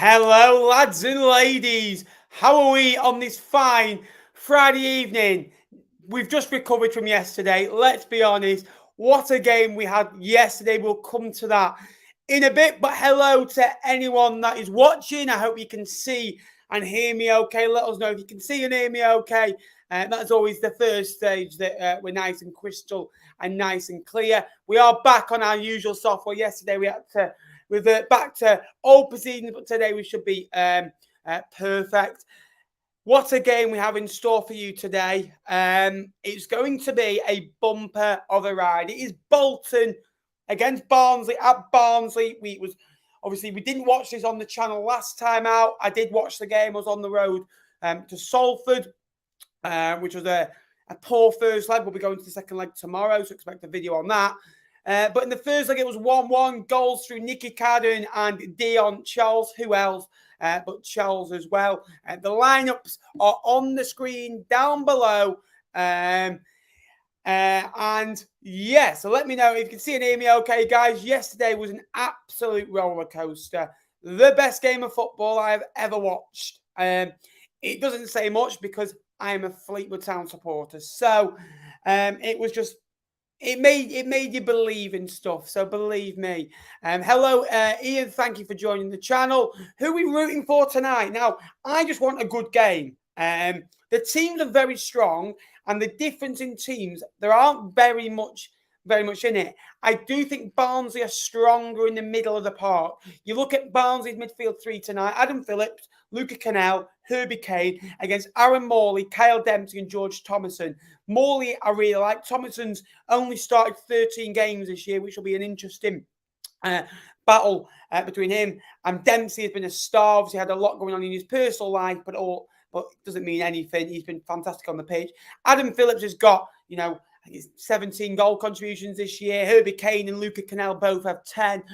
Hello, lads and ladies. How are we on this fine Friday evening? We've just recovered from yesterday. Let's be honest. What a game we had yesterday. We'll come to that in a bit. But hello to anyone that is watching. I hope you can see and hear me okay. Let us know if you can see and hear me okay. That's always the first stage that we're nice and crystal and nice and clear. We are back on our usual software. Yesterday we had to revert back to old proceedings, but today we should be perfect. What a game we have in store for you today. It's going to be a bumper of a ride. It is Bolton against Barnsley at Barnsley. We didn't watch this on the channel last time out. I did watch the game. I was on the road to Salford, which was a poor first leg. We'll be going to the second leg tomorrow, so expect a video on that. But in the first leg, it was 1-1, goals through Nicky Cadden and Dion Charles. Who else but Charles as well? The lineups are on the screen down below. And yeah, so let me know if you can see and hear me okay, guys. Yesterday was an absolute roller coaster. The best game of football I have ever watched. It doesn't say much because I am a Fleetwood Town supporter. So it was just... It made you believe in stuff, so believe me. Hello, Ian. Thank you for joining the channel. Who are we rooting for tonight? Now, I just want a good game. The teams are very strong, and the difference in teams, there aren't very much in it. I do think Barnsley are stronger in the middle of the park. You look at Barnsley's midfield three tonight: Adam Phillips, Luca Cannell, Herbie Kane against Aaron Morley, Kyle Dempsey, and George Thomason. Morley, I really like. Thomason's only started 13 games this year, which will be an interesting battle between him. And Dempsey has been a star. Obviously, had a lot going on in his personal life, but it doesn't mean anything. He's been fantastic on the pitch. Adam Phillips has got, I think it's 17 goal contributions this year. Herbie Kane and Luca Cannell both have 10.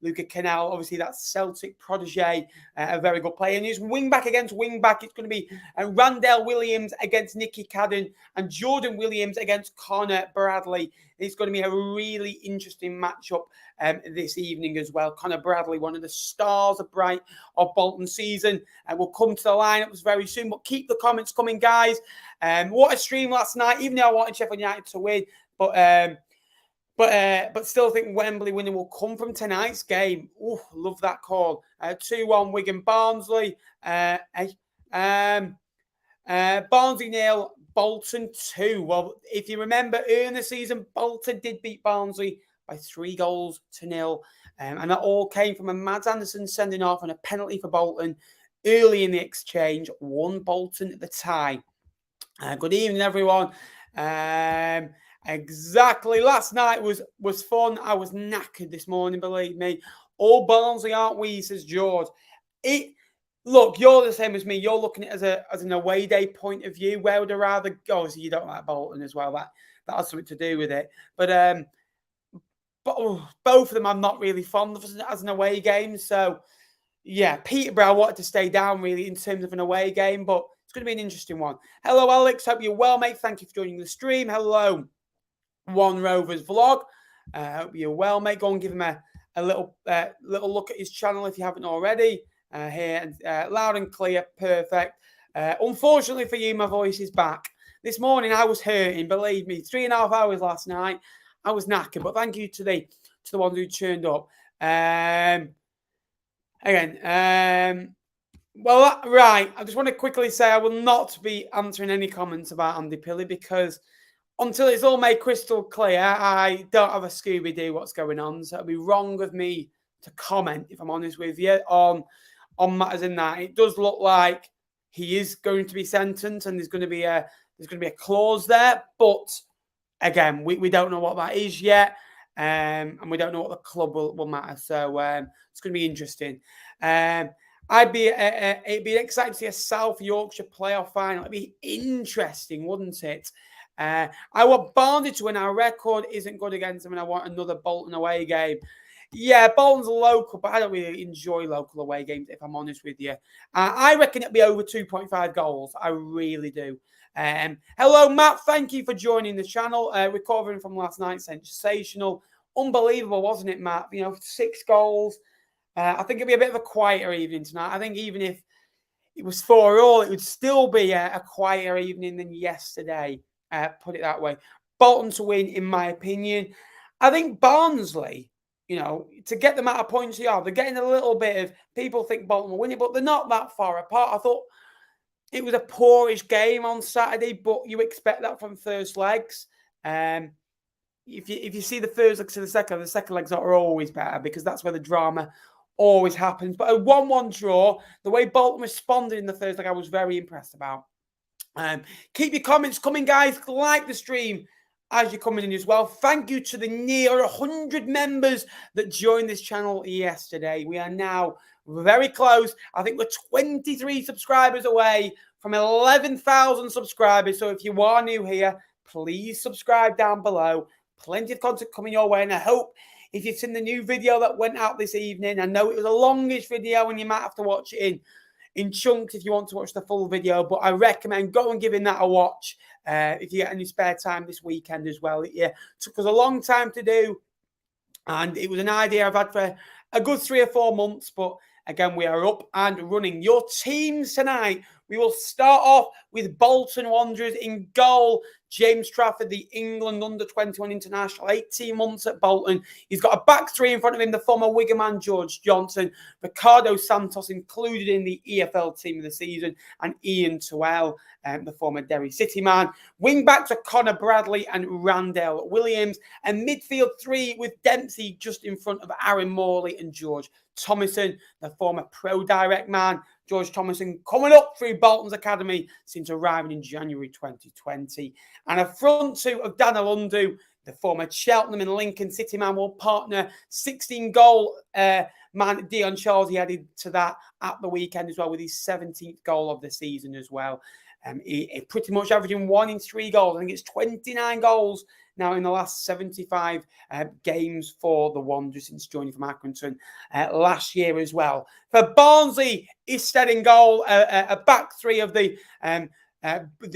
Luca Cannell, obviously, that's Celtic protege, a very good player. And his wing-back against wing-back, it's going to be Randell Williams against Nicky Cadden and Jordan Williams against Connor Bradley. It's going to be a really interesting matchup this evening as well. Connor Bradley, one of the stars of Bolton season. We'll come to the lineups very soon, but keep the comments coming, guys. What a stream last night, even though I wanted Sheffield United to win, but still think Wembley winning will come from tonight's game. Ooh, love that call. 2-1 Wigan Barnsley. Barnsley 0, Bolton 2. Well, if you remember, earlier in the season, Bolton did beat Barnsley by 3-0. And that all came from a Mads Anderson sending off and a penalty for Bolton early in the exchange. 1 Bolton at the tie. Good evening, everyone. Exactly. Last night was fun. I was knackered this morning, believe me. All Barnsley, aren't we, says George. Look, you're the same as me. You're looking at it as an away day point of view. Where would I rather go? Obviously, you don't like Bolton as well. That has something to do with it. But both of them I'm not really fond of as an away game. So, yeah, Peterborough wanted to stay down, really, in terms of an away game. But it's going to be an interesting one. Hello, Alex. Hope you're well, mate. Thank you for joining the stream. Hello, One Rovers Vlog. Hope you're well, mate. Go and give him a little look at his channel if you haven't already. Here, loud and clear, perfect. Unfortunately for you, my voice is back. This morning I was hurting, believe me. 3.5 hours last night. I was knackered, but thank you to the ones who turned up. Well, right. I just want to quickly say I will not be answering any comments about Andy Pilley because until it's all made crystal clear, I don't have a Scooby-Doo what's going on. So it'd be wrong of me to comment, if I'm honest with you, on matters in that. It does look like he is going to be sentenced and there's going to be a clause there. But again, we don't know what that is yet. And we don't know what the club will matter. So it's going to be interesting. It'd be exciting to see a South Yorkshire playoff final. It'd be interesting, wouldn't it? I want Barnsley to win. Our record isn't good against them, and I want another Bolton away game. Yeah, Bolton's local, but I don't really enjoy local away games, if I'm honest with you. I reckon it'll be over 2.5 goals. I really do. Hello, Matt. Thank you for joining the channel. Recovering from last night. Sensational. Unbelievable, wasn't it, Matt? 6 goals. I think it'll be a bit of a quieter evening tonight. I think even if it was 4-4, it would still be a quieter evening than yesterday. Put it that way. Bolton to win, in my opinion. I think Barnsley, to get them out of points they are, they're getting a little bit of, people think Bolton will win it, but they're not that far apart. I thought it was a poorish game on Saturday, but you expect that from first legs. If you see the first leg to the second legs are always better because that's where the drama always happens. But a 1-1 draw, the way Bolton responded in the first leg, I was very impressed about. Keep your comments coming, guys. Like the stream as you're coming in as well. Thank you to the near 100 members that joined this channel yesterday. We are now very close. I think we're 23 subscribers away from 11,000 subscribers. So if you are new here, please subscribe down below. Plenty of content coming your way, and I hope if you've seen the new video that went out this evening, I know it was a longish video and you might have to watch it in chunks if you want to watch the full video, but I recommend go and giving that a watch if you get any spare time this weekend as well. It took us a long time to do, and it was an idea I've had for a good 3 or 4 months, but again, we are up and running. Your teams tonight, we will start off with Bolton Wanderers in goal. James Trafford, the England under-21 international, 18 months at Bolton. He's got a back three in front of him, the former Wigan man, George Johnson, Ricardo Santos included in the EFL team of the season, and Ian Towell, the former Derry City man. Wing-backs are Connor Bradley and Randell Williams, and midfield three with Dempsey just in front of Aaron Morley and George Thomason, the former Pro Direct man. George Thomason coming up through Bolton's academy since arriving in January 2020. And a front two of Dan Alundu, the former Cheltenham and Lincoln City man, will partner 16-goal man Dion Charles. He added to that at the weekend as well with his 17th goal of the season as well. He pretty much averaging 1 in 3 goals. I think it's 29 goals now in the last 75 games for the Wanderers since joining from Accrington last year as well. For Barnsley, Isted in goal, a back three of the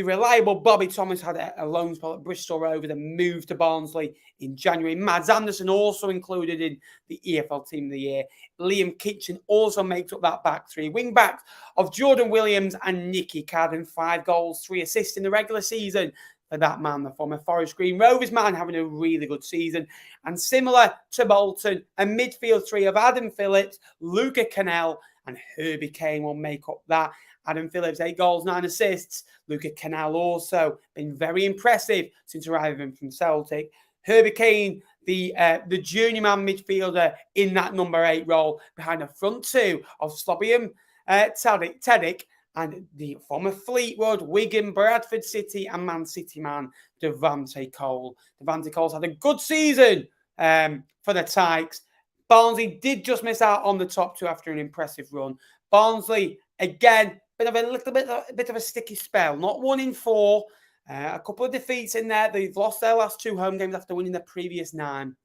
reliable Bobby Thomas had a loan spell at Bristol Rovers and moved to Barnsley in January. Mads Anderson also included in the EFL Team of the Year. Liam Kitchen also makes up that back three. Wing backs of Jordan Williams and Nicky Cadden. 5 goals, 3 assists in the regular season for that man, the former Forest Green Rovers man, having a really good season. And similar to Bolton, a midfield three of Adam Phillips, Luca Cannell, and Herbie Kane will make up that. Adam Phillips, 8 goals, 9 assists. Luca Cannell also been very impressive since arriving from Celtic. Herbie Kane, the junior man midfielder in that number 8 role behind the front two of Slobodan Tedic and the former Fleetwood, Wigan, Bradford City and Man City man, Devante Cole. Devante Cole's had a good season for the Tykes. Barnsley did just miss out on the top 2 after an impressive run. Barnsley, again, bit of a bit of a sticky spell. Not 1 in 4. A couple of defeats in there. They've lost their last 2 home games after winning the previous 9.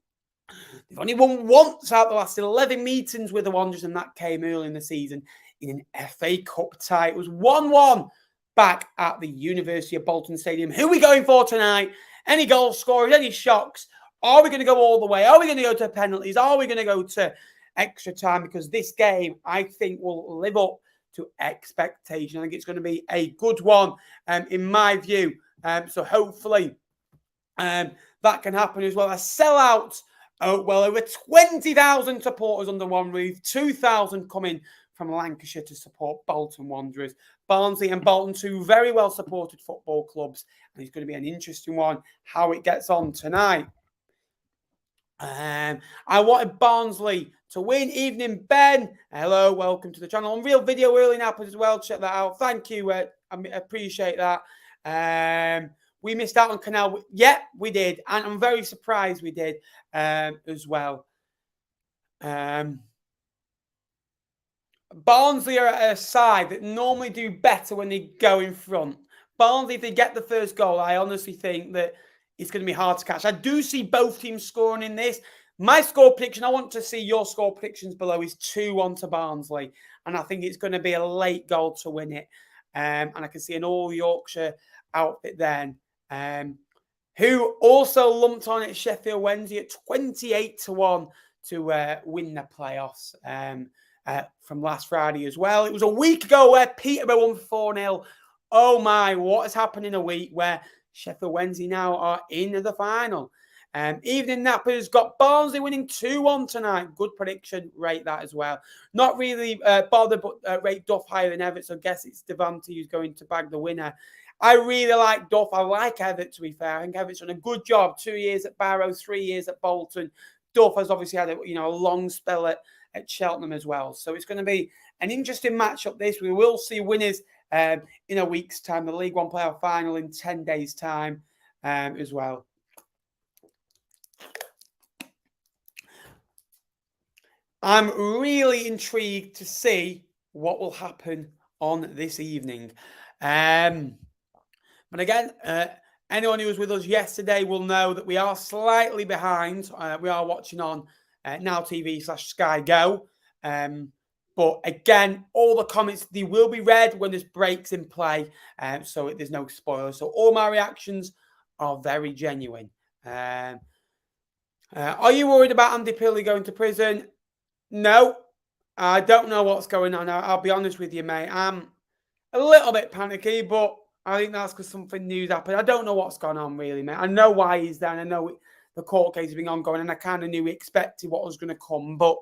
They've only won once out the last 11 meetings with the Wanderers, and that came early in the season in an FA Cup tie. It was 1-1 back at the University of Bolton Stadium. Who are we going for tonight? Any goal scorers? Any shocks? Are we going to go all the way? Are we going to go to penalties? Are we going to go to extra time? Because this game, I think, will live up to expectation. I think it's going to be a good one, in my view. So hopefully that can happen as well. A sellout. Over 20,000 supporters under one roof. 2,000 coming from Lancashire to support Bolton Wanderers. Barnsley and Bolton, 2 very well supported football clubs. And it's going to be an interesting one how it gets on tonight. I wanted Barnsley to win. Evening, Ben. Hello, welcome to the channel. Unreal video early now as well. Check that out. Thank you. I appreciate that. We missed out on Canal. Yeah, we did. And I'm very surprised we did as well. Barnsley are a side that normally do better when they go in front. Barnsley, if they get the first goal, I honestly think that it's going to be hard to catch. I do see both teams scoring in this. My score prediction, I want to see your score predictions below, is 2-1 to Barnsley. And I think it's going to be a late goal to win it. And I can see an all Yorkshire outfit then. Who also lumped on at Sheffield Wednesday at 28-1 to win the playoffs from last Friday as well. It was a week ago where Peterborough won 4-0. Oh my, what has happened in a week where Sheffield Wednesday now are in the final. Evening Nappers got Barnsley winning 2-1 tonight. Good prediction, rate that as well. Not really bothered, but rate Duff higher than Everett, so I guess it's Devante who's going to bag the winner. I really like Duff. I like Everett, to be fair. I think Everett's done a good job. 2 years at Barrow, 3 years at Bolton. Duff has obviously had a long spell at Cheltenham as well. So it's going to be an interesting matchup, this. We will see winners in a week's time. The League One playoff final in 10 days' time as well. I'm really intrigued to see what will happen on this evening. But again, anyone who was with us yesterday will know that we are slightly behind. We are watching on Now TV/Sky Go. But again, all the comments, they will be read when there's breaks in play. So there's no spoilers. So all my reactions are very genuine. Are you worried about Andy Pilley going to prison? No, I don't know what's going on. I'll be honest with you, mate. I'm a little bit panicky, but I think that's because something new's happened. I don't know what's gone on, really, mate. I know why he's there, and I know the court case has been ongoing, and I kind of knew we expected what was going to come, but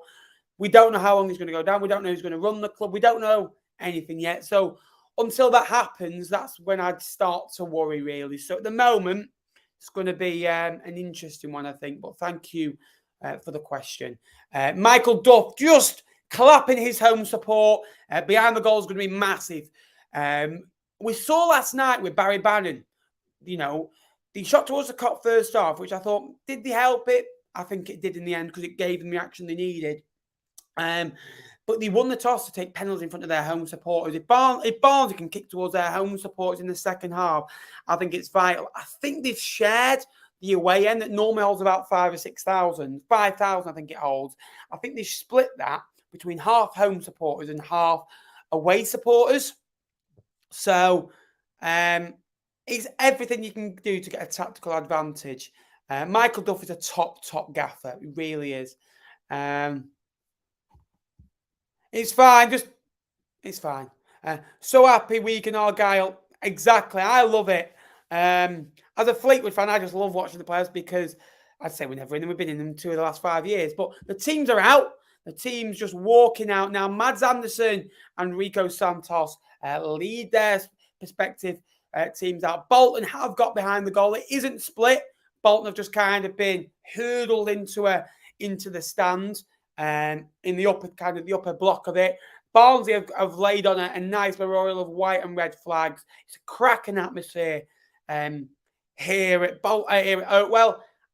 we don't know how long he's going to go down. We don't know who's going to run the club. We don't know anything yet. So until that happens, that's when I'd start to worry, really. So at the moment, it's going to be an interesting one, I think. But thank you for the question. Michael Duff just clapping his home support. Behind the goal is going to be massive. We saw last night with Barry Bannon, the shot towards the cop first half, which I thought, did they help it? I think it did in the end because it gave them the action they needed. But they won the toss to take penalties in front of their home supporters. If Barnsley can kick towards their home supporters in the second half, I think it's vital. I think they've shared the away end that normally holds about 5,000 or 6,000. 5,000, I think it holds. I think they've split that between half home supporters and half away supporters. So it's everything you can do to get a tactical advantage. Michael Duff is a top gaffer. He really is. It's fine. It's fine. So happy we can Argyle. Exactly. I love it. As a Fleetwood fan, I just love watching the players because I'd say we're never in them. We've been in them 2 of the last 5 years. But the teams are out. The team's just walking out now. Mads Anderson and Rico Santos lead their respective teams out. Bolton have got behind the goal. It isn't split. Bolton have just kind of been hurdled into the stand in the upper block of it. Barnsley have laid on a nice memorial of white and red flags. It's a cracking atmosphere here at Bolton.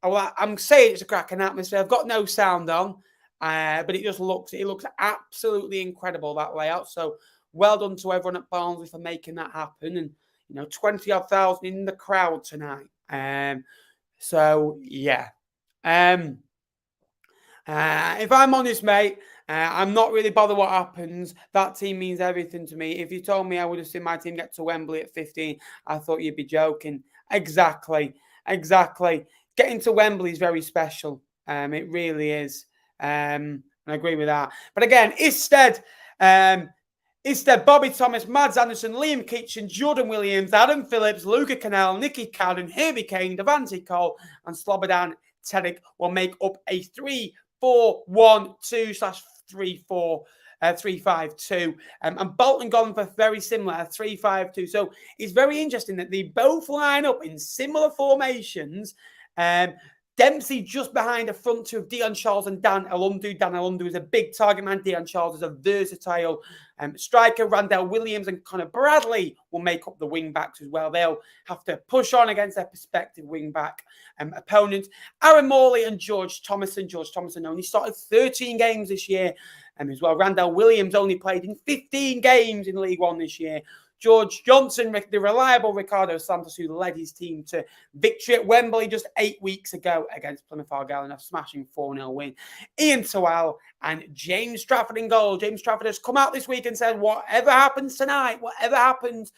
I'm saying it's a cracking atmosphere. I've got no sound on, but it looks absolutely incredible, that layout. So well done to everyone at Barnsley for making that happen, and 20,000 odd in the crowd tonight. So yeah. If I'm honest, mate, I'm not really bothered what happens. That team means everything to me. If you told me I would have seen my team get to Wembley at 15, I thought you'd be joking. Exactly. Getting to Wembley is very special. It really is. I agree with that. But again, instead, Bobby Thomas, Mads Anderson, Liam Kitchen, Jordan Williams, Adam Phillips, Luca Cannell, Nicky Cadden, Herbie Kane, Devante Cole, and Slobodan Tedic will make up a 3-4-1-2/3-5-2. And Bolton gone for very similar, a 3-5-2. So it's very interesting that they both line up in similar formations. Dempsey just behind a front two of Dion Charles and Dan Elundu. Dan Elundu is a big target man. Dion Charles is a versatile striker. Randell Williams and Connor Bradley will make up the wing backs as well. They'll have to push on against their prospective wing back opponents. Aaron Morley and George Thomason. George Thomason only started 13 games this year as well. Randell Williams only played in 15 games in League One this year. George Johnson, the reliable Ricardo Santos, who led his team to victory at Wembley just 8 weeks ago against Plymouth Argyle in a smashing 4-0 win. Ian Sowell and James Trafford in goal. James Trafford has come out this week and said, whatever happens tonight, whatever happens,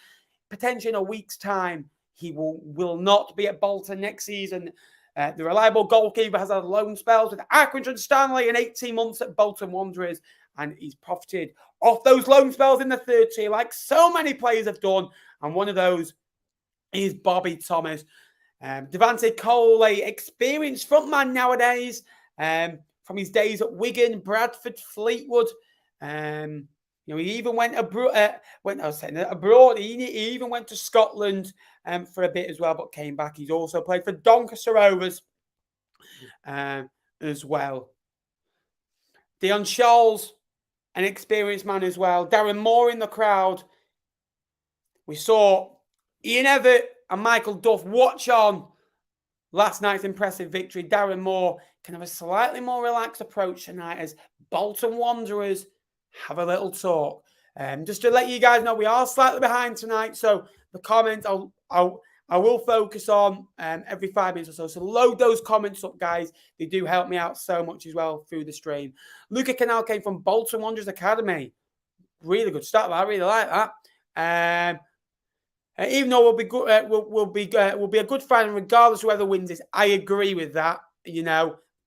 potentially in a week's time, he will not be at Bolton next season. The reliable goalkeeper has had loan spells with Accrington Stanley and 18 months at Bolton Wanderers, and he's profited off those loan spells in the third tier like so many players have done, and one of those is Bobby Thomas. Devante Cole, a experienced frontman nowadays, from his days at Wigan, Bradford, Fleetwood. He even went abroad. He even went to Scotland for a bit as well, but came back. He's also played for Doncaster Rovers as well. Dion Scholes, an experienced man as well. Darren Moore in the crowd. We saw Ian Evatt and Michael Duff watch on last night's impressive victory. Darren Moore can have a slightly more relaxed approach tonight as Bolton Wanderers have a little talk. Just to let you guys know, we are slightly behind tonight, so the comments I will focus on every 5 minutes or so. So load those comments up, guys. They do help me out so much as well through the stream. Luca Canal came from Bolton Wanderers Academy. Really good start. I really like that. Even though we'll be a good fan regardless of whoever wins this, I agree with that.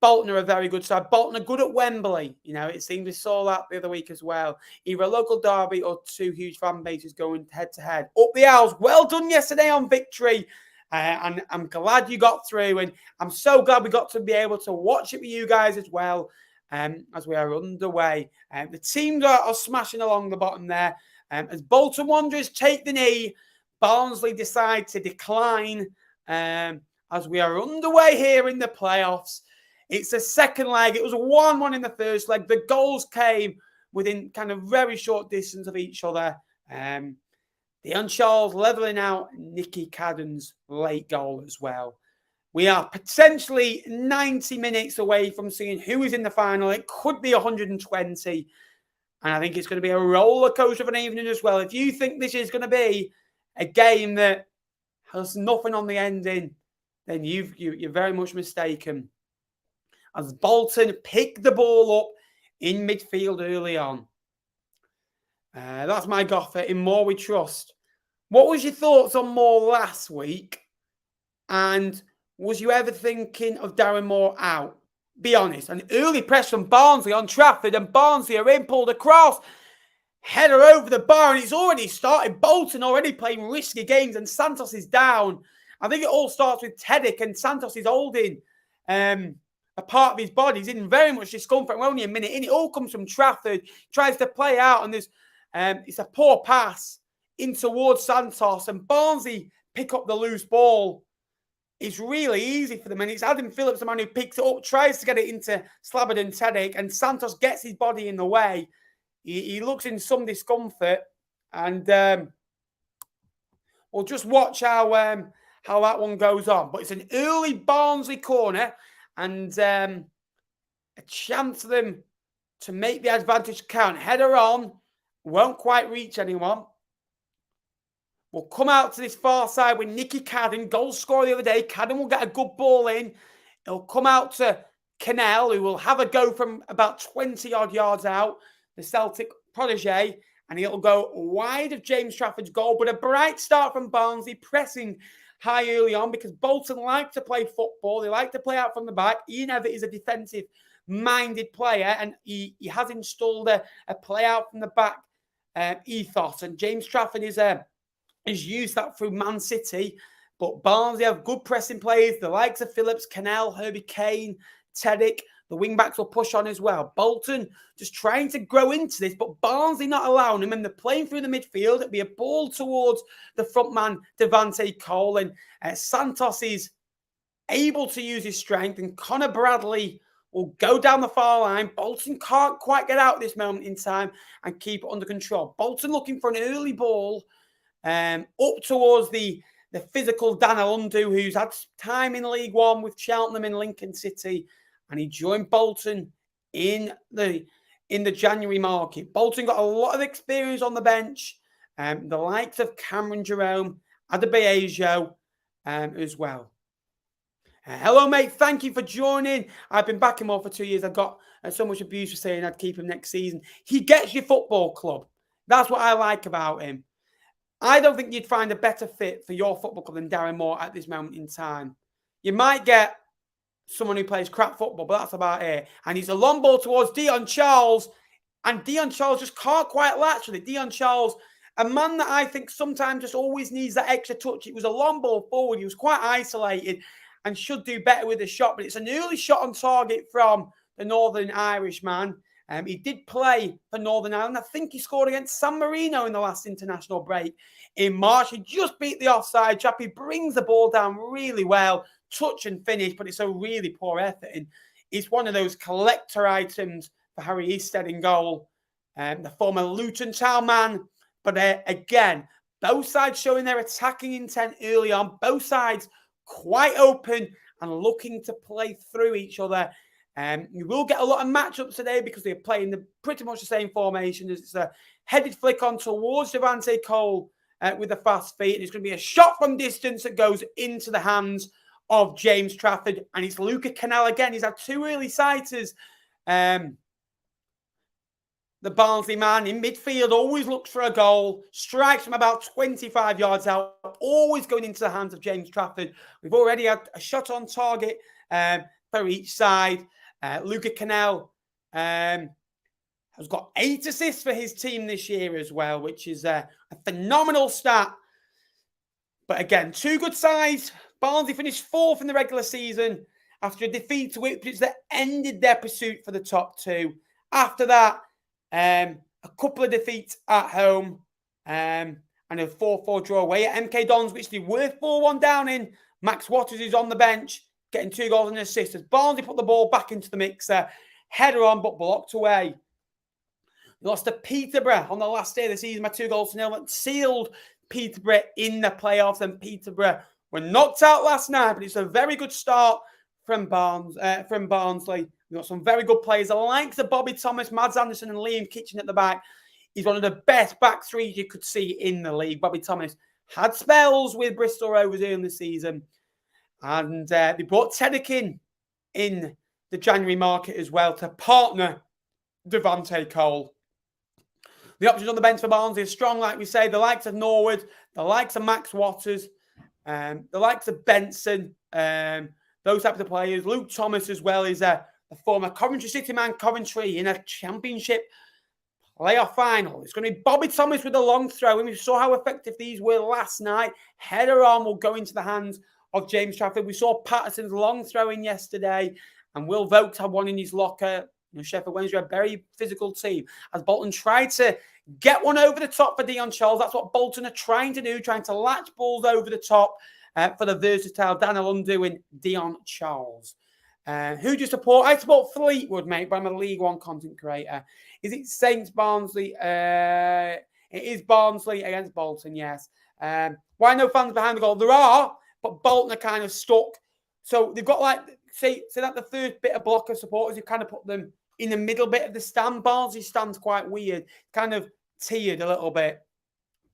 Bolton are a very good side. Bolton are good at Wembley. It seems we saw that the other week as well. Either a local derby or two huge fan bases going head to head. Up the Owls. Well done yesterday on victory. And I'm glad you got through. And I'm so glad we got to be able to watch it with you guys as well as we are underway. The teams are smashing along the bottom there. As Bolton Wanderers take the knee, Barnsley decide to decline as we are underway here in the playoffs. It's the second leg. It was a 1-1 in the first leg. The goals came within kind of very short distance of each other. Dion Scholes levelling out Nicky Cadden's late goal as well. We are potentially 90 minutes away from seeing who is in the final. It could be 120. And I think it's going to be a roller coaster of an evening as well. If you think this is going to be a game that has nothing on the ending, then you're very much mistaken. As Bolton pick the ball up in midfield early on. That's my gaffer. In Moore we trust. What was your thoughts on Moore last week? And was you ever thinking of Darren Moore out? Be honest. An early press from Barnsley on Trafford, and Barnsley are in, pulled across. Header over the bar, and it's already started. Bolton already playing risky games, and Santos is down. I think it all starts with Tedic, and Santos is holding a part of his body. He's in very much discomfort. We're only a minute in. It all comes from Trafford. Tries to play out, and there's it's a poor pass in towards Santos, and Barnsley pick up the loose ball. It's really easy for them, and it's Adam Phillips, the man who picks it up, tries to get it into Slabard and Tedic, and Santos gets his body in the way. He looks in some discomfort, and we'll just watch how that one goes on. But it's an early Barnsley corner, and a chance for them to make the advantage count. Header on, won't quite reach anyone. We'll come out to this far side with Nicky Cadden, goal scorer the other day. Cadden will get a good ball in. It'll come out to Cannell, who will have a go from about 20-odd yards out, the Celtic protege, and he'll go wide of James Trafford's goal. But a bright start from Barnsley, pressing high early on, because Bolton like to play football. They like to play out from the back. Ian Evatt is a defensive-minded player, and he has installed a play out from the back ethos. And James Trafford has used that through Man City. But Barnsley have good pressing players, the likes of Phillips, Cannell, Herbie Kane, Tedic. The wing-backs will push on as well. Bolton just trying to grow into this, but Barnsley not allowing them. And they're playing through the midfield. It'll be a ball towards the front man, Devante Cole. And Santos is able to use his strength. And Connor Bradley will go down the far line. Bolton can't quite get out at this moment in time and keep it under control. Bolton looking for an early ball up towards the physical Dan Alundu, who's had time in League One with Cheltenham and Lincoln City. And he joined Bolton in the January market. Bolton got a lot of experience on the bench. The likes of Cameron Jerome, Adebayo as well. Hello, mate. Thank you for joining. I've been backing him all for 2 years. I got so much abuse for saying I'd keep him next season. He gets your football club. That's what I like about him. I don't think you'd find a better fit for your football club than Darren Moore at this moment in time. You might get someone who plays crap football, but that's about it. And he's a long ball towards Dion Charles, and Dion Charles just can't quite latch with it. Dion Charles, a man that I think sometimes just always needs that extra touch. It was a long ball forward. He was quite isolated and should do better with the shot, but it's an early shot on target from the Northern Irish man. He did play for Northern Ireland. I think he scored against San Marino in the last international break in March. He just beat the offside trap. He brings the ball down really well, touch and finish, but it's a really poor effort. And it's one of those collector items for Harry Easted in goal, the former Luton Town man. But again, both sides showing their attacking intent early on. Both sides quite open and looking to play through each other. You will get a lot of matchups today because they're playing pretty much the same formation. It's a headed flick on towards Devante Cole with a fast feet. And it's going to be a shot from distance that goes into the hands of James Trafford. And it's Luca Canal again. He's had 2 early sighters. The Barnsley man in midfield always looks for a goal, strikes from about 25 yards out, always going into the hands of James Trafford. We've already had a shot on target for each side. Luca Canal has got 8 assists for his team this year as well, which is a phenomenal stat. But again, 2 good sides. Barnsley finished 4th in the regular season after a defeat to Ipswich that ended their pursuit for the top 2. After that, a couple of defeats at home and a 4-4 draw away at MK Dons, which they were 4-1 down in. Max Watters is on the bench, getting 2 goals and an assist as Barnsley put the ball back into the mixer. Header on, but blocked away. They lost to Peterborough on the last day of the season by 2-0. That sealed Peterborough in the playoffs. And Peterborough were knocked out last night, but it's a very good start from Barnsley. We've got some very good players. The likes of Bobby Thomas, Mads Anderson, and Liam Kitchen at the back. He's one of the best back threes you could see in the league. Bobby Thomas had spells with Bristol Rovers early in the season. And they brought Tedekin in the January market as well to partner Devante Cole. The options on the bench for Barnsley are strong, like we say. The likes of Norwood, the likes of Max Watters, the likes of Benson, those types of players. Luke Thomas as well is a former Coventry City man, Coventry in a championship playoff final. It's going to be Bobby Thomas with a long throw. And we saw how effective these were last night. Header on will go into the hands of James Trafford. We saw Patterson's long throw in yesterday, and Will Vogt had one in his locker. Sheffield Wednesday are a very physical team. As Bolton tried to get one over the top for Dion Charles, that's what Bolton are trying to do, trying to latch balls over the top for the versatile Dan Alundu and Dion Charles. Who do you support? I support Fleetwood, mate, but I'm a League One content creator. Is it Saints Barnsley? It is Barnsley against Bolton, yes. Why no fans behind the goal? There are, but Bolton are kind of stuck. So they've got say that the third bit of block of supporters, you kind of put them in the middle bit of the stand. Barnsley stand's quite weird, kind of tiered a little bit.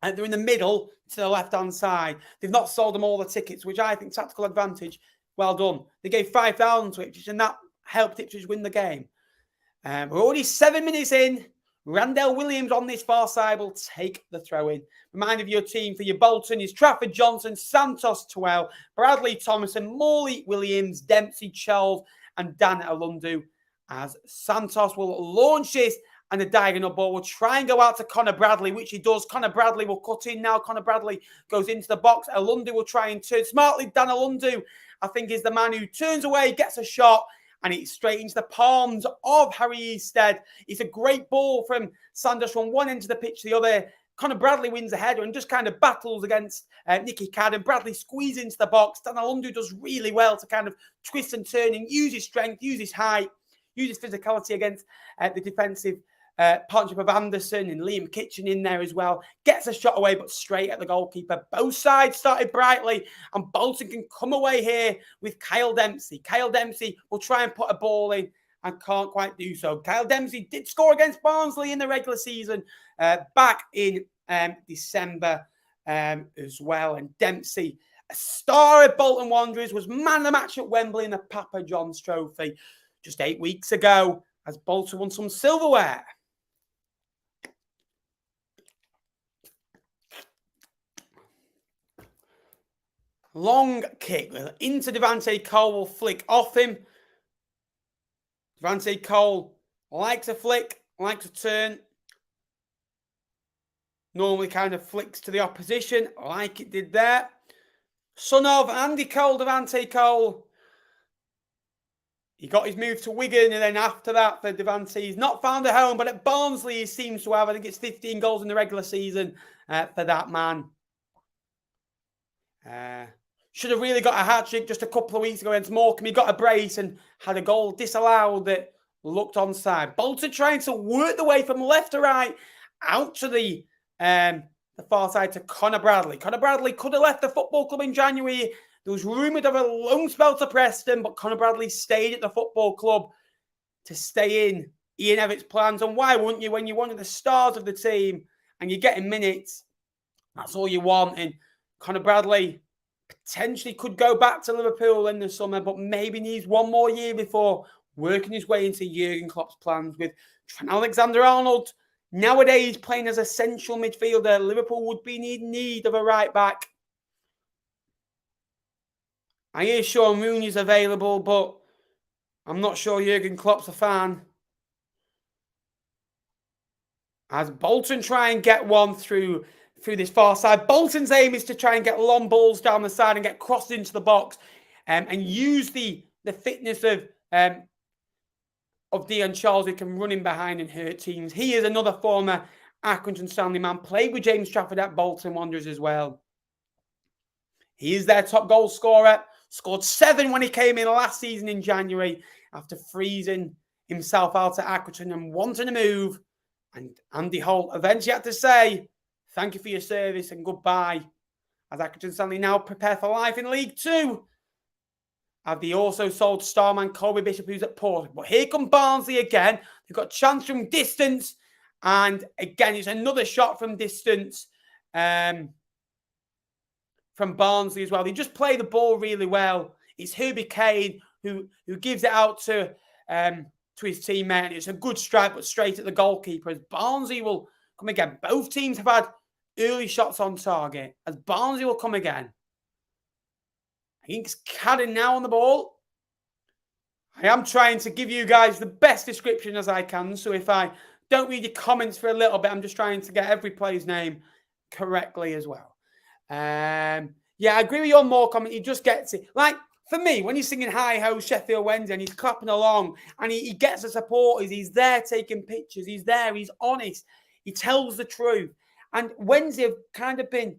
And they're in the middle to the left-hand side. They've not sold them all the tickets, which I think tactical advantage. Well done. They gave 5,000 to Ipswich, and that helped Ipswich win the game. We're already 7 minutes in. Randell Williams on this far side will take the throw-in. Remind of your team for your Bolton is Trafford Johnson, Santos Twell, Bradley Thomason, Morley Williams, Dempsey Charles, and Dan Alundu. As Santos will launch this, and the diagonal ball will try and go out to Connor Bradley, which he does. Connor Bradley will cut in now. Connor Bradley goes into the box. Alundu will try and turn smartly. Dan Alundu, I think, is the man who turns away, gets a shot, and it's straight into the palms of Harry Easted. It's a great ball from Sanders from one end of the pitch to the other. Connor Bradley wins the header and just kind of battles against Nicky Cadden. Bradley squeezes into the box. Dan Alundu does really well to kind of twist and turn and use his strength, use his height, use his physicality against the defensive partnership of Anderson and Liam Kitchen in there as well. Gets a shot away, but straight at the goalkeeper. Both sides started brightly, and Bolton can come away here with Kyle Dempsey. Kyle Dempsey will try and put a ball in and can't quite do so. Kyle Dempsey did score against Barnsley in the regular season back in December as well. And Dempsey, a star of Bolton Wanderers, was man of the match at Wembley in the Papa John's Trophy just 8 weeks ago as Bolton won some silverware. Long kick into Devante Cole, will flick off him. Devante Cole likes a flick, likes a turn. Normally kind of flicks to the opposition, like it did there. Son of Andy Cole, Devante Cole. He got his move to Wigan, and then after that for Devante, he's not found a home, but at Barnsley he seems to have. I think it's 15 goals in the regular season for that man. Should have really got a hat-trick just a couple of weeks ago against Morecambe. He got a brace and had a goal disallowed that looked onside. Bolton trying to work the way from left to right out to the far side to Connor Bradley. Connor Bradley could have left the football club in January. There was rumoured of a loan spell to Preston, but Connor Bradley stayed at the football club to stay in Ian Evans' plans. And why wouldn't you when you're one of the stars of the team and you're getting minutes? That's all you want. And Connor Bradley potentially could go back to Liverpool in the summer, but maybe needs one more year before working his way into Jurgen Klopp's plans. With Trent Alexander-Arnold nowadays playing as a central midfielder, Liverpool would be in need of a right back. I hear Sean Rooney's available, but I'm not sure Jurgen Klopp's a fan. As Bolton try and get one through this far side. Bolton's aim is to try and get long balls down the side and get crossed into the box and use the fitness of Dion Charles, who can run in behind and hurt teams. He is another former Accrington Stanley man, played with James Trafford at Bolton Wanderers as well. He is their top goal scorer. Scored 7 when he came in last season in January after freezing himself out at Accrington and wanting to move. And Andy Holt eventually had to say, thank you for your service and goodbye. As Accrington Stanley now prepare for life in League 2. Have they also sold starman Colby Bishop, who's at Port. But here come Barnsley again. They've got a chance from distance. And again, it's another shot from distance. From Barnsley as well. They just play the ball really well. It's Herbie Kane who gives it out to his teammate. It's a good strike, but straight at the goalkeeper. As Barnsley will come again. Both teams have had early shots on target. As Barnsley will come again. I think it's Cadden now on the ball. I am trying to give you guys the best description as I can. So if I don't read your comments for a little bit, I'm just trying to get every player's name correctly as well. Yeah, I agree with your more comment. He just gets it. Like, for me, when he's singing Hi Ho Sheffield Wednesday and he's clapping along and he gets the supporters, he's there taking pictures, he's there, he's honest, he tells the truth. And Wednesday have kind of been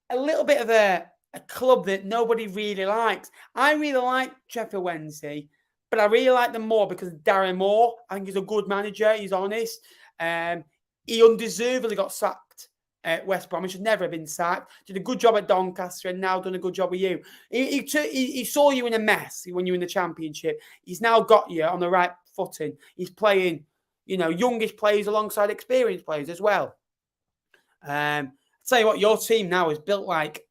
a little bit of a club that nobody really likes. I really like Sheffield Wednesday, but I really like them more because of Darren Moore. I think he's a good manager, he's honest. He undeservedly got sacked at West Brom. He should never have been sacked. Did a good job at Doncaster and now done a good job with you. He saw you in a mess when you were in the Championship. He's now got you on the right footing. He's playing, youngish players alongside experienced players as well. I'll tell you what, your team now is built like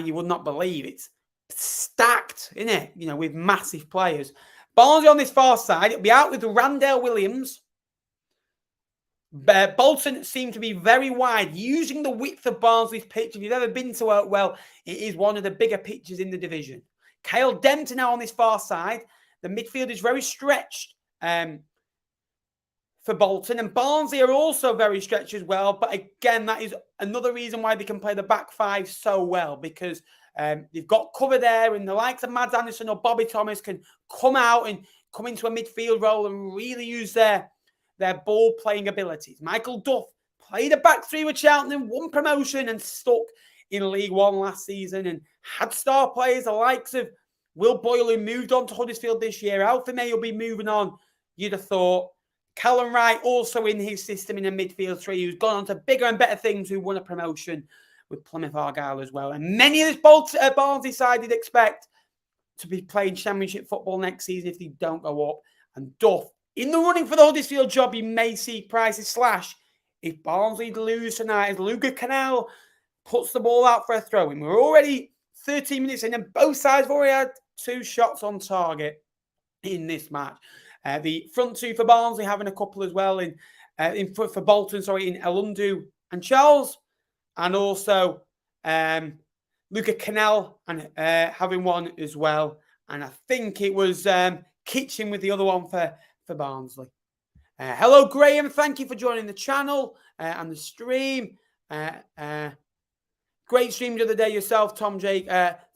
you would not believe. It's stacked, isn't it? With massive players. Barnsley on this far side. It'll be out with Randell Williams. Bolton seem to be very wide, using the width of Barnsley's pitch. If you've ever been to Oakwell, it is one of the bigger pitches in the division. Kyle Dempton now on this far side. The midfield is very stretched for Bolton, and Barnsley are also very stretched as well. But again, that is another reason why they can play the back five so well, because they've got cover there, and the likes of Mads Anderson or Bobby Thomas can come out and come into a midfield role and really use their ball-playing abilities. Michael Duff played a back three with Cheltenham, won promotion and stuck in League One last season and had star players, the likes of Will Boyle, who moved on to Huddersfield this year. Alfie May will be moving on, you'd have thought. Callum Wright also in his system in a midfield three, who's gone on to bigger and better things, who won a promotion with Plymouth Argyle as well. And many of this Barnsley side did expect to be playing Championship football next season if they don't go up. And Duff, in the running for the Huddersfield job, he may see prices slash if Barnsley lose tonight, as Luca Canal puts the ball out for a throw-in. We're already 13 minutes in, and both sides have already had 2 shots on target in this match. The front two for Barnsley having a couple as well for Bolton, in Elundu and Charles, and also Luca Canal and having one as well. And I think it was Kitchen with the other one for Barnsley. Hello, Graham. Thank you for joining the channel and the stream. Great stream the other day yourself, Tom Jake.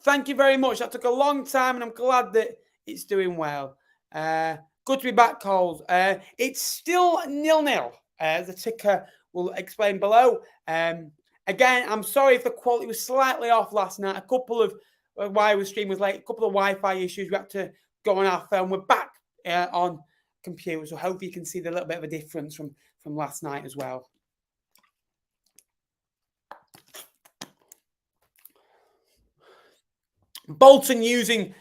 Thank you very much. That took a long time, and I'm glad that it's doing well. Good to be back, Coles. It's still 0-0. The ticker will explain below. Again, I'm sorry if the quality was slightly off last night. A couple of why the stream was late. A couple of Wi-Fi issues. We had to go on our phone. We're back on computer, so hopefully you can see the little bit of a difference from last night as well. Bolton using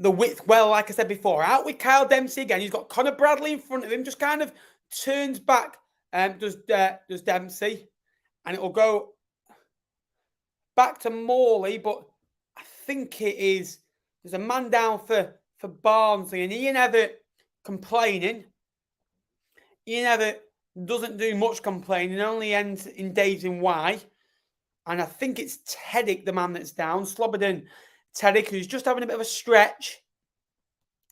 the width well, like I said before. Out with Kyle Dempsey again. He's got Connor Bradley in front of him. Just kind of turns back. Does Dempsey, and it will go back to Morley. But I think it is. There's a man down for Barnsley, and Ian Everett complaining. Ian Everett doesn't do much complaining. Only ends in days in Y. And I think it's Teddick, the man that's down. Slobodin Teddick, who's just having a bit of a stretch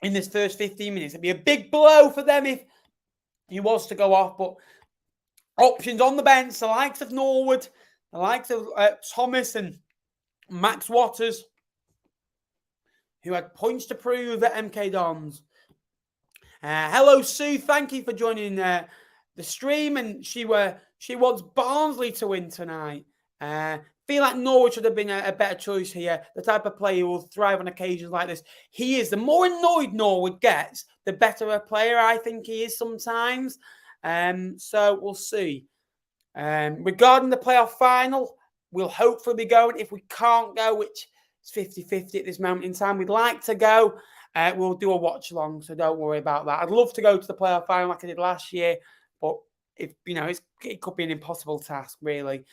in this first 15 minutes. It'd be a big blow for them if he was to go off. But options on the bench, the likes of Norwood, the likes of Thomas and Max Waters, who had points to prove at MK Dons. Hello, Sue. Thank you for joining the stream. And she wants Barnsley to win tonight. Feel like Norwich should have been a better choice here. The type of player who will thrive on occasions like this. He is. The more annoyed Norwood gets, the better a player I think he is sometimes. So we'll see. Regarding the playoff final, we'll hopefully be going. If we can't go, which is 50-50 at this moment in time, we'd like to go. We'll do a watch along, so don't worry about that. I'd love to go to the playoff final like I did last year, but if it could be an impossible task, really.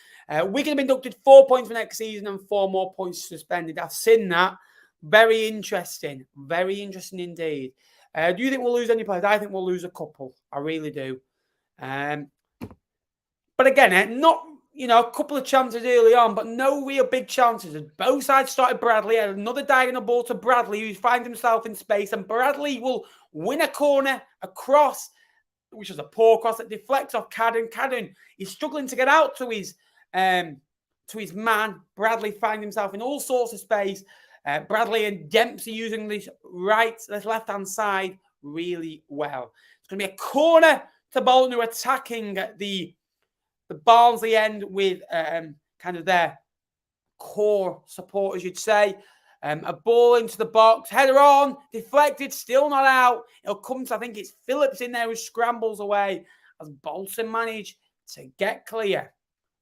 We can have inducted 4 points for next season and 4 more points suspended. I've seen that. Very interesting. Very interesting indeed. Do you think we'll lose any players? I think we'll lose a couple. I really do. But again, not a couple of chances early on, but no real big chances. Both sides started Bradley. Had another diagonal ball to Bradley, who finds himself in space, and Bradley will win a corner across, which was a poor cross that deflects off Cadden. Cadden is struggling to get out to his man. Bradley finds himself in all sorts of space. Bradley and Dempsey using this left-hand side really well. It's going to be a corner to Bolton, who are attacking the Barnsley end with kind of their core support, as you'd say. A ball into the box, header on, deflected, still not out. It'll come to, I think it's Phillips in there who scrambles away as Bolton manage to get clear.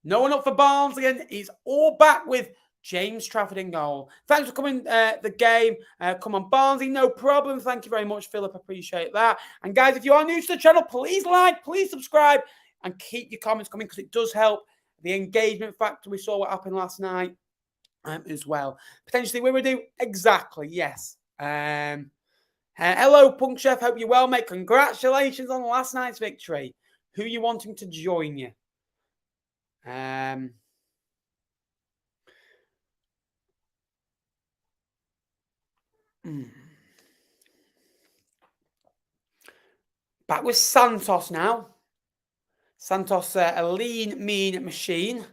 No one up for Barnsley, and he's all back with James Trafford in goal. Thanks for coming the game. Come on, Barnsley, no problem. Thank you very much, Philip. Appreciate that. And guys, if you are new to the channel, please like, please subscribe, and keep your comments coming because it does help the engagement factor. We saw what happened last night. As well. Potentially we would do exactly, yes. Hello, Punk Chef. Hope you're well, mate. Congratulations on last night's victory. Who are you wanting to join you? Back with Santos now. Santos, a lean, mean machine.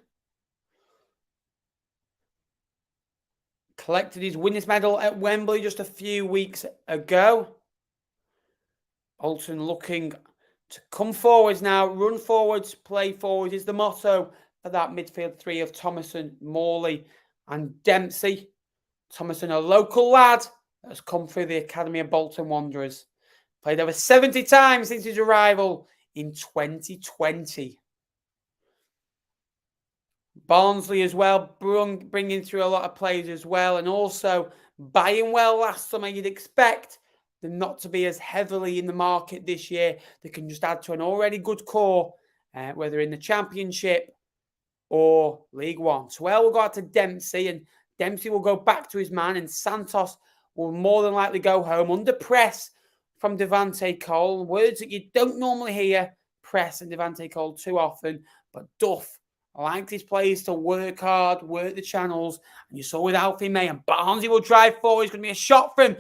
Collected his winners' medal at Wembley just a few weeks ago. Bolton looking to come forwards now. Run forwards, play forwards is the motto for that midfield three of Thomason, Morley and Dempsey. Thomason, a local lad that has come through the Academy of Bolton Wanderers. Played over 70 times since his arrival in 2020. Barnsley as well, bringing through a lot of players as well, and also buying well last summer. You'd expect them not to be as heavily in the market this year. They can just add to an already good core, whether in the Championship or League One. So we'll go out to Dempsey, and Dempsey will go back to his man, and Santos will more than likely go home under press from Devante Cole. Words that you don't normally hear, press and Devante Cole too often, but Duff I like his players to work hard, work the channels. And you saw with Alfie May, and Barnsley will drive forward. It's going to be a shot from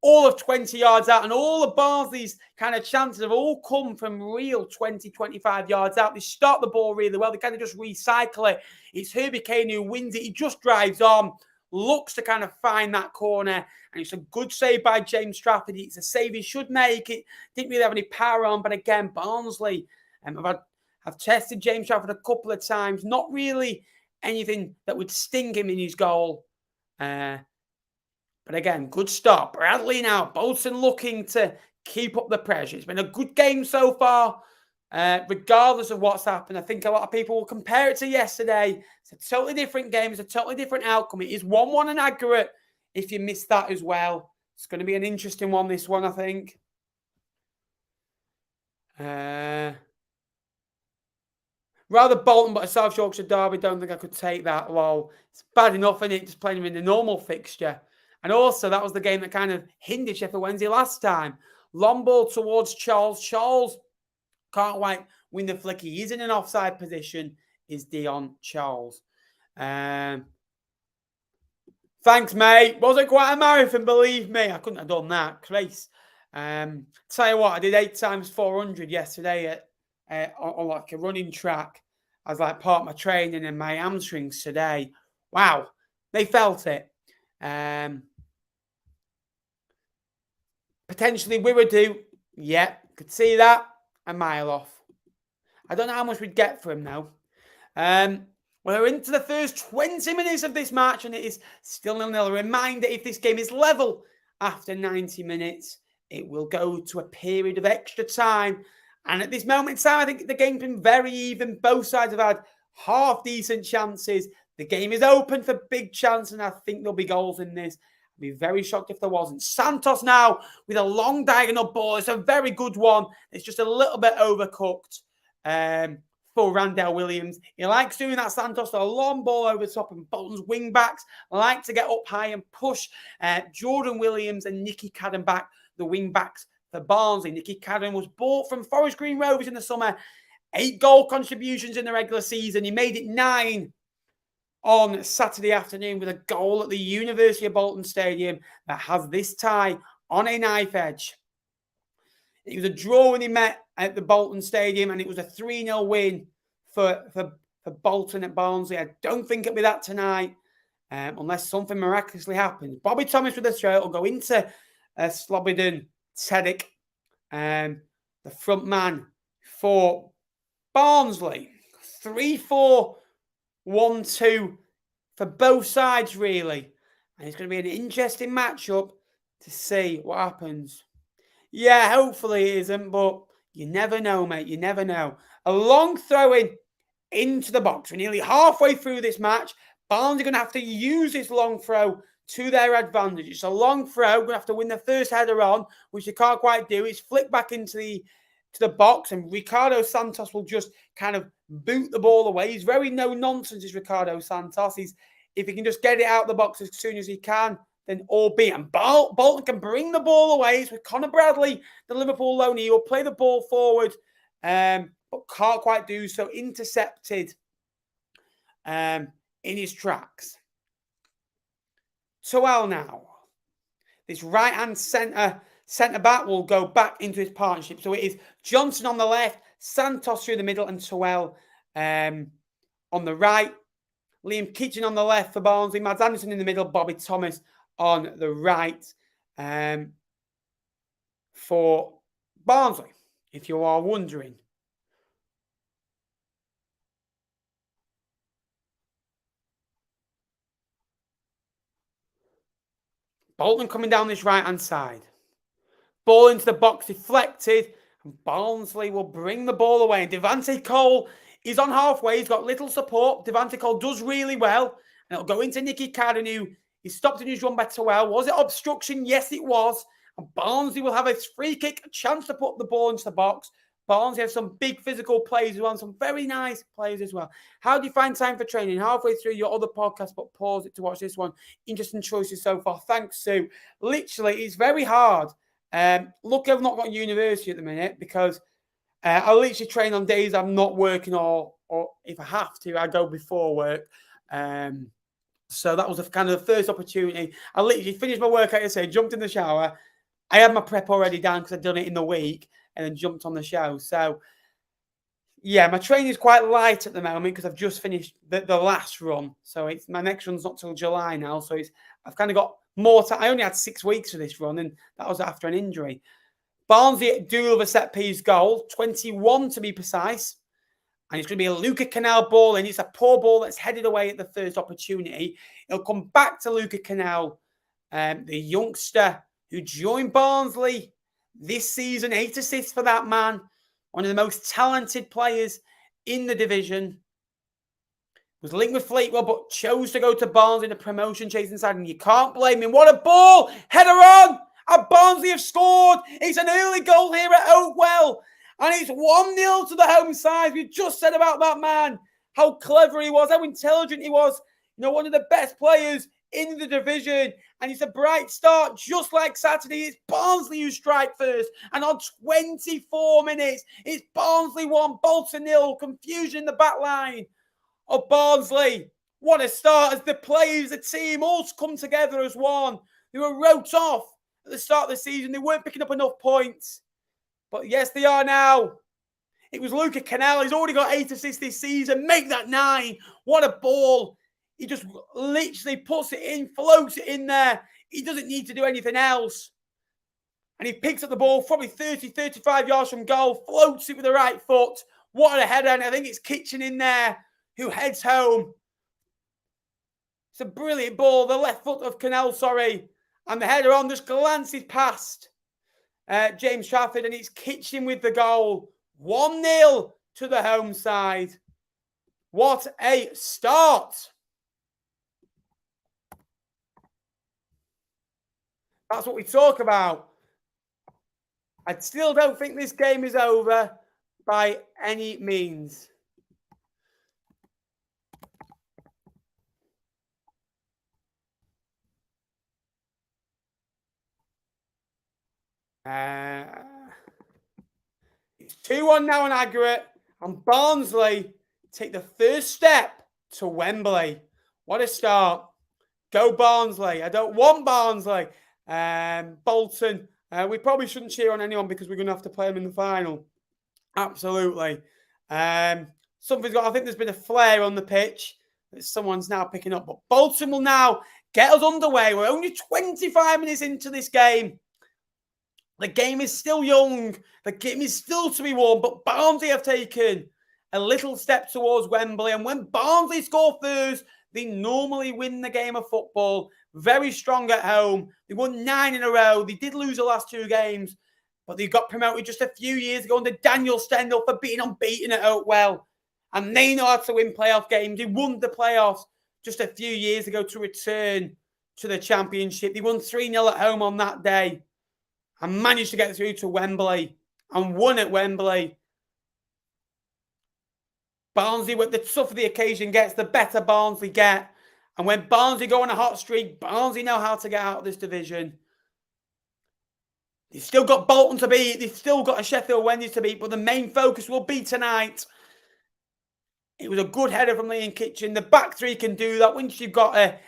all of 20 yards out. And all of Barnsley's kind of chances have all come from real 20, 25 yards out. They start the ball really well. They kind of just recycle it. It's Herbie Kane who wins it. He just drives on, looks to kind of find that corner. And it's a good save by James Trafford. It's a save he should make. It didn't really have any power on. But again, Barnsley, I've tested James Trafford a couple of times. Not really anything that would sting him in his goal. But again, good start. Bradley now. Bolton looking to keep up the pressure. It's been a good game so far. Regardless of what's happened, I think a lot of people will compare it to yesterday. It's a totally different game. It's a totally different outcome. It is 1-1 and accurate if you missed that as well. It's going to be an interesting one, this one, I think. Rather Bolton, but a South Yorkshire derby, don't think I could take that. Well, it's bad enough, isn't it, just playing him in the normal fixture. And also, that was the game that kind of hindered Sheffield Wednesday last time. Long ball towards Charles. Charles can't quite win the flick. He is in an offside position, is Dion Charles. Thanks, mate. Wasn't quite a marathon, believe me. I couldn't have done that. Christ. Tell you what, I did 8 times 400 yesterday on like a running track. I was like part of my training and my hamstrings today. Wow, they felt it. Potentially Wiradoo. Yeah, could see that. A mile off. I don't know how much we'd get for him now. We're into the first 20 minutes of this match and it is still 0-0. A reminder, if this game is level after 90 minutes, it will go to a period of extra time. And at this moment in time, I think the game's been very even. Both sides have had half-decent chances. The game is open for big chances, and I think there'll be goals in this. I'd be very shocked if there wasn't. Santos now with a long diagonal ball. It's a very good one. It's just a little bit overcooked for Randell Williams. He likes doing that, Santos. A long ball over the top, and Bolton's wing-backs like to get up high and push Jordan Williams and Nicky Cadden back, the wing-backs for Barnsley. Nicky Cadden was bought from Forest Green Rovers in the summer. 8 goal contributions in the regular season. He made it 9 on Saturday afternoon with a goal at the University of Bolton Stadium that has this tie on a knife edge. It was a draw when he met at the Bolton Stadium, and it was a 3-0 win for Bolton at Barnsley. I don't think it'll be that tonight, unless something miraculously happens. Bobby Thomas with a throw will go into Slobodan Tedic, the front man for Barnsley. 3-4-1-2 for both sides, really. And it's going to be an interesting matchup to see what happens. Yeah, hopefully it isn't, but you never know, mate. You never know. A long throw-in into the box. We're nearly halfway through this match. Barnsley are going to have to use this long throw to their advantage. It's a long throw. We're going to have to win the first header on, which they can't quite do. It's flicked back into the box, and Ricardo Santos will just kind of boot the ball away. He's very no-nonsense, is Ricardo Santos. If he can just get it out of the box as soon as he can, then all be it. And Bolton can bring the ball away. It's with Connor Bradley, the Liverpool loanee. He will play the ball forward, but can't quite do so. Intercepted in his tracks. Toel now. This right-hand centre-back will go back into his partnership. So it is Johnson on the left, Santos through the middle, and Toel on the right. Liam Kitchen on the left for Barnsley. Mads Anderson in the middle. Bobby Thomas on the right for Barnsley, if you are wondering. Bolton coming down this right-hand side. Ball into the box, deflected, and Barnsley will bring the ball away. And Devante Cole is on halfway. He's got little support. Devante Cole does really well. And it'll go into Nicky Cadden, who he stopped in his run by Toel. Was it obstruction? Yes, it was. And Barnsley will have a free kick, a chance to put the ball into the box. Barnsley have some big physical players as well, and some very nice players as well. How do you find time for training? Halfway through your other podcast, but pause it to watch this one. Interesting choices so far. Thanks, Sue. Literally, it's very hard. Look, I've not got university at the minute because I literally train on days I'm not working or or if I have to, I go before work. So that was kind of the first opportunity. I literally finished my workout yesterday, jumped in the shower. I had my prep already done because I'd done it in the week, and then jumped on the show. So yeah, my training is quite light at the moment because I've just finished the last run. So my next run's not till July now. So I've kind of got more time. I only had 6 weeks for this run, and that was after an injury. Barnsley do love a set piece goal, 21 to be precise. And it's going to be a Luca Canal ball, and it's a poor ball that's headed away at the first opportunity. It'll come back to Luca Canal, the youngster who joined Barnsley this season. 8 assists for that man. One of the most talented players in the division. Was linked with Fleetwood, but chose to go to Barnsley in the promotion chasing side. And you can't blame him. What a ball! Header on! And Barnsley have scored. It's an early goal here at Oakwell. And it's 1-0 to the home side. We just said about that man, how clever he was, how intelligent he was. You know, one of the best players in the division. And it's a bright start, just like Saturday. It's Barnsley who strike first. And on 24 minutes, it's Barnsley 1, Bolton 0. Confusion in the back line of Barnsley. What a start as the players, the team, all come together as one. They were wrote off at the start of the season. They weren't picking up enough points. But yes, they are now. It was Luca Canal. He's already got 8 assists this season. Make that 9. What a ball. He just literally puts it in, floats it in there. He doesn't need to do anything else. And he picks up the ball probably 30, 35 yards from goal, floats it with the right foot. What a header. And I think it's Kitchen in there who heads home. It's a brilliant ball. The left foot of Canal, sorry. And the header on just glances past James Trafford, and it's Kitchen with the goal. 1-0 to the home side. What a start. That's what we talk about. I still don't think this game is over by any means. It's 2-1 now in aggregate, and Barnsley take the first step to Wembley. What a start. Go Barnsley. I don't want Barnsley. Bolton, we probably shouldn't cheer on anyone because we're going to have to play them in the final. Absolutely. Something's got, I think there's been a flare on the pitch that someone's now picking up. But Bolton will now get us underway. We're only 25 minutes into this game. The game is still young. The game is still to be won. But Barnsley have taken a little step towards Wembley. And when Barnsley score first, they normally win the game of football. Very strong at home. They won 9 in a row. They did lose the last 2 games. But they got promoted just a few years ago under Daniel Stendhal for being unbeaten at Oakwell. And they know how to win playoff games. They won the playoffs just a few years ago to return to the championship. They won 3-0 at home on that day. And managed to get through to Wembley and won at Wembley. Barnsley, the tougher the occasion gets, the better Barnsley get. And when Barnsley go on a hot streak, Barnsley know how to get out of this division. They've still got Bolton to beat. They've still got a Sheffield Wednesday to beat. But the main focus will be tonight. It was a good header from Liam Kitchen. The back three can do that. Once you've got a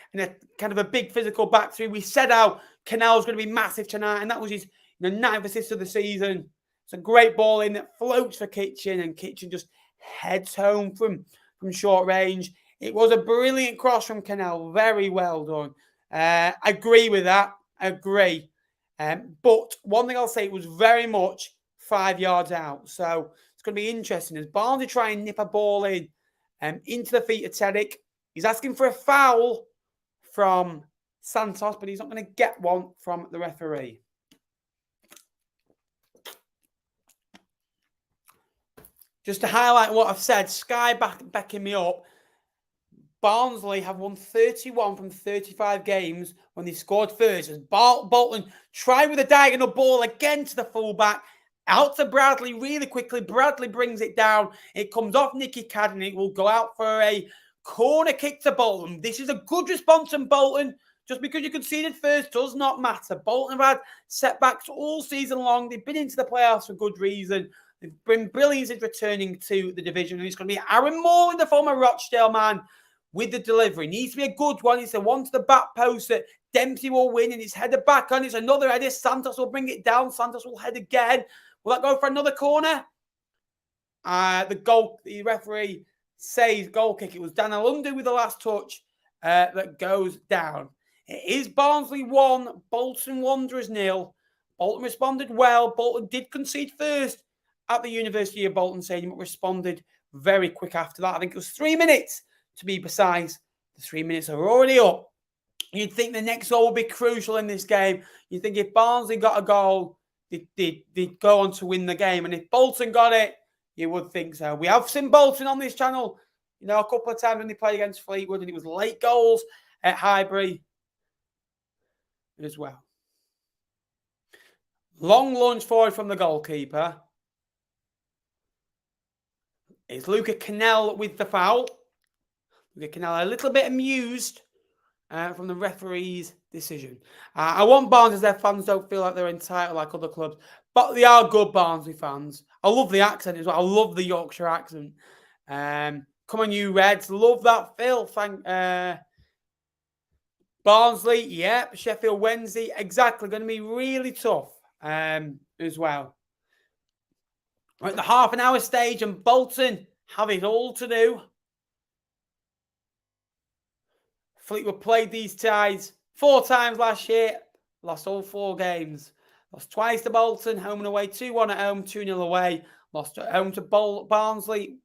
kind of a big physical back three, we said how Canal's going to be massive tonight. And that was his 9th assist of the season. It's a great ball in that floats for Kitchen. And Kitchen just heads home from short range. It was a brilliant cross from Canal. Very well done. I agree with that. I agree. But one thing I'll say, it was very much 5 yards out. So it's going to be interesting as Barnsley try and nip a ball in into the feet of Tedic. He's asking for a foul from Santos, but he's not going to get one from the referee. Just to highlight what I've said, Sky backing me up. Barnsley have won 31 from 35 games when they scored first. As Bolton tried with a diagonal ball again to the fullback. Out to Bradley really quickly. Bradley brings it down. It comes off Nicky Cadden and it will go out for a corner kick to Bolton. This is a good response from Bolton. Just because you conceded first does not matter. Bolton have had setbacks all season long. They've been into the playoffs for good reason. They've been brilliant at returning to the division. And it's going to be Aaron Moore in the former Rochdale man with the delivery. It needs to be a good one. It's the one to the back post that Dempsey will win, and it's headed back on. It's another header. Santos will bring it down. Santos will head again. Will that go for another corner? The referee says goal kick. It was Dan Alundu with the last touch that goes down. It is Barnsley 1, Bolton Wanderers 0. Bolton responded well. Bolton did concede first at the University of Bolton Stadium, but responded very quick after that. I think it was 3 minutes to be precise. The 3 minutes are already up. You'd think the next goal would be crucial in this game. You'd think if Barnsley got a goal, they'd go on to win the game. And if Bolton got it, you would think so. We have seen Bolton on this channel, a couple of times when they played against Fleetwood, and it was late goals at Highbury as well. Long lunge forward from the goalkeeper. It's Luca Cannell with the foul. Luca Cannell a little bit amused from the referee's decision. I want Barnsley, their fans don't feel like they're entitled like other clubs, but they are good Barnsley fans. I love the accent as well. I love the Yorkshire accent. Come on, you Reds. Love that, Phil. Barnsley, yep. Sheffield Wednesday, exactly. Going to be really tough as well. We're at the half an hour stage, and Bolton have it all to do. Fleetwood played these ties 4 times last year. Lost all 4 games. Lost twice to Bolton, home and away. 2-1 at home, 2-0 away. Lost at home to Barnsley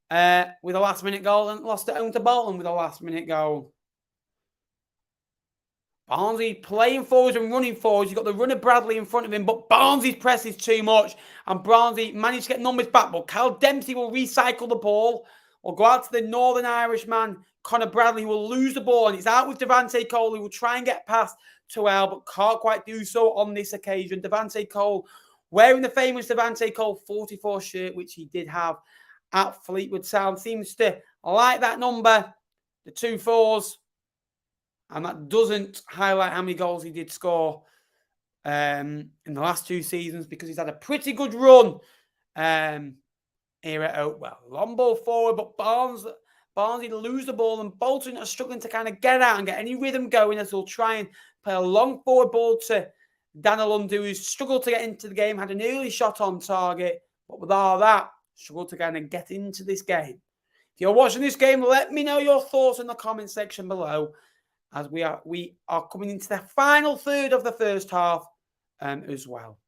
with a last-minute goal, and lost at home to Bolton with a last-minute goal. Barnsley playing forwards and running forwards. You've got the runner Bradley in front of him, but Barnsley's press is too much. And Barnsley managed to get numbers back, but Cal Dempsey will recycle the ball or go out to the Northern Irish man, Connor Bradley, who will lose the ball. And it's out with Devante Cole, who will try and get past Toel, but can't quite do so on this occasion. Devante Cole, wearing the famous Devante Cole 44 shirt, which he did have at Fleetwood Town, seems to like that number, the 2 4s. And that doesn't highlight how many goals he did score in the last 2 seasons, because he's had a pretty good run here at Oakwell. Long ball forward, but Barnsley lose the ball, and Bolton are struggling to kind of get out and get any rhythm going, as they'll try and play a long forward ball to Daniel Lundu, who's struggled to get into the game, had an early shot on target, but with all that, struggled to kind of get into this game. If you're watching this game, let me know your thoughts in the comment section below, as we are coming into the final third of the first half as well.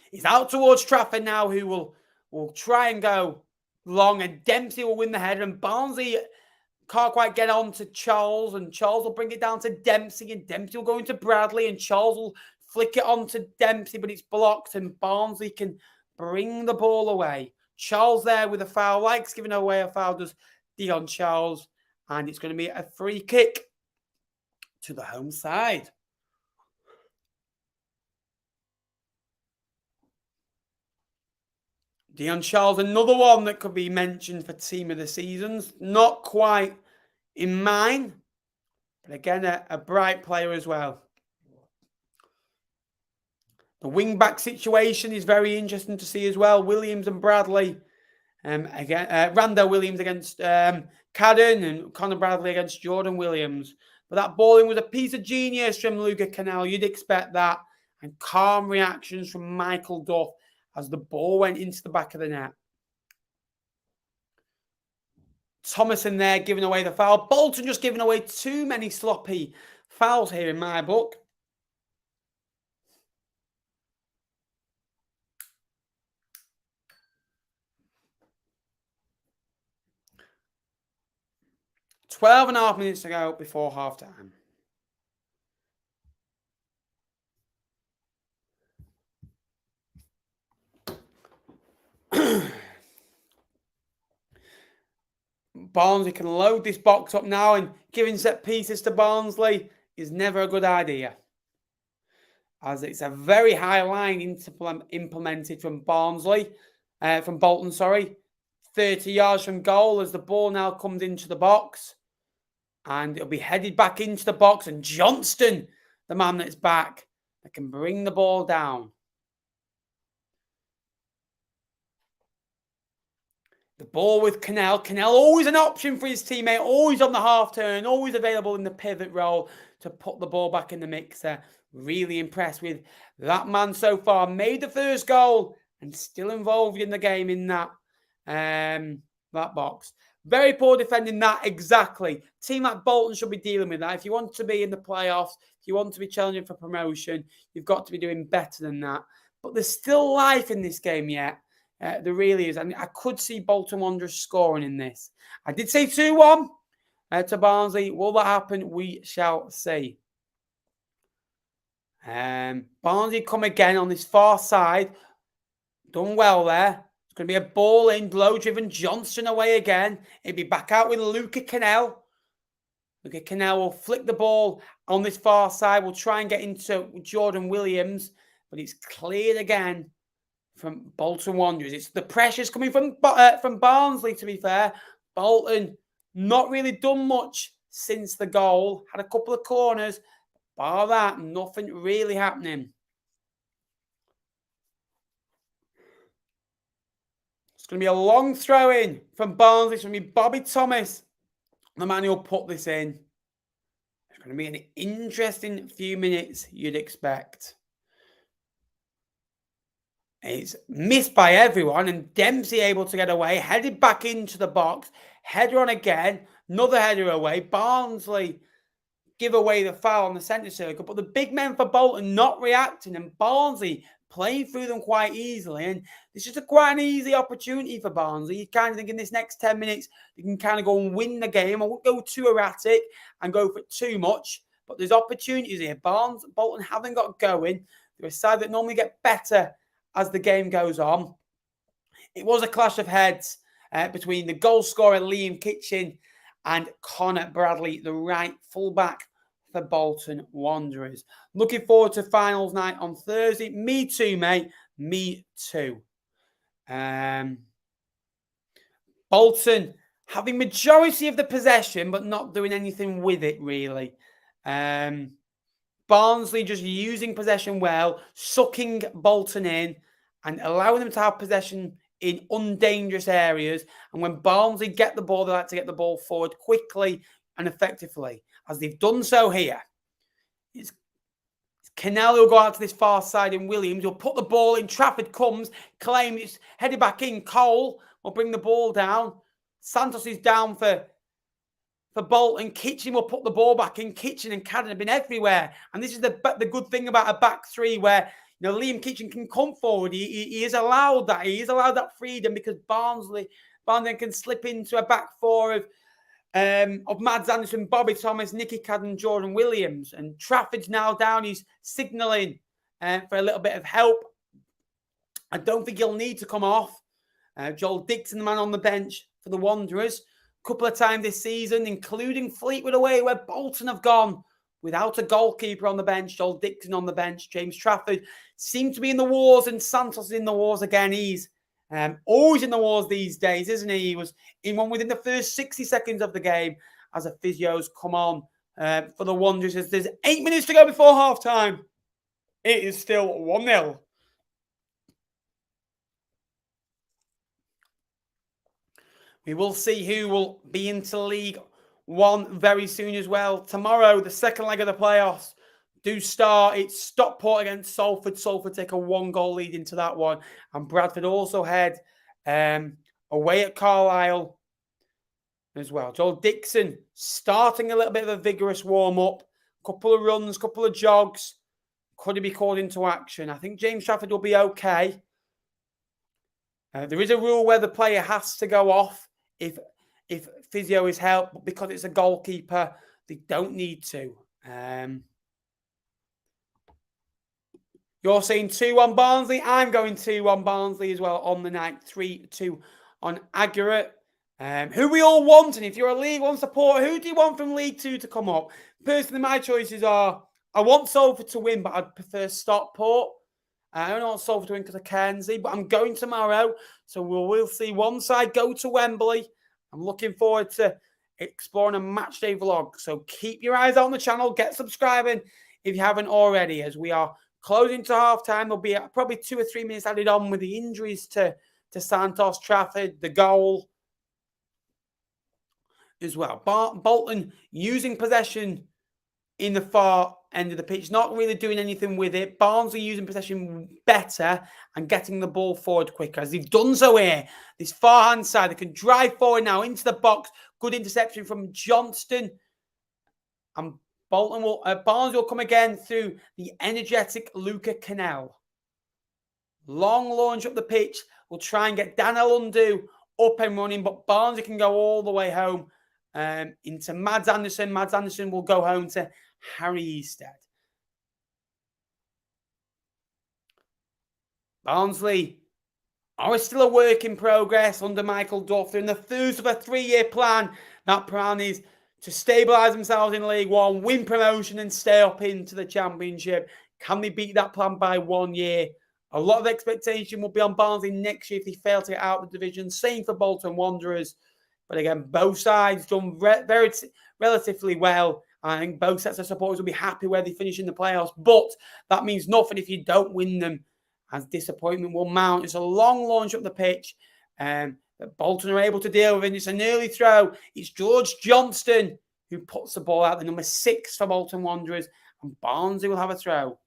He's out towards Trafford now, who will try and go long, and Dempsey will win the header, and Barnsley can't quite get on to Charles, and Charles will bring it down to Dempsey, and Dempsey will go into Bradley, and Charles will flick it on to Dempsey, but it's blocked, and Barnsley can bring the ball away. Charles there with a foul, likes giving away a foul, does Dion Charles, and it's going to be a free kick to the home side. Dion Charles, another one that could be mentioned for team of the seasons. Not quite in mine, but again, a bright player as well. The wing-back situation is very interesting to see as well. Williams and Bradley. Randall Williams against Cadden, and Connor Bradley against Jordan Williams. But that balling was a piece of genius from Luca Cannell. You'd expect that. And calm reactions from Michael Duff as the ball went into the back of the net. Thomason there giving away the foul. Bolton just giving away too many sloppy fouls here in my book. Twelve and a half minutes to go before half time. Barnsley can load this box up now, and giving set pieces to Barnsley is never a good idea, as it's a very high line implemented from Bolton, 30 yards from goal, as the ball now comes into the box, and it'll be headed back into the box, and Johnston, the man that's back, that can bring the ball down. The ball with Cannell. Cannell always an option for his teammate, always on the half turn, always available in the pivot role to put the ball back in the mixer. Really impressed with that man so far. Made the first goal and still involved in the game in that box. Very poor defending that, exactly. Team like Bolton should be dealing with that. If you want to be in the playoffs, if you want to be challenging for promotion, you've got to be doing better than that. But there's still life in this game yet. There really is. I mean, I could see Bolton Wanderers scoring in this. I did say 2-1 to Barnsley. Will that happen? We shall see. Barnsley come again on this far side. Done well there. It's going to be a ball in, blow-driven. Johnson away again. It'll be back out with Luca Cannell. Luca Cannell will flick the ball on this far side. We'll try and get into Jordan Williams, but it's cleared again from Bolton Wanderers. It's the pressure's coming from Barnsley, to be fair. Bolton not really done much since the goal. Had a couple of corners. Bar that, nothing really happening. It's going to be a long throw in from Barnsley. It's going to be Bobby Thomas, the man who'll put this in. It's going to be an interesting few minutes, you'd expect. It's missed by everyone, and Dempsey able to get away, headed back into the box, header on again, another header away. Barnsley give away the foul on the centre circle, but the big men for Bolton not reacting, and Barnsley playing through them quite easily. And this is quite an easy opportunity for Barnsley. You kind of think in this next 10 minutes, you can kind of go and win the game. I won't go too erratic and go for it too much, but there's opportunities here. Bolton haven't got going. They're a side that normally get better as the game goes on. It was a clash of heads between the goal scorer Liam Kitchen and Connor Bradley, the right fullback for Bolton Wanderers. Looking forward to finals night on Thursday. Me too, mate. Me too. Bolton having majority of the possession, but not doing anything with it, really. Barnsley just using possession well, sucking Bolton in and allowing them to have possession in undangerous areas. And when Barnsley get the ball, they like to get the ball forward quickly and effectively, as they've done so here. It's Cannell who'll go out to this far side in Williams. He'll put the ball in. Trafford comes, claim it's headed back in. Cole will bring the ball down. Santos is down for Bolton. Kitchen will put the ball back in. Kitchen and Cadden have been everywhere. And this is the good thing about a back three where, you know, Liam Kitchen can come forward. He is allowed that. He is allowed that freedom because Barnsley can slip into a back four of Mads Anderson, Bobby Thomas, Nicky Cadden, Jordan Williams. And Trafford's now down. He's signalling for a little bit of help. I don't think he'll need to come off. Joel Dixon, the man on the bench for the Wanderers. A couple of times this season, including Fleetwood away, where Bolton have gone without a goalkeeper on the bench. Joel Dixon on the bench. James Trafford seemed to be in the wars, and Santos is in the wars again. He's always in the wars these days, isn't he? He was in one within the first 60 seconds of the game as the physios come on for the Wanderers. There's 8 minutes to go before half-time. It is still 1-0. We will see who will be into League One very soon as well. Tomorrow, the second leg of the playoffs do start. It's Stockport against Salford. Salford take a 1-goal lead into that one. And Bradford also head away at Carlisle as well. Joel Dixon starting a little bit of a vigorous warm-up. Couple of runs, couple of jogs. Could he be called into action? I think James Trafford will be okay. There is a rule where the player has to go off if physio is helped, but because it's a goalkeeper, they don't need to. You're saying 2-1 Barnsley. I'm going 2-1 Barnsley as well on the night. 3-2 on Aguirre. Who we all want, and if you're a League One supporter, who do you want from League Two to come up? Personally, my choices are, I want Salford to win, but I'd prefer Stockport. I don't want Salford to win because of Cairnsey, but I'm going tomorrow, so we'll see one side go to Wembley. I'm looking forward to exploring a matchday vlog, so keep your eyes on the channel. Get subscribing if you haven't already, as we are closing to half-time. There'll be probably 2 or 3 minutes added on with the injuries to to Santos Trafford, the goal as well. Bolton using possession in the far end of the pitch, not really doing anything with it. Barnsley using possession better and getting the ball forward quicker, as they've done so here. This far hand side, they can drive forward now into the box. Good interception from Johnston. And Barnsley will come again through the energetic Luca Canal. Long launch up the pitch. We'll try and get Dan Alundu up and running, but Barnsley can go all the way home into Mads Anderson. Mads Anderson will go home to Harry Easted. Barnsley are still a work in progress under Michael Duff. They're in the first of a 3-year plan. That plan is to stabilise themselves in League One, win promotion and stay up into the Championship. Can they beat that plan by 1 year? A lot of expectation will be on Barnsley next year if they fail to get out of the division. Same for Bolton Wanderers. But again, both sides done very relatively well. I think both sets of supporters will be happy where they finish in the playoffs. But that means nothing if you don't win them, as disappointment will mount. It's a long launch up the pitch that Bolton are able to deal with. And it's an early throw. It's George Johnston who puts the ball out, the number 6 for Bolton Wanderers. And Barnsley will have a throw.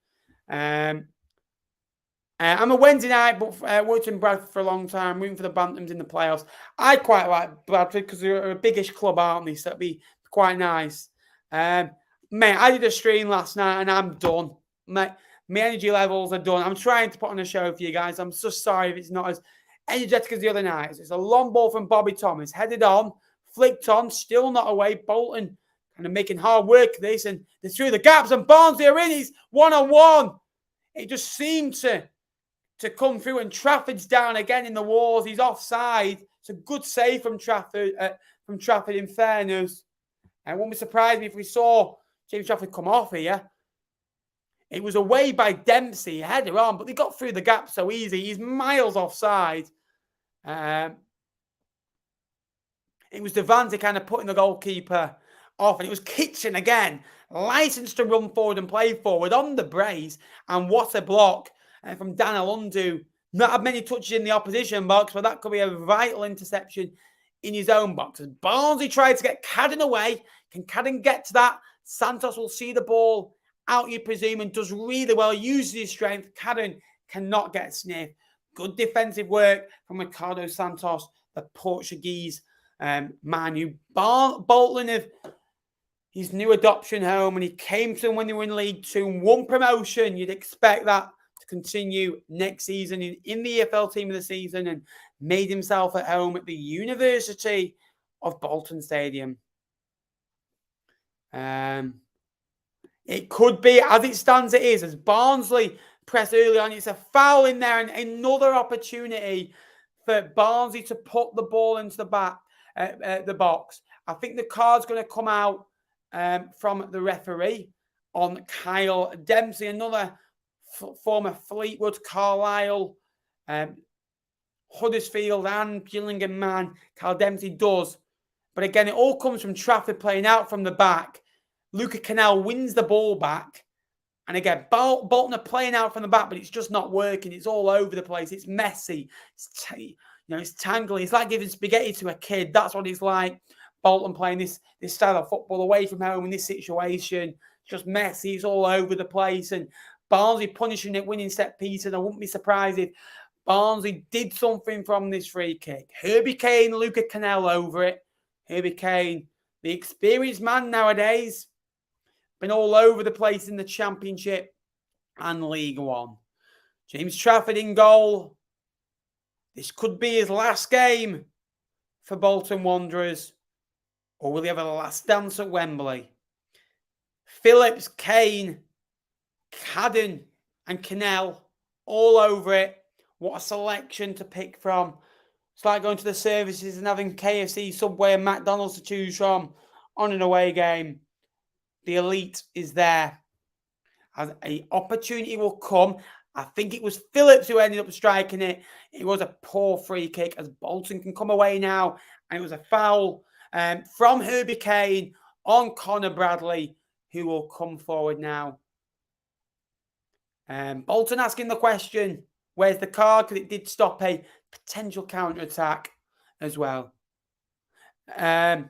I'm a Wednesday night, but worked in Bradford for a long time, rooting for the Bantams in the playoffs. I quite like Bradford because they're a biggish club, aren't they? So that'd be quite nice. Mate, I did a stream last night and I'm done. Mate, my energy levels are done. I'm trying to put on a show for you guys. I'm so sorry if it's not as energetic as the other night. It's a long ball from Bobby Thomas, headed on, flicked on, still not away. Bolton kind of making hard work of this, and they're through the gaps, and Barnsley are in. He's 1-on-1. It just seemed to come through, and Trafford's down again in the walls. He's offside. It's a good save from Trafford. In fairness, and it wouldn't be surprised me if we saw James Trafford come off here. It was away by Dempsey, header on, but they got through the gap so easy. He's miles offside. It was Devante kind of putting the goalkeeper off, and it was Kitchen again, licensed to run forward and play forward on the brace, and what a block from Dan Alundu. Not had many touches in the opposition box, but that could be a vital interception in his own box. As Barnsley tried to get Cadden away. Can Cadden get to that? Santos will see the ball out, you presume, and does really well, uses his strength. Cadden cannot get a sniff. Good defensive work from Ricardo Santos, the Portuguese man who Bolton have his new adoption home, and he came to them when they were in League Two and won promotion. You'd expect that to continue next season in the EFL team of the season, and made himself at home at the University of Bolton Stadium. It could be, as it stands, it is. As Barnsley press early on, it's a foul in there, and another opportunity for Barnsley to put the ball into the box. I think the card's going to come out from the referee on Kyle Dempsey, another former Fleetwood, Carlisle, Huddersfield and Gillingham man. Kyle Dempsey does. But again, it all comes from Trafford playing out from the back. Luca Canal wins the ball back. And again, Bolton are playing out from the back, but it's just not working. It's all over the place. It's messy. It's tangling. It's like giving spaghetti to a kid. That's what it's like. Bolton playing this style of football away from home in this situation. It's just messy. It's all over the place. And Barnsley punishing it, winning set piece. And I wouldn't be surprised if Barnsley did something from this free kick. Herbie Kane, Luca Canal over it. Herbie Kane, the experienced man nowadays, been all over the place in the Championship and League One. James Trafford in goal. This could be his last game for Bolton Wanderers. Or will he have a last dance at Wembley? Phillips, Kane, Cadden and Canal all over it. What a selection to pick from. It's like going to the services and having KFC, Subway and McDonald's to choose from on an away game. The elite is there. As an opportunity will come. I think it was Phillips who ended up striking it. It was a poor free kick as Bolton can come away now. And it was a foul from Herbie Kane on Connor Bradley, who will come forward now. Bolton asking the question, Where's the card? Because it did stop a potential counter-attack as well. Ben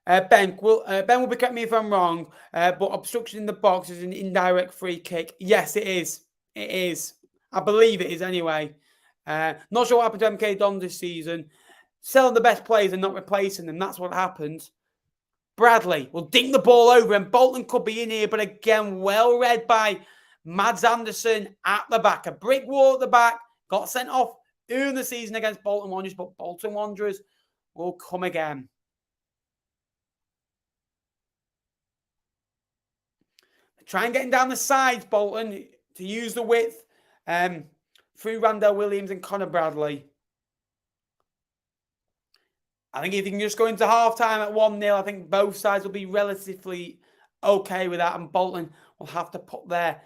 will be correct me if I'm wrong, but obstruction in the box is an indirect free kick. Yes, it is. It is. I believe it is anyway. Not sure what happened to MK Dons this season. Selling the best players and not replacing them. That's what happened. Bradley will dink the ball over and Bolton could be in here, but again, well read by Mads Anderson at the back. A brick wall at the back. Got sent off early in the season against Bolton Wanderers, but Bolton Wanderers will come again. Try and getting down the sides, Bolton, to use the width through Randell Williams and Connor Bradley. I think if you can just go into half-time at 1-0, I think both sides will be relatively okay with that, and Bolton will have to put the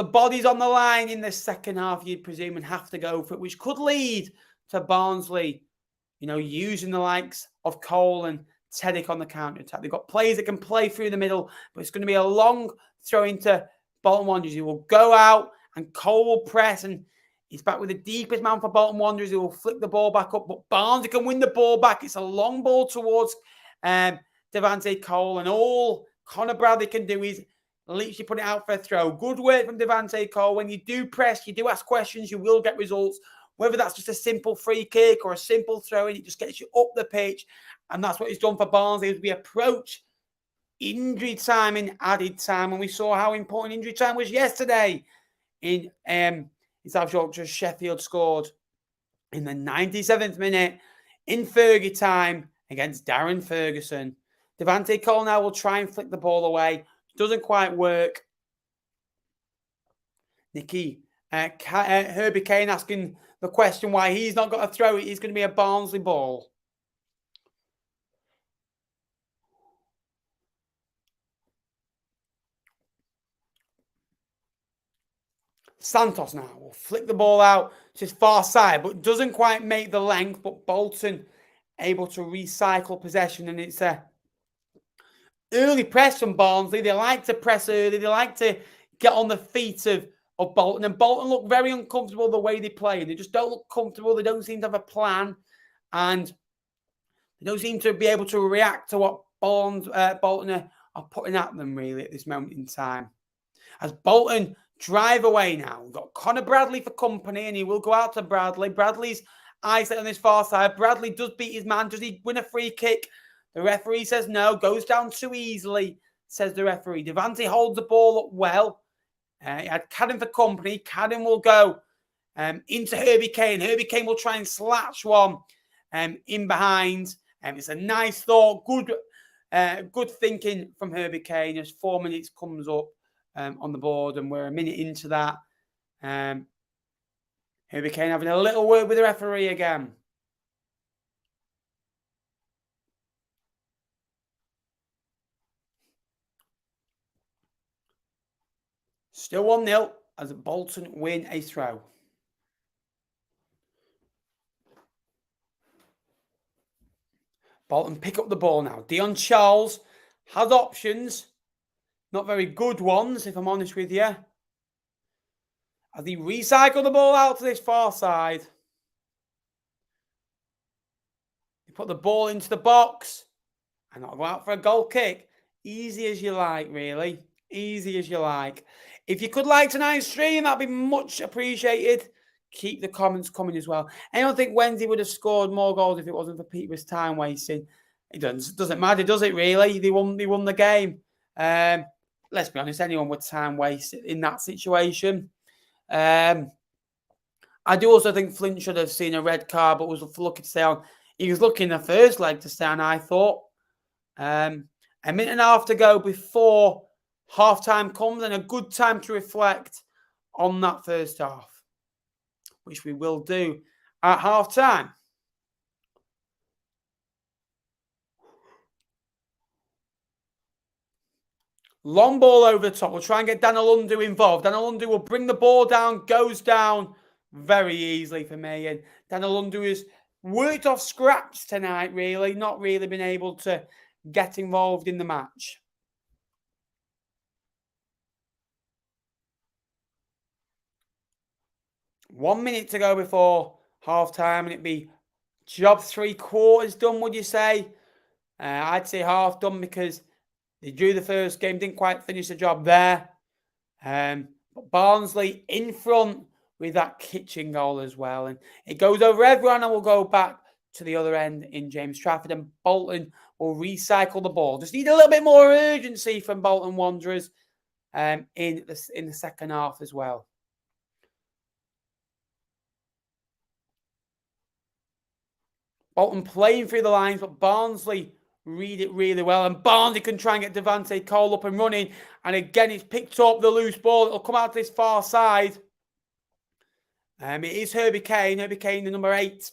bodies on the line in the second half, you'd presume, and have to go for it, which could lead to Barnsley, using the likes of Cole and Tedic on the counter-attack. They've got players that can play through the middle, but it's going to be a long throw into Bolton Wanderers. He will go out, and Cole will press, and he's back with the deepest man for Bolton Wanderers. He will flick the ball back up, but Barnsley can win the ball back. It's a long ball towards Devante Cole, and all Connor Bradley can do is literally put it out for a throw. Good work from Devante Cole. When you do press, you do ask questions, you will get results. Whether that's just a simple free kick or a simple throw in, it just gets you up the pitch. And that's what he's done for Barnsley as we approach injury time and added time. And we saw how important injury time was yesterday in South Yorkshire. Sheffield scored in the 97th minute in Fergie time against Darren Ferguson. Devante Cole now will try and flick the ball away. Doesn't quite work. Nicky, Herbie Kane asking the question why he's not got a throw. It is going to be a Barnsley ball. Santos now will flick the ball out to his far side, but doesn't quite make the length. But Bolton able to recycle possession, and it's a early press from Barnsley. They like to press early. They like to get on the feet of Bolton. And Bolton look very uncomfortable the way they play. They just don't look comfortable. They don't seem to have a plan. And they don't seem to be able to react to what Bolton are putting at them, really, at this moment in time. As Bolton drive away now. We've got Connor Bradley for company, and he will go out to Bradley. Bradley's eyesight on this far side. Bradley does beat his man. Does he win a free kick? The referee says no. Goes down too easily, says the referee. Devante holds the ball up well. He had Cadden for company. Cadden will go into Herbie Kane. Herbie Kane will try and slash one in behind. It's a nice thought. Good thinking from Herbie Kane as 4 minutes comes up on the board, and we're a minute into that. Herbie Kane having a little word with the referee again. Still 1-0 as Bolton win a throw. Bolton pick up the ball now. Dion Charles has options. Not very good ones, if I'm honest with you. As he recycle the ball out to this far side. He put the ball into the box. And I'll go out for a goal kick. Easy as you like, really. Easy as you like. If you could like tonight's stream, that'd be much appreciated. Keep the comments coming as well. Anyone think Wednesday would have scored more goals if it wasn't for Peter's time wasting? It doesn't matter, does it, really? They won the game. Let's be honest, anyone with time wasted in that situation. I do also think Flint should have seen a red card, but was lucky to stay on. He was lucky in the first leg to stay on, I thought. A minute and a half to go before half-time comes, and a good time to reflect on that first half, which we will do at half-time. Long ball over the top. We'll try and get Daniel Undu involved. Daniel Undu will bring the ball down, goes down very easily for me. And Daniel Undu has worked off scraps tonight, really. Not really been able to get involved in the match. 1 minute to go before half time, and it'd be job 3/4 done, would you say? I'd say half done because they drew the first game, didn't quite finish the job there. But Barnsley in front with that kitchen goal as well. And it goes over everyone and will go back to the other end in James Trafford. And Bolton will recycle the ball. Just need a little bit more urgency from Bolton Wanderers in the second half as well. Bolton playing through the lines, but Barnsley read it really well. And Barnsley can try and get Devante Cole up and running. And again, it's picked up the loose ball. It'll come out to this far side. It is Herbie Kane. Herbie Kane, the number 8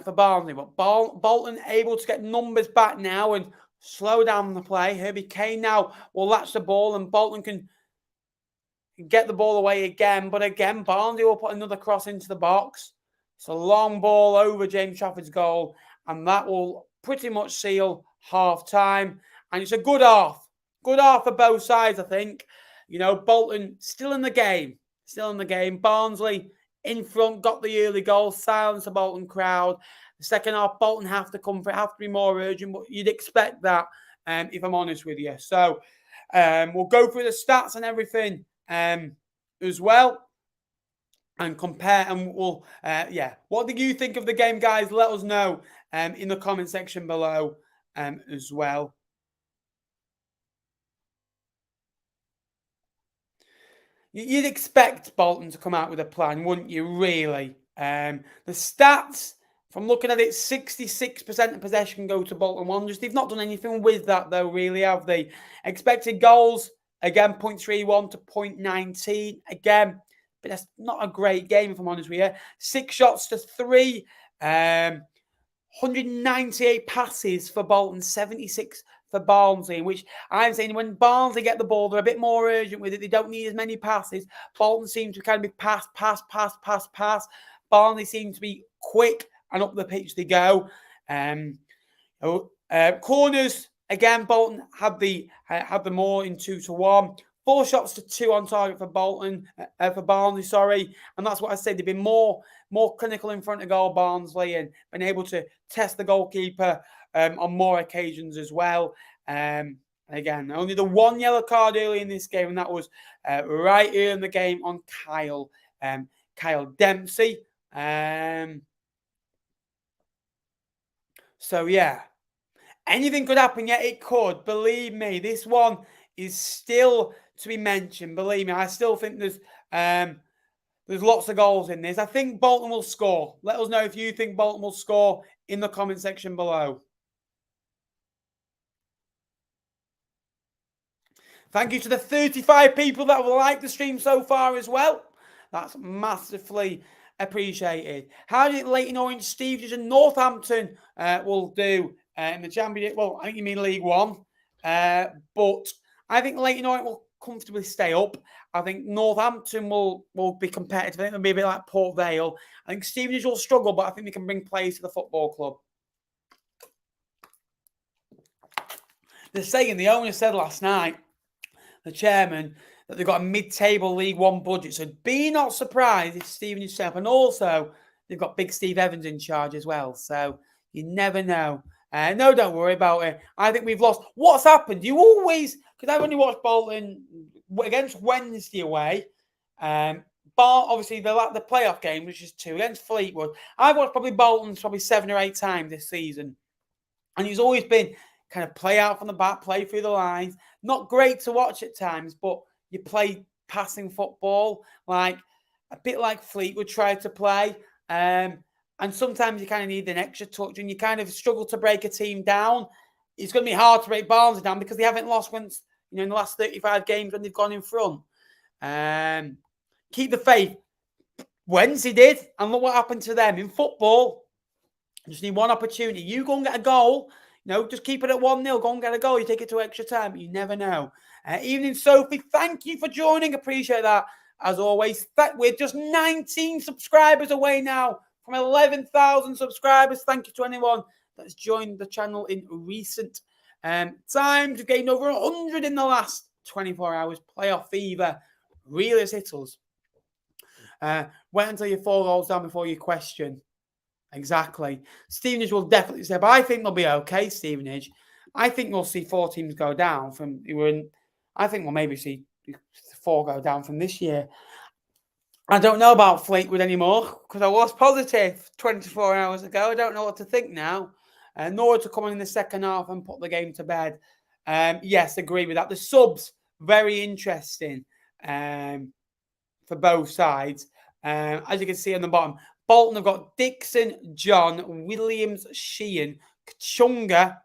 for Barnsley. But Bolton able to get numbers back now and slow down the play. Herbie Kane now will latch the ball and Bolton can get the ball away again. But again, Barnsley will put another cross into the box. It's a long ball over James Trafford's goal. And that will pretty much seal half-time. And it's a good half. Good half for both sides, I think. You know, Bolton still in the game. Still in the game. Barnsley in front, got the early goal, silenced the Bolton crowd. The second half, Bolton have to come for it, have to be more urgent, but you'd expect that, if I'm honest with you. So we'll go through the stats and everything as well and compare. And we'll, what do you think of the game, guys? Let us know in the comment section below as well. You'd expect Bolton to come out with a plan, wouldn't you, really? The stats, from looking at it, 66% of possession go to Bolton Wanderers. They've not done anything with that, though, really, have they? Expected goals, again, 0.31 to 0.19. Again, but that's not a great game, if I'm honest with you. 6 shots to 3. 198 passes for Bolton, 76 for Barnsley, which I'm saying when Barnsley get the ball, they're a bit more urgent with it. They don't need as many passes. Bolton seems to kind of be pass. Barnsley seems to be quick and up the pitch they go. Corners, again, Bolton had the more in 2-1. 4 shots to 2 on target for Barnsley, sorry. And that's what I said. They've been more clinical in front of goal, Barnsley, and been able to test the goalkeeper on more occasions as well. Again, only the 1 yellow card early in this game, and that was right early in the game on Kyle Dempsey. So, yeah. Anything could happen, yet it could. Believe me, this one is still to be mentioned. Believe me, I still think there's lots of goals in this. I think Bolton will score. Let us know if you think Bolton will score in the comment section below. Thank you to the 35 people that have liked the stream so far as well. That's massively appreciated. How did Leyton Orient, Stevenage and Northampton will do in the Championship? Well, I think you mean League One. But I think Leyton Orient will comfortably stay up. I think Northampton will be competitive. I think they'll be a bit like Port Vale. I think Stevenage will struggle, but I think they can bring players to the football club. They're saying, the owner said last night, the chairman, that they've got a mid-table League One budget. So be not surprised if Stevenage step up. And also, they've got Big Steve Evans in charge as well. So you never know. No, don't worry about it. I think we've lost. What's happened? You always, because I've only watched Bolton against Wednesday away. Obviously, the playoff game, which is 2 against Fleetwood. I've watched Bolton 7 or 8 times this season. And he's always been kind of play out from the back, play through the lines. Not great to watch at times, but you play passing football, like a bit like Fleetwood tried to play. And sometimes you kind of need an extra touch and you kind of struggle to break a team down. It's going to be hard to break Barnsley down because they haven't lost once, in the last 35 games when they've gone in front. Keep the faith. Wednesday did, and look what happened to them. In football, you just need one opportunity. You go and get a goal, just keep it at 1-0. Go and get a goal. You take it to extra time. You never know. Evening, Sophie. Thank you for joining. Appreciate that. As always, we're just 19 subscribers away now from 11,000 subscribers. Thank you to anyone that's joined the channel in recent times. We've gained over 100 in the last 24 hours. Playoff fever really has hit us. Wait until you're 4 goals down before you question. Exactly. Stevenage will definitely say, but I think they'll be okay, Stevenage. I think we'll see 4 teams go down from. I think we'll maybe see 4 go down from this year. I don't know about Fleetwood anymore because I was positive 24 hours ago. I don't know what to think now. Nor to come in the second half and put the game to bed. Yes, agree with that. The subs, very interesting for both sides. As you can see on the bottom, Bolton have got Dixon, John, Williams, Sheehan, Kachunga,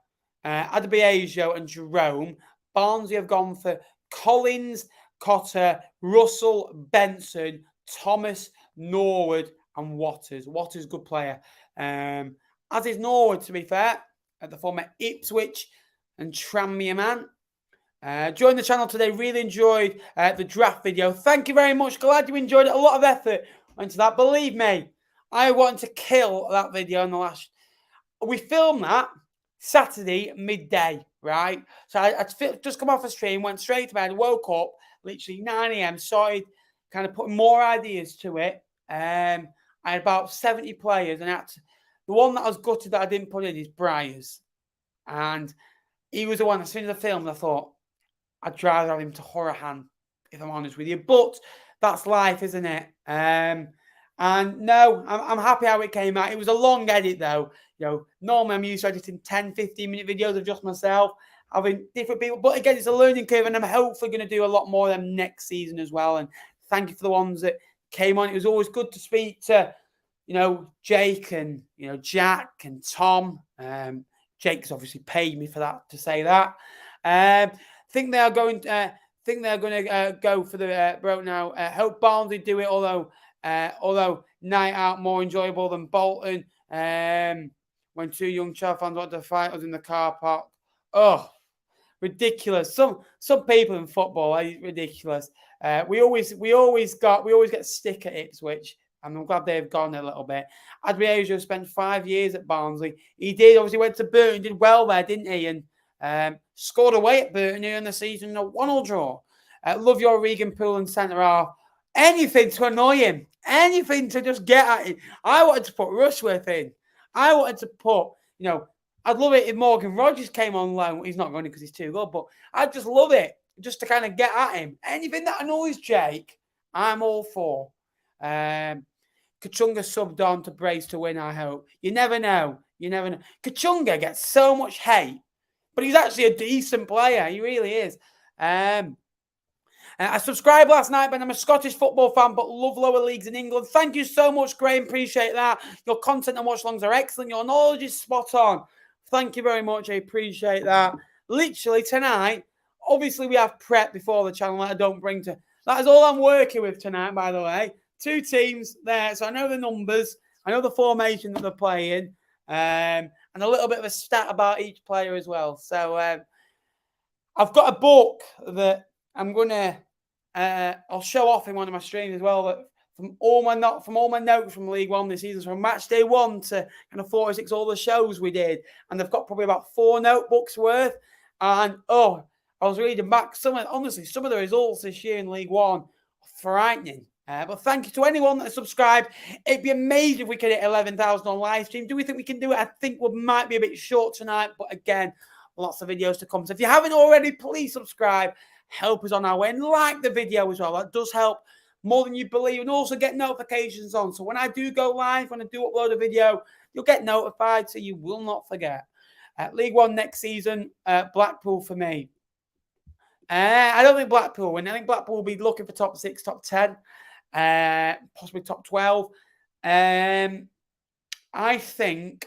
Adebayo and Jerome. Barnsley have gone for Collins, Cotter, Russell, Benson, Thomas, Norwood, and Watters. Watters, good player. As is Norwood, to be fair, at the former Ipswich and Tranmere man. Join the channel today. Really enjoyed the draft video. Thank you very much. Glad you enjoyed it. A lot of effort went into that. Believe me, I wanted to kill that video in the last. We filmed that Saturday midday, right? So I just come off the stream, went straight to bed, woke up literally 9 a.m. Started kind of putting more ideas to it. I had about 70 players, and the one that I was gutted that I didn't put in is Briars, and he was the one. As soon as I filmed, I thought I'd rather have him to Horahan, if I'm honest with you. But that's life, isn't it? And no, I'm happy how it came out. It was a long edit, though. Normally I'm used to editing 10, 15-minute videos of just myself, having different people. But again, it's a learning curve, and I'm hopefully going to do a lot more of them next season as well. And thank you for the ones that came on. It was always good to speak to, Jake and, Jack and Tom. Jake's obviously paid me for that, to say that. Think they are going to go for the broke now. Hope Barnsley do it, although night out more enjoyable than Bolton. When 2 young child fans wanted to fight us in the car park. Oh, ridiculous. Some people in football are ridiculous. We always get a stick at Ipswich. And I'm glad they've gone a little bit. Adriajo spent 5 years at Barnsley. He did. Obviously went to Burton, did well there, didn't he? And scored away at Burton here in the season in a 1-1 draw. Love your Regan Poole and centre half. Anything to annoy him. Anything to just get at him. I wanted to put Rushworth in. I wanted to put, I'd love it if Morgan Rogers came on loan. He's not going to because he's too good, but I'd just love it just to kind of get at him. Anything that annoys Jake, I'm all for. Kachunga subbed on to Brace to win, I hope. You never know. Kachunga gets so much hate, but he's actually a decent player. He really is. I subscribed last night, but I'm a Scottish football fan, but love lower leagues in England. Thank you so much, Graham. Appreciate that. Your content and watch-alongs are excellent. Your knowledge is spot on. Thank you very much. I appreciate that. Literally tonight, obviously we have prep before the channel that I don't bring to. That is all I'm working with tonight, by the way. 2 teams there, so I know the numbers. I know the formation that they're playing, and a little bit of a stat about each player as well. So I've got a book that I'm gonna I'll show off in one of my streams as well. That from all my notes from League One this season, from match day 1 to kind of 46, all the shows we did, and they've got probably about 4 notebooks worth. And I was reading back some of the results this year in League One are frightening. But thank you to anyone that subscribed. It'd be amazing if we could hit 11,000 on live stream. Do we think we can do it? I think we might be a bit short tonight, but again, lots of videos to come. So if you haven't already, please subscribe. Help us on our way and like the video as well. That does help more than you believe, and also get notifications on. So when I do go live, when I do upload a video, you'll get notified, so you will not forget. League One next season, Blackpool for me. I don't think Blackpool will win. I think Blackpool will be looking for top 6, top 10. Possibly top 12. I think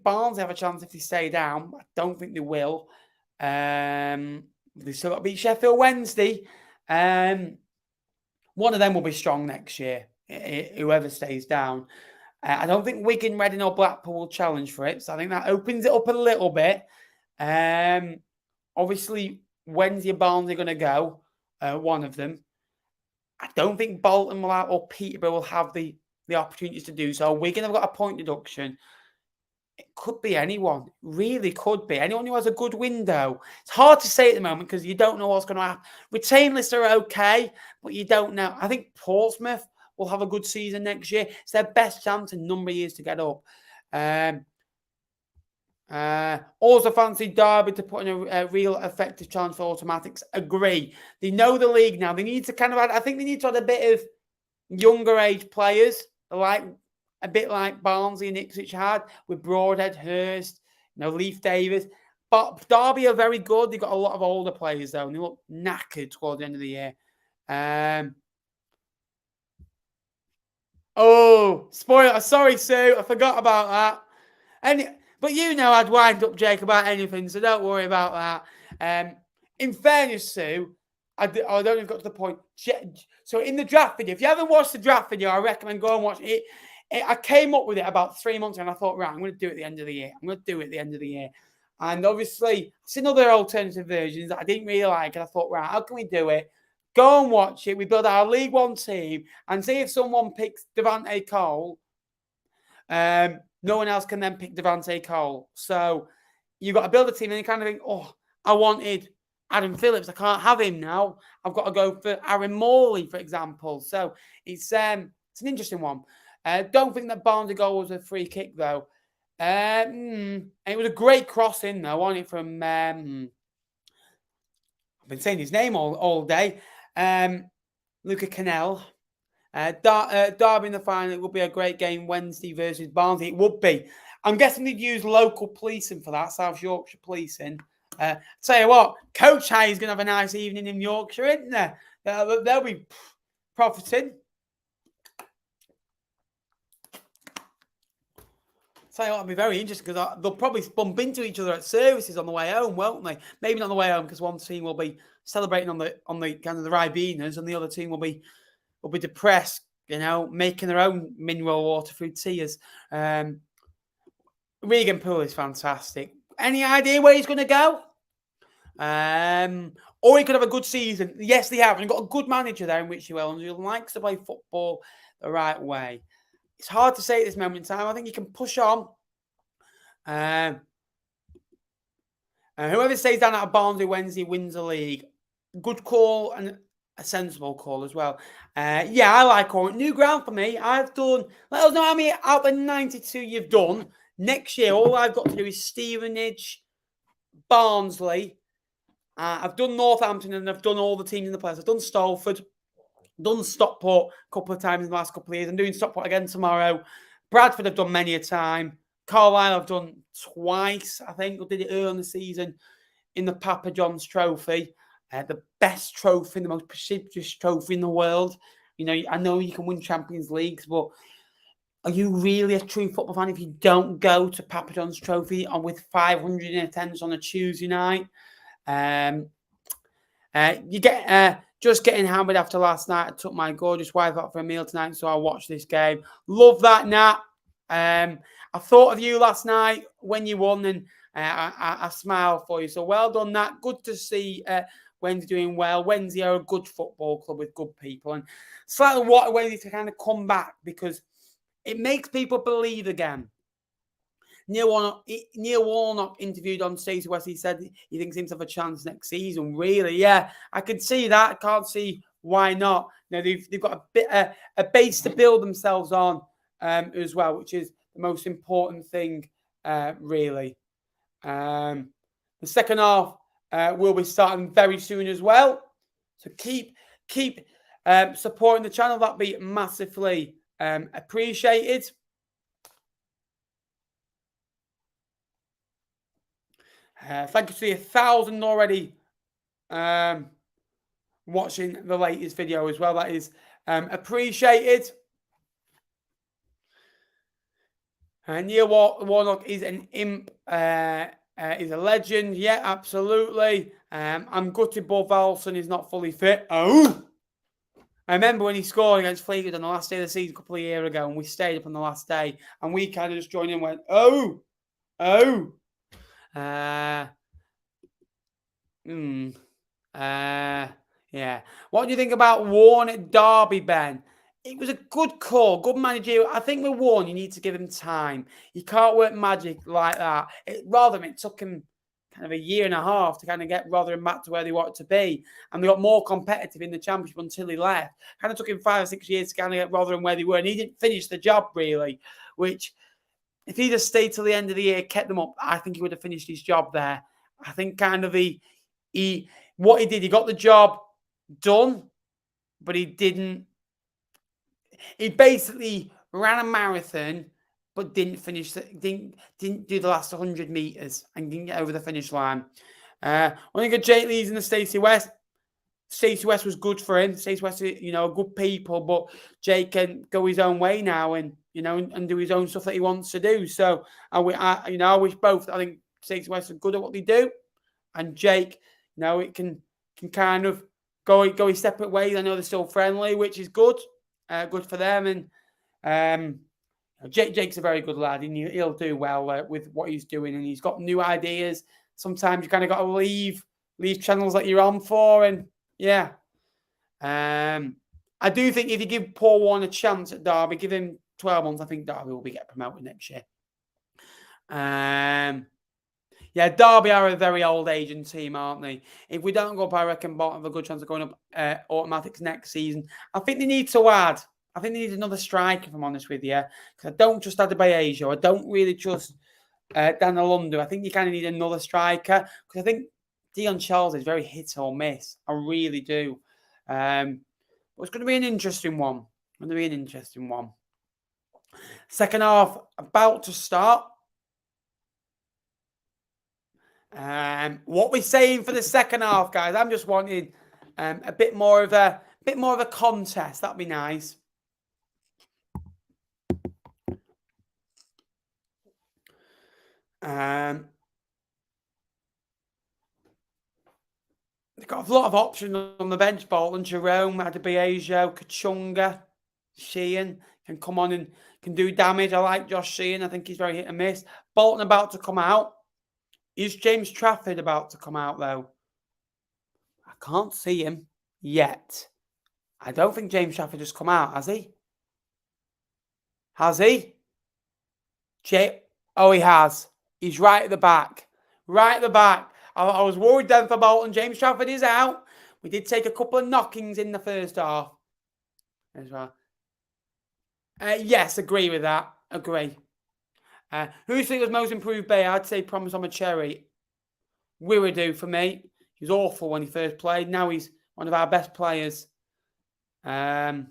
Barnsley have a chance if they stay down. I don't think they will. They still got to beat Sheffield Wednesday. One of them will be strong next year, whoever stays down. I don't think Wigan, Reading or Blackpool will challenge for it. So I think that opens it up a little bit. Obviously, Wednesday and Barnsley are going to go. One of them. I don't think Bolton or Peterborough will have the opportunities to do so. Wigan have got a point deduction. It could be anyone. Really could be. Anyone who has a good window. It's hard to say at the moment because you don't know what's going to happen. Retain lists are okay, but you don't know. I think Portsmouth will have a good season next year. It's their best chance in a number of years to get up. Also fancy Derby to put in a real effective chance for automatics. Agree. They know the league now. They need to kind of add, I think they need to add a bit of younger age players, like a bit like Barnsley and Ipswich had with Broadhead, Hurst, Leif Davis. But Derby are very good. They've got a lot of older players though, and they look knackered towards the end of the year. Spoiler! Sorry, Sue, I forgot about that. But I'd wind up Jake about anything, so don't worry about that. In fairness, Sue, I don't even got to the point. So in the draft video, if you haven't watched the draft video, I recommend go and watch it. I came up with it about 3 months ago, and I thought, right, I'm going to do it at the end of the year. And obviously, I've seen other alternative versions that I didn't really like, and I thought, right, how can we do it? Go and watch it. We build our League One team and see if someone picks Devante Cole. No one else can then pick Devante Cole. So you've got to build a team and you kind of think, I wanted Adam Phillips. I can't have him now. I've got to go for Aaron Morley, for example. So it's an interesting one. Don't think that Barnsley goal was a free kick, though. And it was a great crossing, though, wasn't it, from... I've been saying his name all day. Luca Cannell. Derby in the final. It would be a great game Wednesday versus Barnsley. It would be. I'm guessing they'd use local policing for that, South Yorkshire policing. Tell you what, Coach Hayes going to have a nice evening in Yorkshire, isn't there? They'll be profiting. Tell you what, it'll be very interesting because they'll probably bump into each other at services on the way home, won't they? Maybe not on the way home because one team will be celebrating on the kind of the Ribenas and the other team will be depressed, making their own mineral water through tears. Regan Poole is fantastic. Any idea where he's going to go? Or he could have a good season. Yes, they have. And got a good manager there in Richie Wellens who likes to play football the right way. It's hard to say at this moment in time. I think you can push on. Whoever stays down at Barnsley Wednesday wins the league. Good call and a sensible call as well. I like all new ground for me. I've done. Let us know how many out of the 92 you've done. Next year, all I've got to do is Stevenage, Barnsley. I've done Northampton and I've done all the teams in the place. I've done Stalford, done Stockport a couple of times in the last couple of years. I'm doing Stockport again tomorrow. Bradford I've done many a time. Carlisle I've done twice, I think. I did it early in the season in the Papa John's Trophy. The best trophy, the most prestigious trophy in the world. I know you can win Champions Leagues, but are you really a true football fan if you don't go to Papa John's Trophy with 500 in attendance on a Tuesday night? You get just getting hammered after last night. I took my gorgeous wife out for a meal tonight, so I'll watch this game. Love that, Nat. I thought of you last night when you won, and I smiled for you. So well done, Nat. Good to see Wednesday doing well. Wednesday are a good football club with good people, and slightly what a way to kind of come back because it makes people believe again. Neil Warnock interviewed on Stacey West. He said he thinks he has a chance next season. Really, yeah, I can see that. I can't see why not. They've got a base to build themselves on as well, which is the most important thing, really. The second half will be starting very soon as well. So keep supporting the channel. That'd be massively appreciated. Thank you to the 1,000 already watching the latest video as well. That is appreciated. Neil Warnock is an imp. Is a legend. Yeah, absolutely. I'm gutted Bob Valson is not fully fit. Oh! I remember when he scored against Fleetwood on the last day of the season a couple of years ago, and we stayed up on the last day, and we kind of just joined in and went, oh. Yeah. What do you think about Warren at Derby, Ben? it was a good call, good manager. I think with one, you need to give him time. You can't work magic like that. Rotherham, it took him kind of a year and a half to kind of get Rotherham back to where they wanted to be. And they got more competitive in the Championship until he left. Kind of took him 5 or 6 years to kind of get Rotherham where they were. And he didn't finish the job, really, which if he'd have stayed till the end of the year, kept them up, I think he would have finished his job there. I think kind of what he did, he got the job done, but he didn't. He basically ran a marathon, but didn't finish. Didn't do the last 100 meters and didn't get over the finish line. I think of Jake Lees and the Stacey West. Stacey West was good for him. Stacey West, good people, but Jake can go his own way now and and do his own stuff that he wants to do. So I wish both. I think Stacey West are good at what they do, and Jake, it can kind of go his separate ways. I know they're still friendly, which is good. Good for them. And Jake's a very good lad, and he'll do well with what he's doing, and he's got new ideas. Sometimes you kind of got to leave channels that you're on for, and yeah. I do think if you give Paul Warne a chance at Derby, give him 12 months, I think Derby will get promoted next year. Yeah, Derby are a very old aging team, aren't they? If we don't go up, I reckon Bolton have a good chance of going up automatics next season. I think they need to add. I think they need another striker, if I'm honest with you. Because I don't trust Adebayo. I don't really trust Daniel Lundu. I think you kind of need another striker. Because I think Dion Charles is very hit or miss. I really do. It's going to be an interesting one. Second half about to start. What we're saying for the second half, guys? I'm just wanting a bit more of a contest. That'd be nice. They've got a lot of options on the bench. Bolton, Jerome, Adebayo, Kachunga, Sheehan can come on and can do damage. I like Josh Sheehan. I think he's very hit and miss. Bolton about to come out. Is James Trafford about to come out, though? I can't see him yet. I don't think James Trafford has come out, has he? Has he? Oh, he has. He's right at the back. Right at the back. I was worried then for Bolton. James Trafford is out. We did take a couple of knockings in the first half as well. Yes, agree with that. Agree. Who do you think was most improved by? I'd say Promise on a Cherry. Wiradoo for me. He was awful when he first played. Now he's one of our best players. Barnsley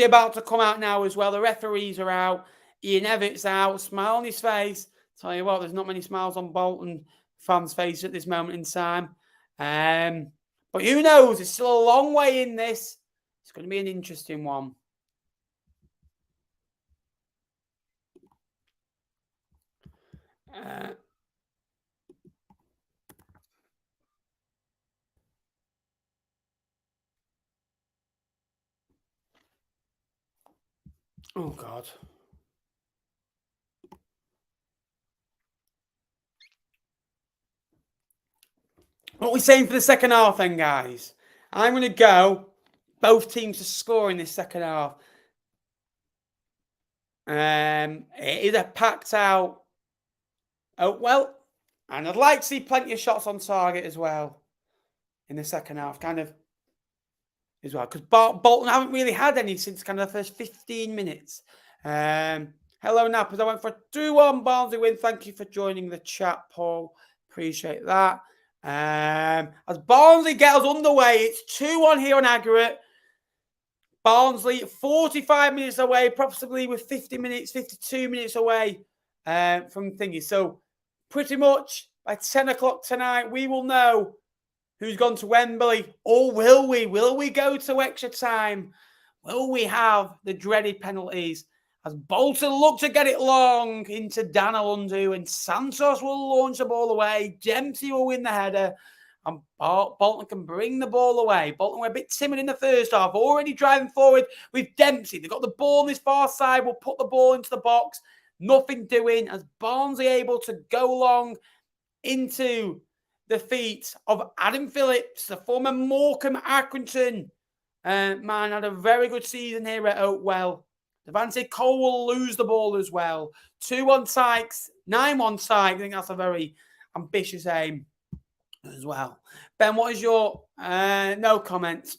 about to come out now as well. The referees are out. Ian Everett's out. Smile on his face. Tell you what, there's not many smiles on Bolton fans' faces at this moment in time. But who knows? It's still a long way in this. It's going to be an interesting one. Oh, God. What are we saying for the second half then, guys? I'm going to go both teams to score in this second half. It is a packed out. Oh, well, and I'd like to see plenty of shots on target as well in the second half, kind of as well, because Bolton haven't really had any since kind of the first 15 minutes. Hello, Nappers. I went for a 2-1 Barnsley win. Thank you for joining the chat, Paul. Appreciate that. As Barnsley get us underway, it's 2-1 here on aggregate. Barnsley 45 minutes away, possibly with 52 minutes away from thingy. So pretty much by 10 o'clock tonight, we will know who's gone to Wembley, or will we? Will we go to extra time? Will we have the dreaded penalties? As Bolton look to get it long into Danilundu, and Santos will launch the ball away. Dempsey will win the header, and Bolton can bring the ball away. Bolton were a bit timid in the first half, already driving forward with Dempsey. They've got the ball on this far side, will put the ball into the box. Nothing doing, as Barnsley able to go long into the feet of Adam Phillips, the former Morecambe Accrington Man had a very good season here at Oakwell. Devante Cole will lose the ball as well. 2-1 Sykes, 9-1 Sykes. I think that's a very ambitious aim as well. Ben, what is your... no comments.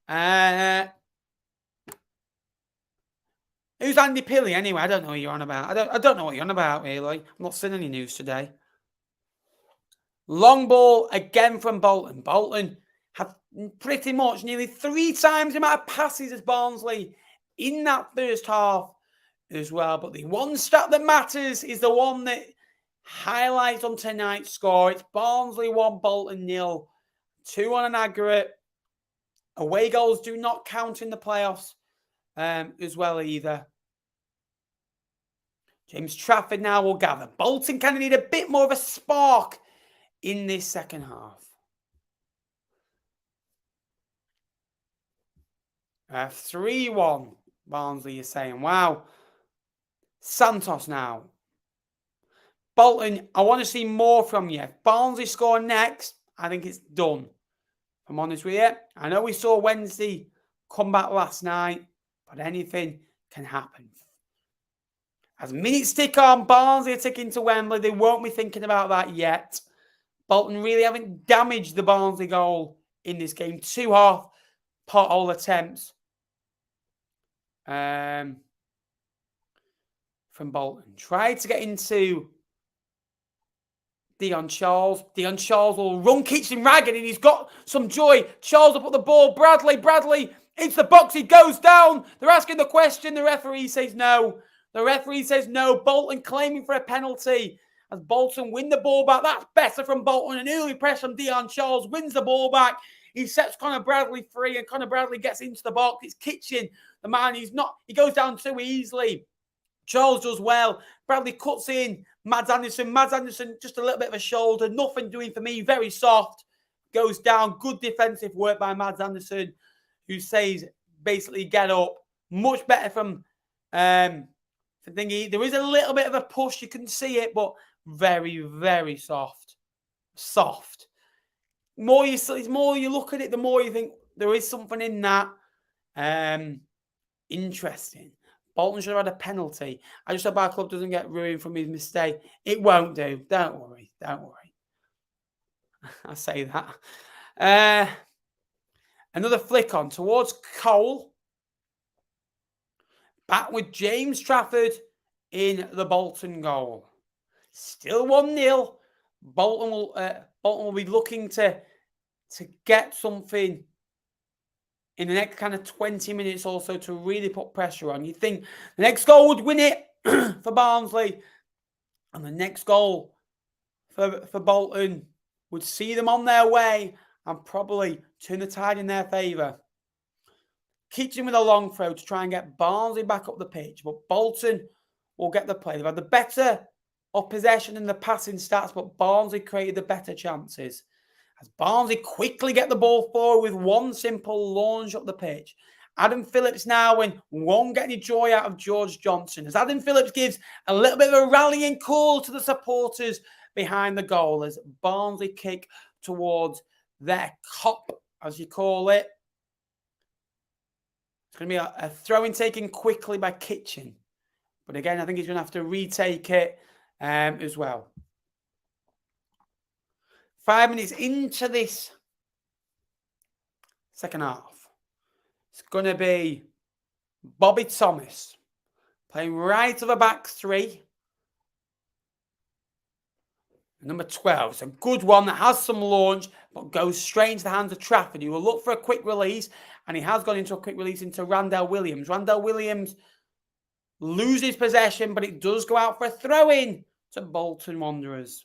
Who's Andy Pilley anyway? I don't know what you're on about. I don't know what you're on about, really. I'm not seeing any news today. Long ball again from Bolton. Bolton have pretty much nearly 3 times the amount of passes as Barnsley in that first half as well. But the one stat that matters is the one that highlights on tonight's score. It's Barnsley 1, Bolton 0. 2 on an aggregate. Away goals do not count in the playoffs as well either. James Trafford now will gather. Bolton kind of need a bit more of a spark in this second half. 3-1. Barnsley is saying, wow. Santos now. Bolton, I want to see more from you. If Barnsley score next, I think it's done. If I'm honest with you. I know we saw Wednesday come back last night, but anything can happen. As minutes tick on, Barnsley are ticking to Wembley. They won't be thinking about that yet. Bolton really haven't damaged the Barnsley goal in this game. 2 half pothole attempts from Bolton. Tried to get into Dion Charles. Dion Charles will run Kitchen ragged and he's got some joy. Charles will put the ball. Bradley into the box. He goes down. They're asking the question. The referee says no. The referee says no. Bolton claiming for a penalty as Bolton win the ball back. That's better from Bolton. An early press from Dion Charles wins the ball back. He sets Conor Bradley free and Conor Bradley gets into the box. It's Kitchen. The man, he goes down too easily. Charles does well. Bradley cuts in. Mads Anderson, just a little bit of a shoulder. Nothing doing for me. Very soft. Goes down. Good defensive work by Mads Anderson, who says basically get up. Much better from Thingy. There is a little bit of a push. You can see it, but very, very soft. Soft. The more you look at it, the more you think there is something in that. Interesting. Bolton should have had a penalty. I just hope our club doesn't get ruined from his mistake. It won't do. Don't worry. I say that. Another flick on towards Cole. Back with James Trafford in the Bolton goal. Still 1-0. Bolton will be looking to get something in the next kind of 20 minutes or so to really put pressure on. You think the next goal would win it for Barnsley, and the next goal for Bolton would see them on their way and probably turn the tide in their favour. Kitchen with a long throw to try and get Barnsley back up the pitch, but Bolton will get the play. They've had the better of possession and the passing stats, but Barnsley created the better chances. As Barnsley quickly get the ball forward with one simple launch up the pitch. Adam Phillips now won't get any joy out of George Johnson. As Adam Phillips gives a little bit of a rallying call to the supporters behind the goal as Barnsley kick towards their cop, as you call it. It's going to be a throw-in taken quickly by Kitchen. But again, I think he's going to have to retake it as well. 5 minutes into this second half. It's going to be Bobby Thomas playing right of the back three. Number 12. It's a good one that has some launch, but goes straight into the hands of Trafford. He will look for a quick release, and he has gone into a quick release into Randell Williams. Randell Williams loses possession, but it does go out for a throw-in to Bolton Wanderers.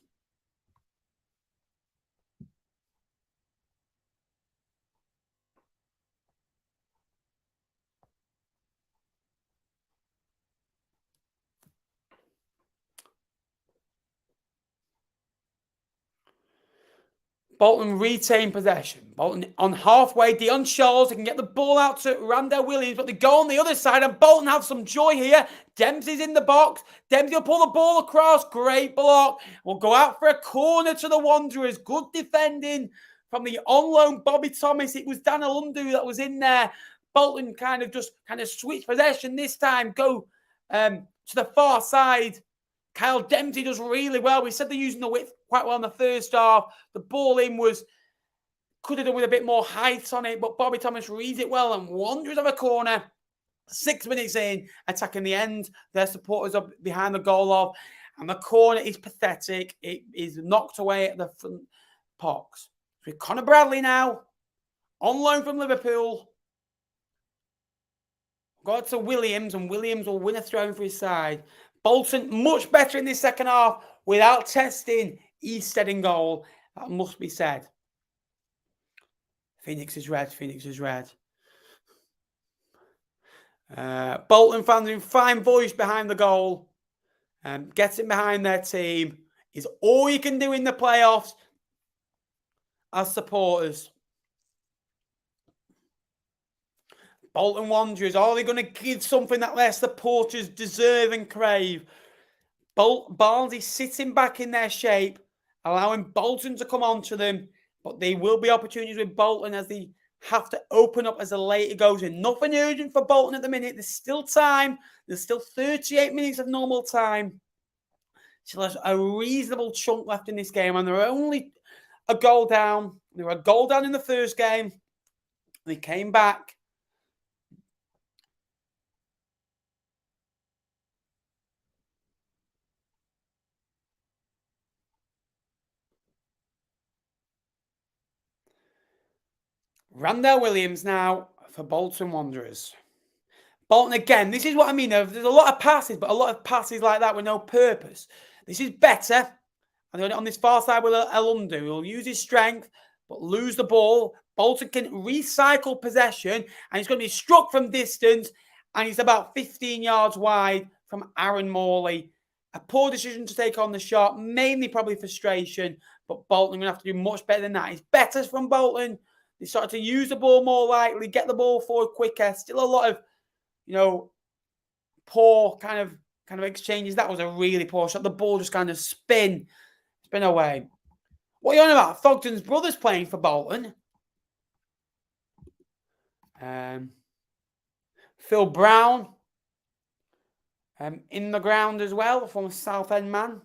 Bolton retain possession. Bolton on halfway. Dion Charles, they can get the ball out to Randell Williams, but they go on the other side, and Bolton have some joy here. Dempsey's in the box. Dempsey will pull the ball across. Great block. Will go out for a corner to the Wanderers. Good defending from the on-loan Bobby Thomas. It was Dan Alundu that was in there. Bolton kind of switched possession this time, go to the far side. Kyle Dempsey does really well. We said they're using the width quite well in the first half. The ball in could have done with a bit more height on it, but Bobby Thomas reads it well and wanders of a corner. 6 minutes in, attacking the end. Their supporters are behind the goal of, and the corner is pathetic. It is knocked away at the front pox. With Connor Bradley now, on loan from Liverpool. Got to Williams, and Williams will win a throw for his side. Bolton much better in this second half without testing Easted in goal. That must be said. Phoenix is red. Phoenix is red. Bolton fans in fine voice behind the goal. Getting behind their team is all you can do in the playoffs as supporters. Bolton Wanderers, are they going to give something that their supporters deserve and crave? Barnsley sitting back in their shape, allowing Bolton to come onto them, but there will be opportunities with Bolton as they have to open up as the later goes in. Nothing urgent for Bolton at the minute. There's still time. There's still 38 minutes of normal time. So there's a reasonable chunk left in this game, and they're only a goal down. They were a goal down in the first game. They came back. Randall Williams now for Bolton Wanderers. Bolton again, this is what I mean. There's a lot of passes, but a lot of passes like that with no purpose. This is better. And on this far side with Alundu, he'll use his strength, but lose the ball. Bolton can recycle possession, and he's going to be struck from distance, and he's about 15 yards wide from Aaron Morley. A poor decision to take on the shot, mainly probably frustration, but Bolton are going to have to do much better than that. It's better from Bolton. They started to use the ball more likely, get the ball forward quicker. Still a lot of, poor kind of exchanges. That was a really poor shot. The ball just kind of spin away. What are you on about? Thogden's brother's playing for Bolton. Phil Brown in the ground as well, from a Southend man.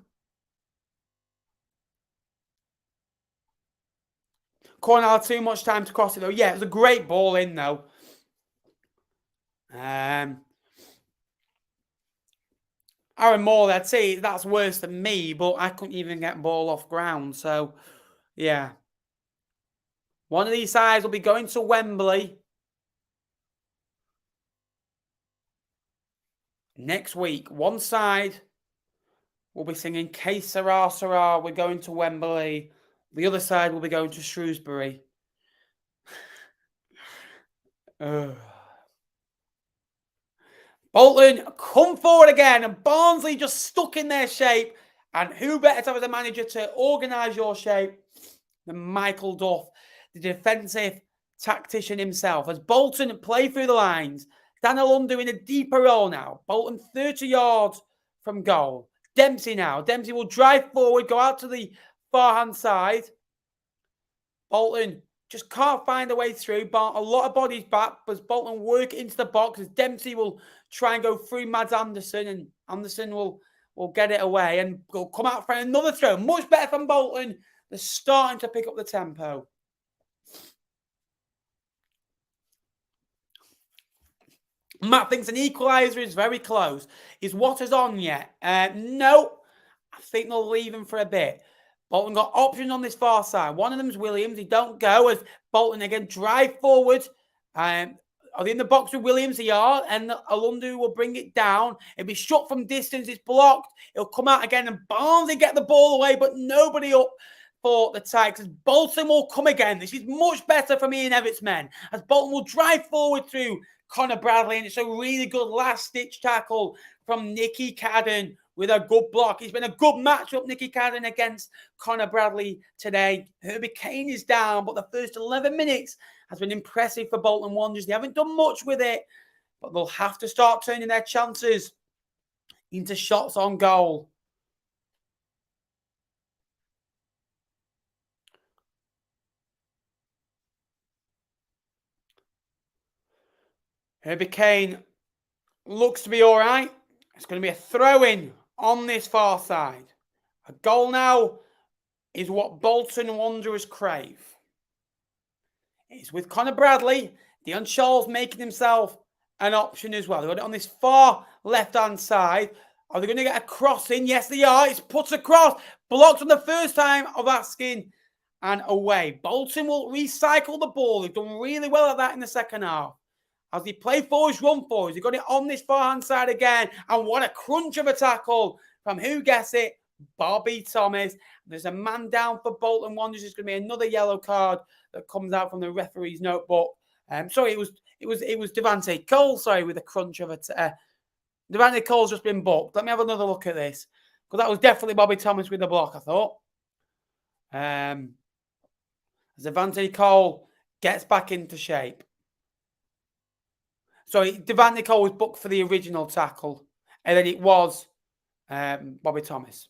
Cornell had too much time to cross it, though. Yeah, it was a great ball in, though. Aaron Morley, I'd say that's worse than me, but I couldn't even get ball off ground. So, yeah. One of these sides will be going to Wembley next week. One side will be singing Que Sera Sera, we're going to Wembley. The other side will be going to Shrewsbury. Bolton come forward again, and Barnsley just stuck in their shape. And who better to have as a manager to organise your shape than Michael Duff, the defensive tactician himself. As Bolton play through the lines, Dan Alundu in a deeper role now. Bolton 30 yards from goal. Dempsey now. Dempsey will drive forward, go out to the far-hand side. Bolton just can't find a way through. A lot of bodies back, but Bolton work into the box as Dempsey will try and go through Mads Anderson, and Anderson will get it away and will come out for another throw. Much better from Bolton. They're starting to pick up the tempo. Matt thinks an equaliser is very close. Is Waters on yet? No. I think they'll leave him for a bit. Bolton got options on this far side. One of them is Williams. He don't go as Bolton again drive forward. Are they in the box with Williams? They are. And Alundu will bring it down. It'll be shot from distance. It's blocked. It'll come out again. And Barnsley get the ball away, but nobody up for the Tigers. Bolton will come again. This is much better for Ian Everett's men. As Bolton will drive forward through Connor Bradley. And it's a really good last-ditch tackle from Nicky Cadden with a good block. It's been a good matchup, Nicky Cadden against Connor Bradley today. Herbie Kane is down, but the first 11 minutes has been impressive for Bolton Wanderers. They haven't done much with it, but they'll have to start turning their chances into shots on goal. Herbie Kane looks to be all right. It's going to be a throw-in on this far side. A goal now is what Bolton Wanderers crave. It's with Connor Bradley. Dion Scholl's making himself an option as well. They've got it on this far left-hand side. Are they going to get a cross in? Yes, they are. It's put across. Blocked on the first time of asking and away. Bolton will recycle the ball. They've done really well at that in the second half. As they play forwards, run forwards. They've got it on this far-hand side again. And what a crunch of a tackle from who guess it? Bobby Thomas. There's a man down for Bolton Wanderers. There's going to be another yellow card that comes out from the referee's notebook. Sorry, it was Devante Cole. Sorry, with a crunch of it. Devante Cole's just been booked. Let me have another look at this, because that was definitely Bobby Thomas with the block, I thought. Devante Cole gets back into shape. Sorry, Devante Cole was booked for the original tackle, and then it was Bobby Thomas.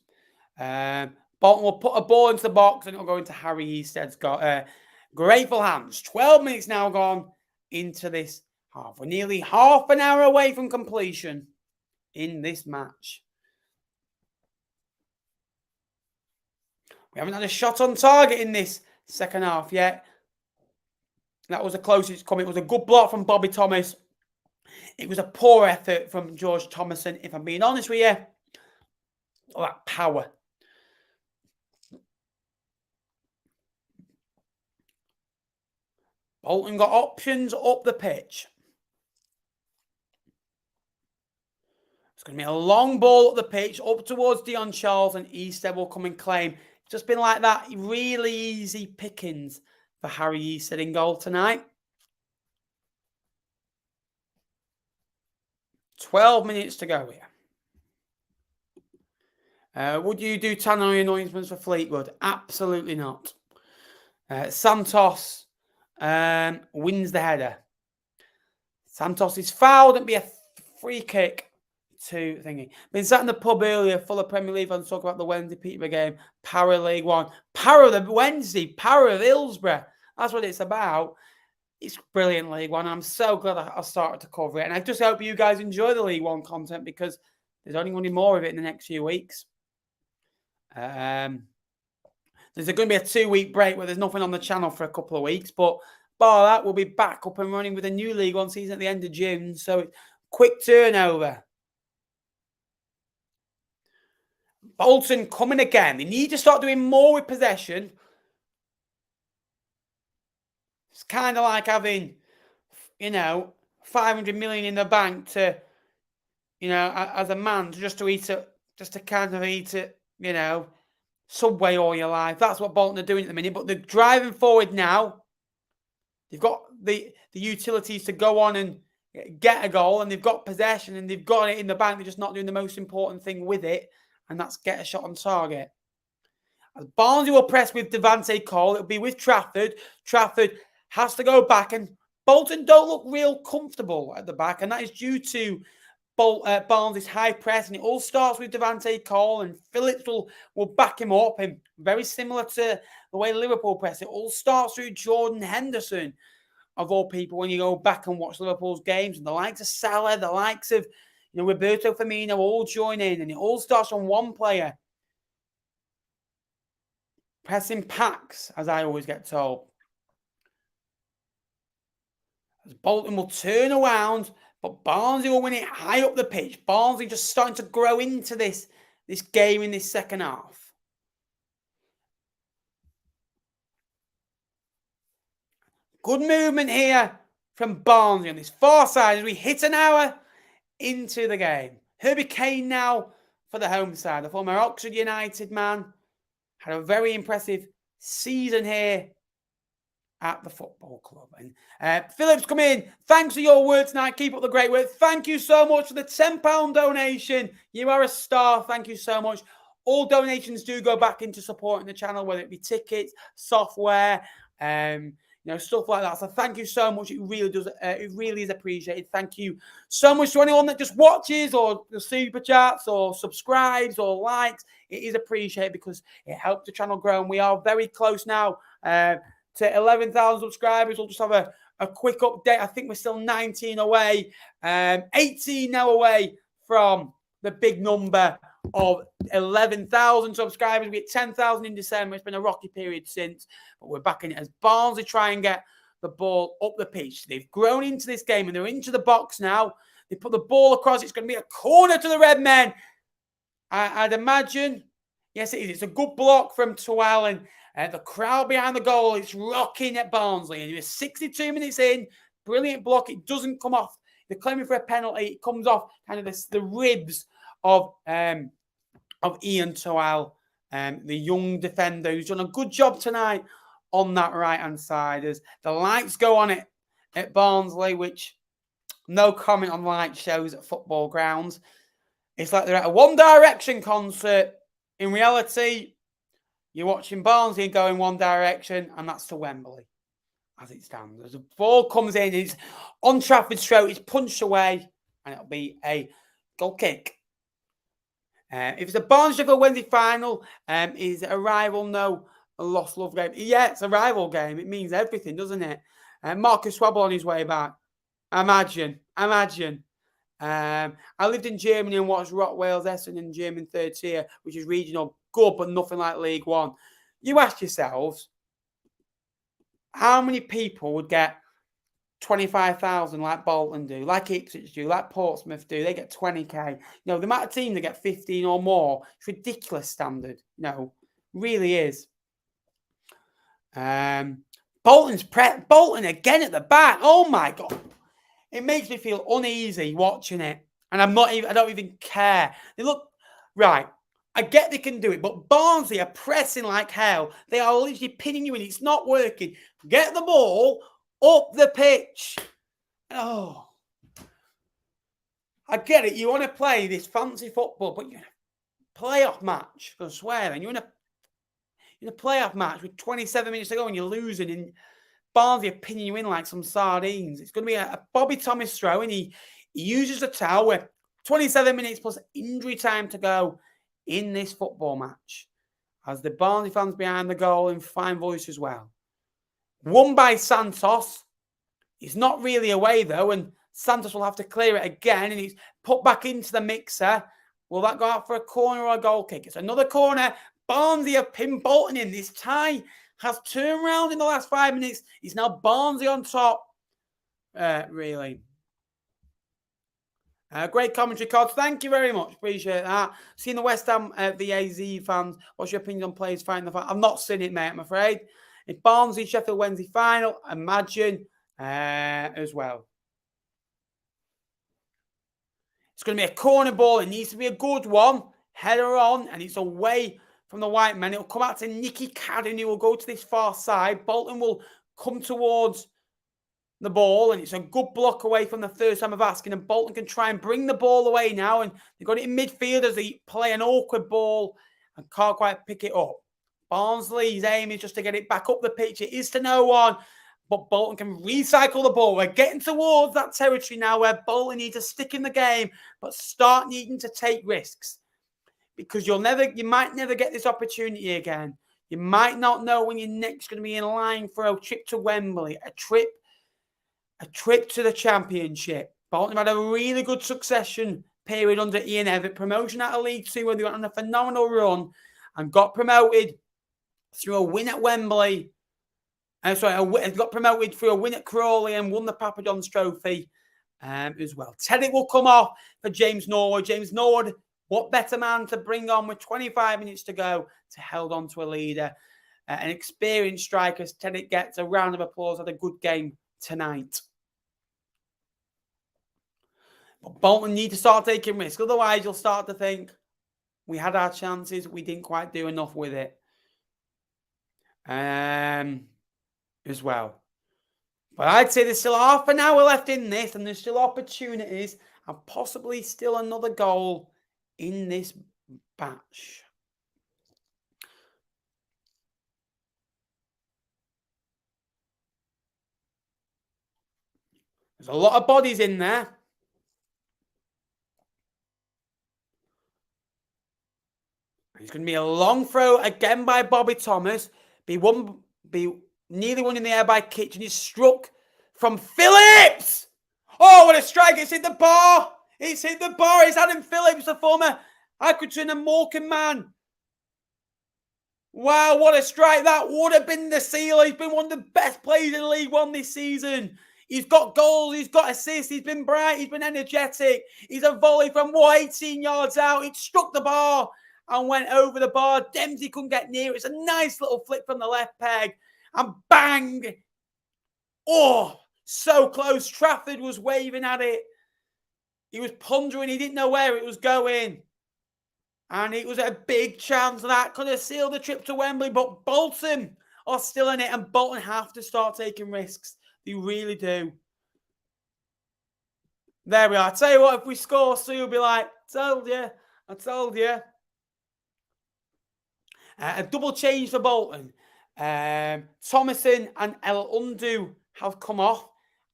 Bolton will put a ball into the box, and it'll go into Harry Easted's grateful hands. 12 minutes now gone into this half. We're nearly half an hour away from completion in this match. We haven't had a shot on target in this second half yet. That was the closest it's come. It was a good block from Bobby Thomas. It was a poor effort from George Thomason, if I'm being honest with you. Oh, that power. Bolton got options up the pitch. It's going to be a long ball up the pitch, up towards Dion Charles, and Easted will come and claim. It's just been like that. Really easy pickings for Harry Easted in goal tonight. 12 minutes to go here. Would you do tannoy anointments for Fleetwood? Absolutely not. Santos wins the header. Santos is fouled. It'd be a free kick to thingy. Been sat in the pub earlier, full of Premier League fans, talk about the Wednesday Peterborough game. Power League One. Power of the Wednesday. Power of Hillsborough. That's what it's about. It's brilliant League One. I'm so glad I started to cover it. And I just hope you guys enjoy the League One content, because there's only going to be more of it in the next few weeks. There's going to be a 2-week break where there's nothing on the channel for a couple of weeks. But bar that, we'll be back up and running with a new League One season at the end of June. So quick turnover. Bolton coming again. They need to start doing more with possession. It's kind of like having, 500 million in the bank to, as a man, just to kind of eat it, Subway all your life. That's what Bolton are doing at the minute. But they're driving forward now. They've got the utilities to go on and get a goal, and they've got possession, and they've got it in the bank. They're just not doing the most important thing with it, and that's get a shot on target. As Barnsley will press with Devante Cole. It'll be with Trafford. Trafford has to go back, and Bolton don't look real comfortable at the back, and that is due to Barnsley's high press, and it all starts with Devante Cole, and Phillips will back him up, and very similar to the way Liverpool press. It all starts through Jordan Henderson, of all people, when you go back and watch Liverpool's games, and the likes of Salah, the likes of Roberto Firmino all join in, and it all starts from one player. Pressing packs, as I always get told. As Bolton will turn around, but Barnsley will win it high up the pitch. Barnsley just starting to grow into this game in this second half. Good movement here from Barnsley on this far side as we hit an hour into the game. Herbie Kane now for the home side. The former Oxford United man had a very impressive season here at the football club. And Phillips, come in. Thanks for your words tonight. Keep up the great work. Thank you so much for the £10 donation. You are a star. Thank you so much. All donations do go back into supporting the channel, whether it be tickets, software, stuff like that. So thank you so much. It really does. It really is appreciated. Thank you so much to anyone that just watches or the super chats or subscribes or likes. It is appreciated because it helps the channel grow. And we are very close now to 11,000 subscribers. We'll just have a a quick update. I think we're still 19 away, 18 now away from the big number of 11,000 subscribers. We hit 10,000 in December. It's been a rocky period since, but we're back in it as Barnsley try and get the ball up the pitch. They've grown into this game and they're into the box now. They put the ball across. It's going to be a corner to the red men. I'd imagine. Yes, it is. It's a good block from Twell and the crowd behind the goal is rocking at Barnsley. And we're 62 minutes in. Brilliant block. It doesn't come off. They're claiming for a penalty. It comes off kind of the ribs of Ian Twell, the young defender who's done a good job tonight on that right-hand side. As the lights go on it at Barnsley, which no comment on light shows at football grounds. It's like they're at a One Direction concert. In reality, you're watching Barnsley go in one direction, and that's to Wembley, as it stands. As the ball comes in, it's on Trafford Stroke, it's punched away, and it'll be a goal kick. If it's a Barnsley Wednesday final, is it a rival? No, a lost love game. Yeah, it's a rival game. It means everything, doesn't it? Marcus Swabble on his way back. Imagine. I lived in Germany and watched Rock Wales Essen in German third tier, which is regional, good, but nothing like League One. You ask yourselves, how many people would get 25,000 like Bolton do, like Ipswich do, like Portsmouth do? They get 20k. The amount of teams that get 15 or more, it's ridiculous standard. Really is. Bolton again at the back. Oh my God. It makes me feel uneasy watching it. And I don't even care. They look right. I get they can do it, but Barnsley are pressing like hell. They are literally pinning you in. It's not working. Get the ball up the pitch. Oh. I get it. You want to play this fancy football, but you're in a playoff match. I swear, and you're in a playoff match with 27 minutes to go and you're losing, and Barnsley are pinning you in like some sardines. It's going to be a Bobby Thomas throw, and he uses the towel with 27 minutes plus injury time to go in this football match. As the Barnsley fans behind the goal in fine voice as well. Won by Santos. It's not really away though, and Santos will have to clear it again, and he's put back into the mixer. Will that go out for a corner or a goal kick? It's another corner. Barnsley have pinned Bolton in. This tie has turned around in the last 5 minutes. It's now Barnsley on top. Really. Great commentary, Cods. Thank you very much. Appreciate that. Seeing the West Ham VAZ fans. What's your opinion on players fighting the fight? I've not seen it, mate, I'm afraid. If Barnsley, Sheffield Wednesday final, imagine as well. It's going to be a corner ball. It needs to be a good one. Header on, and it's away from the white men. It'll come out to Nicky Cadden, who will go to this far side. Bolton will come towards the ball, and it's a good block away from the third time of asking, and Bolton can try and bring the ball away now, and they've got it in midfield as they play an awkward ball and can't quite pick it up. Barnsley's aim is just to get it back up the pitch. It is to no one, but Bolton can recycle the ball. We're getting towards that territory now where Bolton need to stick in the game, but start needing to take risks, because you might never get this opportunity again. You might not know when you're next going to be in line for a trip to Wembley, a trip to the Championship. Bolton have had a really good succession period under Ian Evatt. Promotion out of League Two, where they went on a phenomenal run and got promoted through a win at Wembley. Got promoted through a win at Crawley and won the Papa John's Trophy as well. Teddick will come off for James Norwood. James Norwood, what better man to bring on with 25 minutes to go to hold on to a leader. An experienced striker. Teddick gets a round of applause. Had a good game tonight. But Bolton need to start taking risks. Otherwise, you'll start to think, we had our chances. We didn't quite do enough with it. As well. But I'd say there's still half an hour left in this, and there's still opportunities and possibly still another goal in this batch. There's a lot of bodies in there. It's going to be a long throw again by Bobby Thomas. Be nearly won in the air by Kitchen. He's struck from Phillips. Oh, what a strike. It's hit the bar. It's hit the bar. It's Adam Phillips, the former Accrington and Morecambe man. Wow, what a strike. That would have been the seal. He's been one of the best players in League One this season. He's got goals. He's got assists. He's been bright. He's been energetic. He's a volley from 18 yards out. It struck the bar and went over the bar. Dempsey couldn't get near it. It's a nice little flick from the left peg. And bang. Oh, so close. Trafford was waving at it. He was pondering. He didn't know where it was going. And it was a big chance that could have sealed the trip to Wembley. But Bolton are still in it. And Bolton have to start taking risks. They really do. There we are. I tell you what, if we score, Sue will be like, told you. I told you. A double change for Bolton. Thomason and El Undu have come off.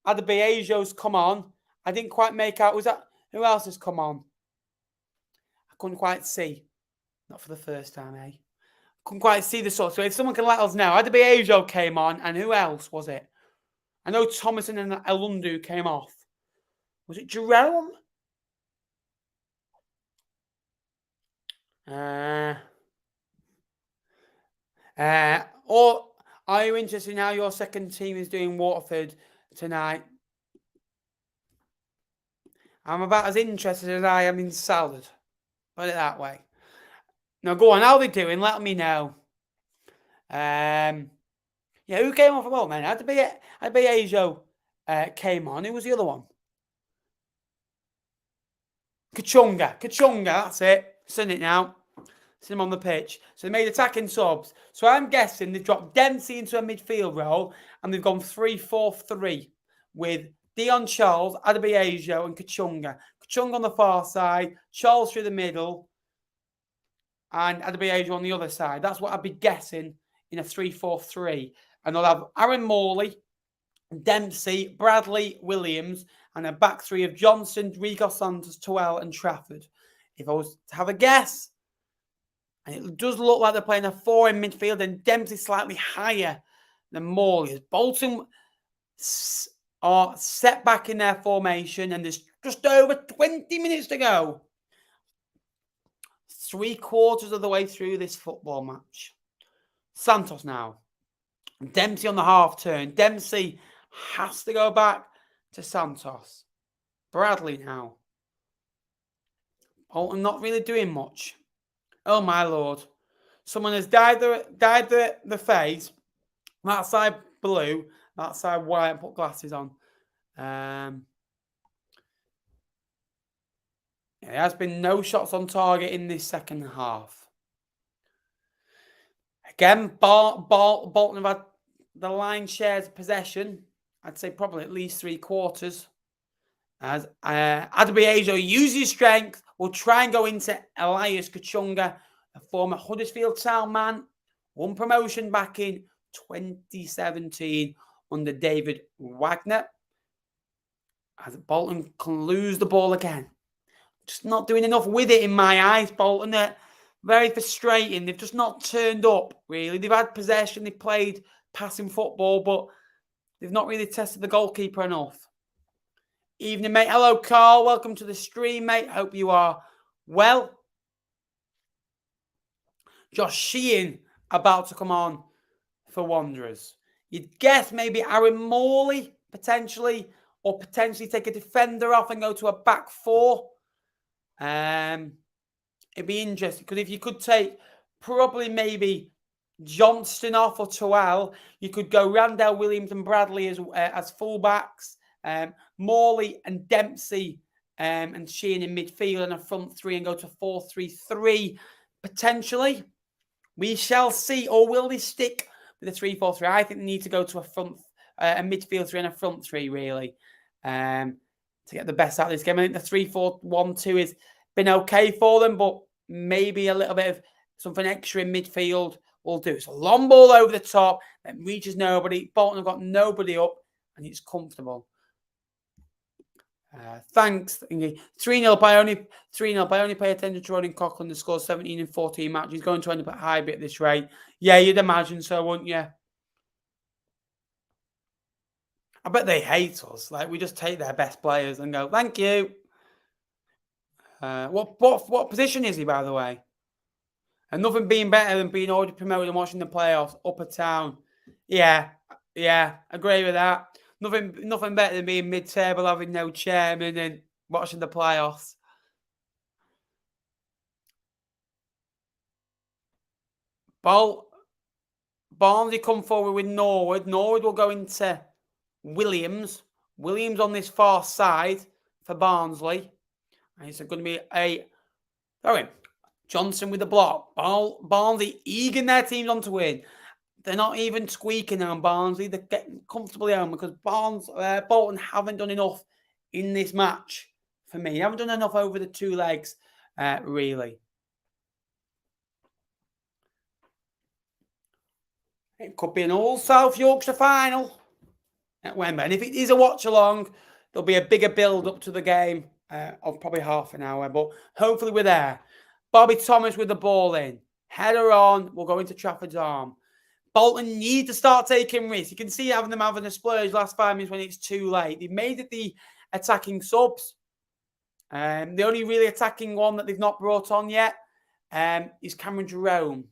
Adebayo's come on. I didn't quite make out. Was that who else has come on? I couldn't quite see. Not for the first time, eh? Couldn't quite see the sort. So if someone can let us know. Adebayo came on, and who else was it? I know Thomason and El Undu came off. Was it Jerome? Or are you interested in how your second team is doing Waterford tonight? I'm about as interested as I am in salad. Put it that way. Now go on, how are they doing? Let me know. Yeah, who came on for what, man? Adebayo came on. Who was the other one? Kachunga, that's it. Seen it now. Seen him on the pitch. So they made attacking subs. So I'm guessing they've dropped Dempsey into a midfield role and they've gone 3-4-3 with Dion Charles, Adebayo and Kachunga. Kachunga on the far side, Charles through the middle and Adebayo on the other side. That's what I'd be guessing in a 3-4-3. And they'll have Aaron Morley, Dempsey, Bradley, Williams, and a back three of Johnson, Rico Santos, Toel, and Trafford. If I was to have a guess, and it does look like they're playing a 4 in midfield, and Dempsey slightly higher than Morley. Bolton are set back in their formation, and there's just over 20 minutes to go. 3/4 of the way through this football match. Santos now. Dempsey on the half turn. Dempsey has to go back to Santos. Bradley now. Bolton not really doing much. Oh my lord. Someone has dyed the face. That side blue, that side white, and put glasses on. There has been no shots on target in this second half. Again, Bolton have had the line shares possession. I'd say probably at least 3/4. As Adebayo uses strength, will try and go into Elias Kachunga, a former Huddersfield Town man. Won promotion back in 2017 under David Wagner. As Bolton can lose the ball again. Just not doing enough with it in my eyes, Bolton. They're very frustrating. They've just not turned up, really. They've had possession. They've played passing football, but they've not really tested the goalkeeper enough. Evening, mate. Hello, Carl. Welcome to the stream, mate. Hope you are well. Josh Sheehan about to come on for Wanderers. You'd guess maybe Aaron Morley, potentially, or potentially take a defender off and go to a back four. It'd be interesting, because if you could take probably maybe Johnston off or Toel, you could go Randell, Williams and Bradley as fullbacks. Morley and Dempsey and Sheehan in midfield and a front three and go to 4-3-3 potentially. We shall see. Or will they stick with a 3-4-3? I think they need to go to a midfield three and a front three, really, to get the best out of this game. I think the 3-4-1-2 has been okay for them, but maybe a little bit of something extra in midfield will do. It's a long ball over the top that reaches nobody. Bolton have got nobody up, and it's comfortable. Thanks. 3-0 by only 3-0 by only pay attention to Rodin Coughlin. The score 17 in 14 matches. He's going to end up at high bit at this rate. Yeah, you'd imagine so, wouldn't you? I bet they hate us. Like, we just take their best players and go, thank you. What position is he, by the way? And nothing being better than being already promoted and watching the playoffs, upper town. Yeah, agree with that. Nothing better than being mid-table, having no chairman and watching the playoffs. Barnsley come forward with Norwood. Norwood will go into Williams. Williams on this far side for Barnsley. And it's going to be Johnson with the block. Barnsley egging their teams on to win. They're not even squeaking on Barnsley. They're getting comfortably home because Bolton haven't done enough in this match for me. They haven't done enough over the two legs, really. It could be an all South Yorkshire final at Wembley. And if it is a watch-along, there'll be a bigger build-up to the game of probably half an hour. But hopefully we're there. Bobby Thomas with the ball in. Header on. We'll go into Trafford's arm. Bolton need to start taking risks. You can see them having a splurge last 5 minutes when it's too late. They've made it the attacking subs. The only really attacking one that they've not brought on yet is Cameron Jerome,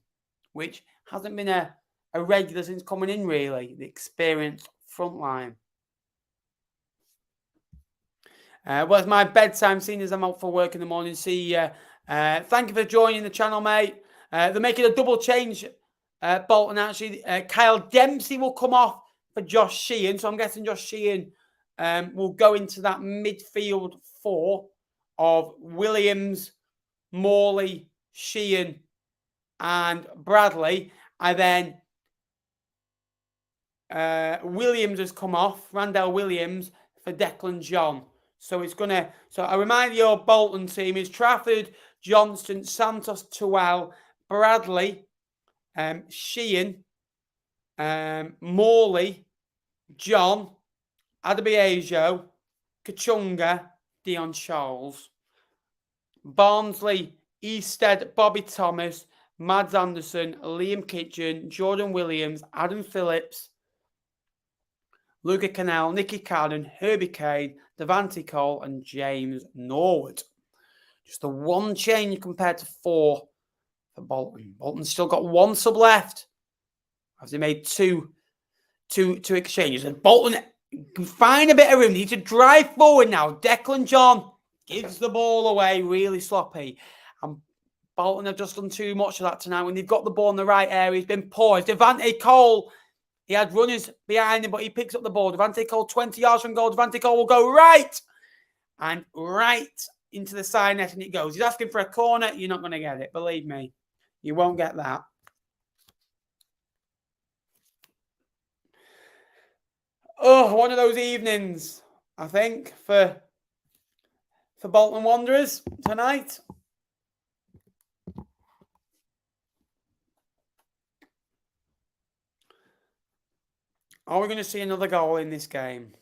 which hasn't been a regular since coming in, really. The experienced front line. Well, it's my bedtime, seeing as I'm out for work in the morning. See you. Thank you for joining the channel, mate. They're making a double change. Bolton, actually. Kyle Dempsey will come off for Josh Sheehan. So I'm guessing Josh Sheehan will go into that midfield four of Williams, Morley, Sheehan, and Bradley. And then Williams has come off. Randell Williams for Declan John. So it's going to... So I remind you, your Bolton team is Trafford, Johnston, Santos, Tuel, Bradley, Sheehan, Morley, John, Adebayo, Kachunga, Dion Charles, Barnsley, Easted, Bobby Thomas, Mads Anderson, Liam Kitchen, Jordan Williams, Adam Phillips, Luca Canal, Nicky Carden, Herbie Kane, Devante Cole, and James Norwood. Just the one change compared to 4 for Bolton. Bolton's still got 1 sub left, as they made two exchanges. And Bolton can find a bit of room. They need to drive forward now. Declan John gives the ball away, really sloppy. And Bolton have just done too much of that tonight. When they've got the ball in the right area, he's been poised. Devante Cole, he had runners behind him, but he picks up the ball. Devante Cole, 20 yards from goal. Devante Cole will go right into the side net, and it goes. He's asking for a corner. You're not going to get it. Believe me, you won't get that. Oh, one of those evenings, I think, for Bolton Wanderers tonight. Are we going to see another goal in this game?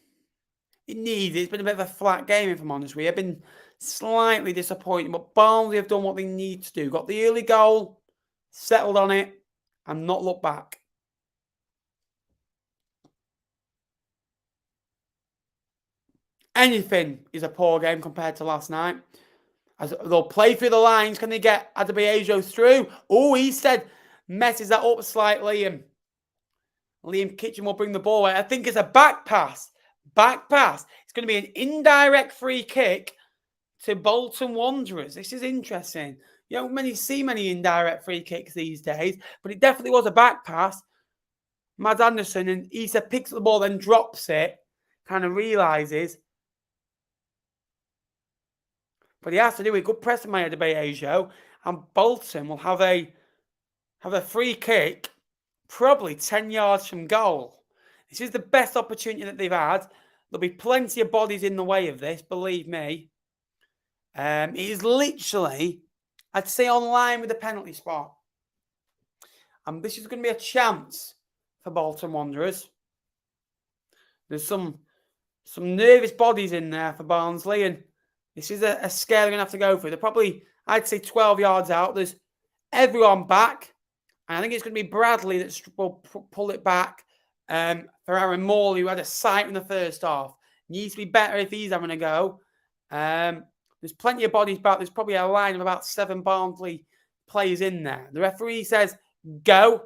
It's been a bit of a flat game, if I'm honest with you. I've been slightly disappointed, but Barnsley have done what they need to do. Got the early goal, settled on it, and not looked back. Anything is a poor game compared to last night. As they'll play through the lines. Can they get Adebayo through? Oh, he said messes that up slightly, and Liam Kitchen will bring the ball away. I think it's a back pass. It's going to be an indirect free kick to Bolton Wanderers. This is interesting. You don't see many indirect free kicks these days, but it definitely was a back pass. Mads Anderson, and Issa picks up the ball, then drops it, kind of realises. But he has to do a good press by Adebayo, and Bolton will have a free kick, probably 10 yards from goal. This is the best opportunity that they've had. There'll be plenty of bodies in the way of this, believe me. It is literally, I'd say, on line with the penalty spot. And this is going to be a chance for Bolton Wanderers. There's some nervous bodies in there for Barnsley, and this is a scale they're going to have to go through. They're probably, I'd say, 12 yards out. There's everyone back. And I think it's going to be Bradley that will pull it back for Aaron Morley, who had a sight in the first half. Needs to be better if he's having a go. There's plenty of bodies back. There's probably a line of about 7 Barnsley players in there. The referee says, go.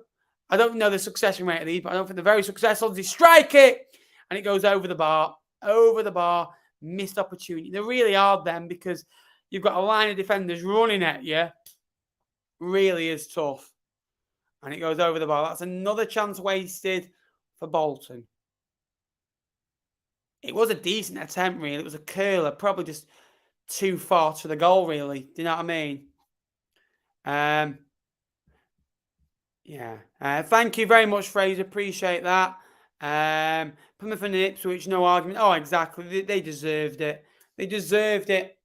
I don't know the succession rate of these, but I don't think they're very successful. They strike it, and it goes over the bar. Over the bar. Missed opportunity. They're really hard then because you've got a line of defenders running at you. Really is tough. And it goes over the bar. That's another chance wasted for Bolton. It was a decent attempt, really. It was a curler, probably just too far to the goal, really. Do you know what I mean? Yeah. Thank you very much, Fraser. Appreciate that. Plymouth and Ipswich, no argument. Oh, exactly. They deserved it. They deserved it.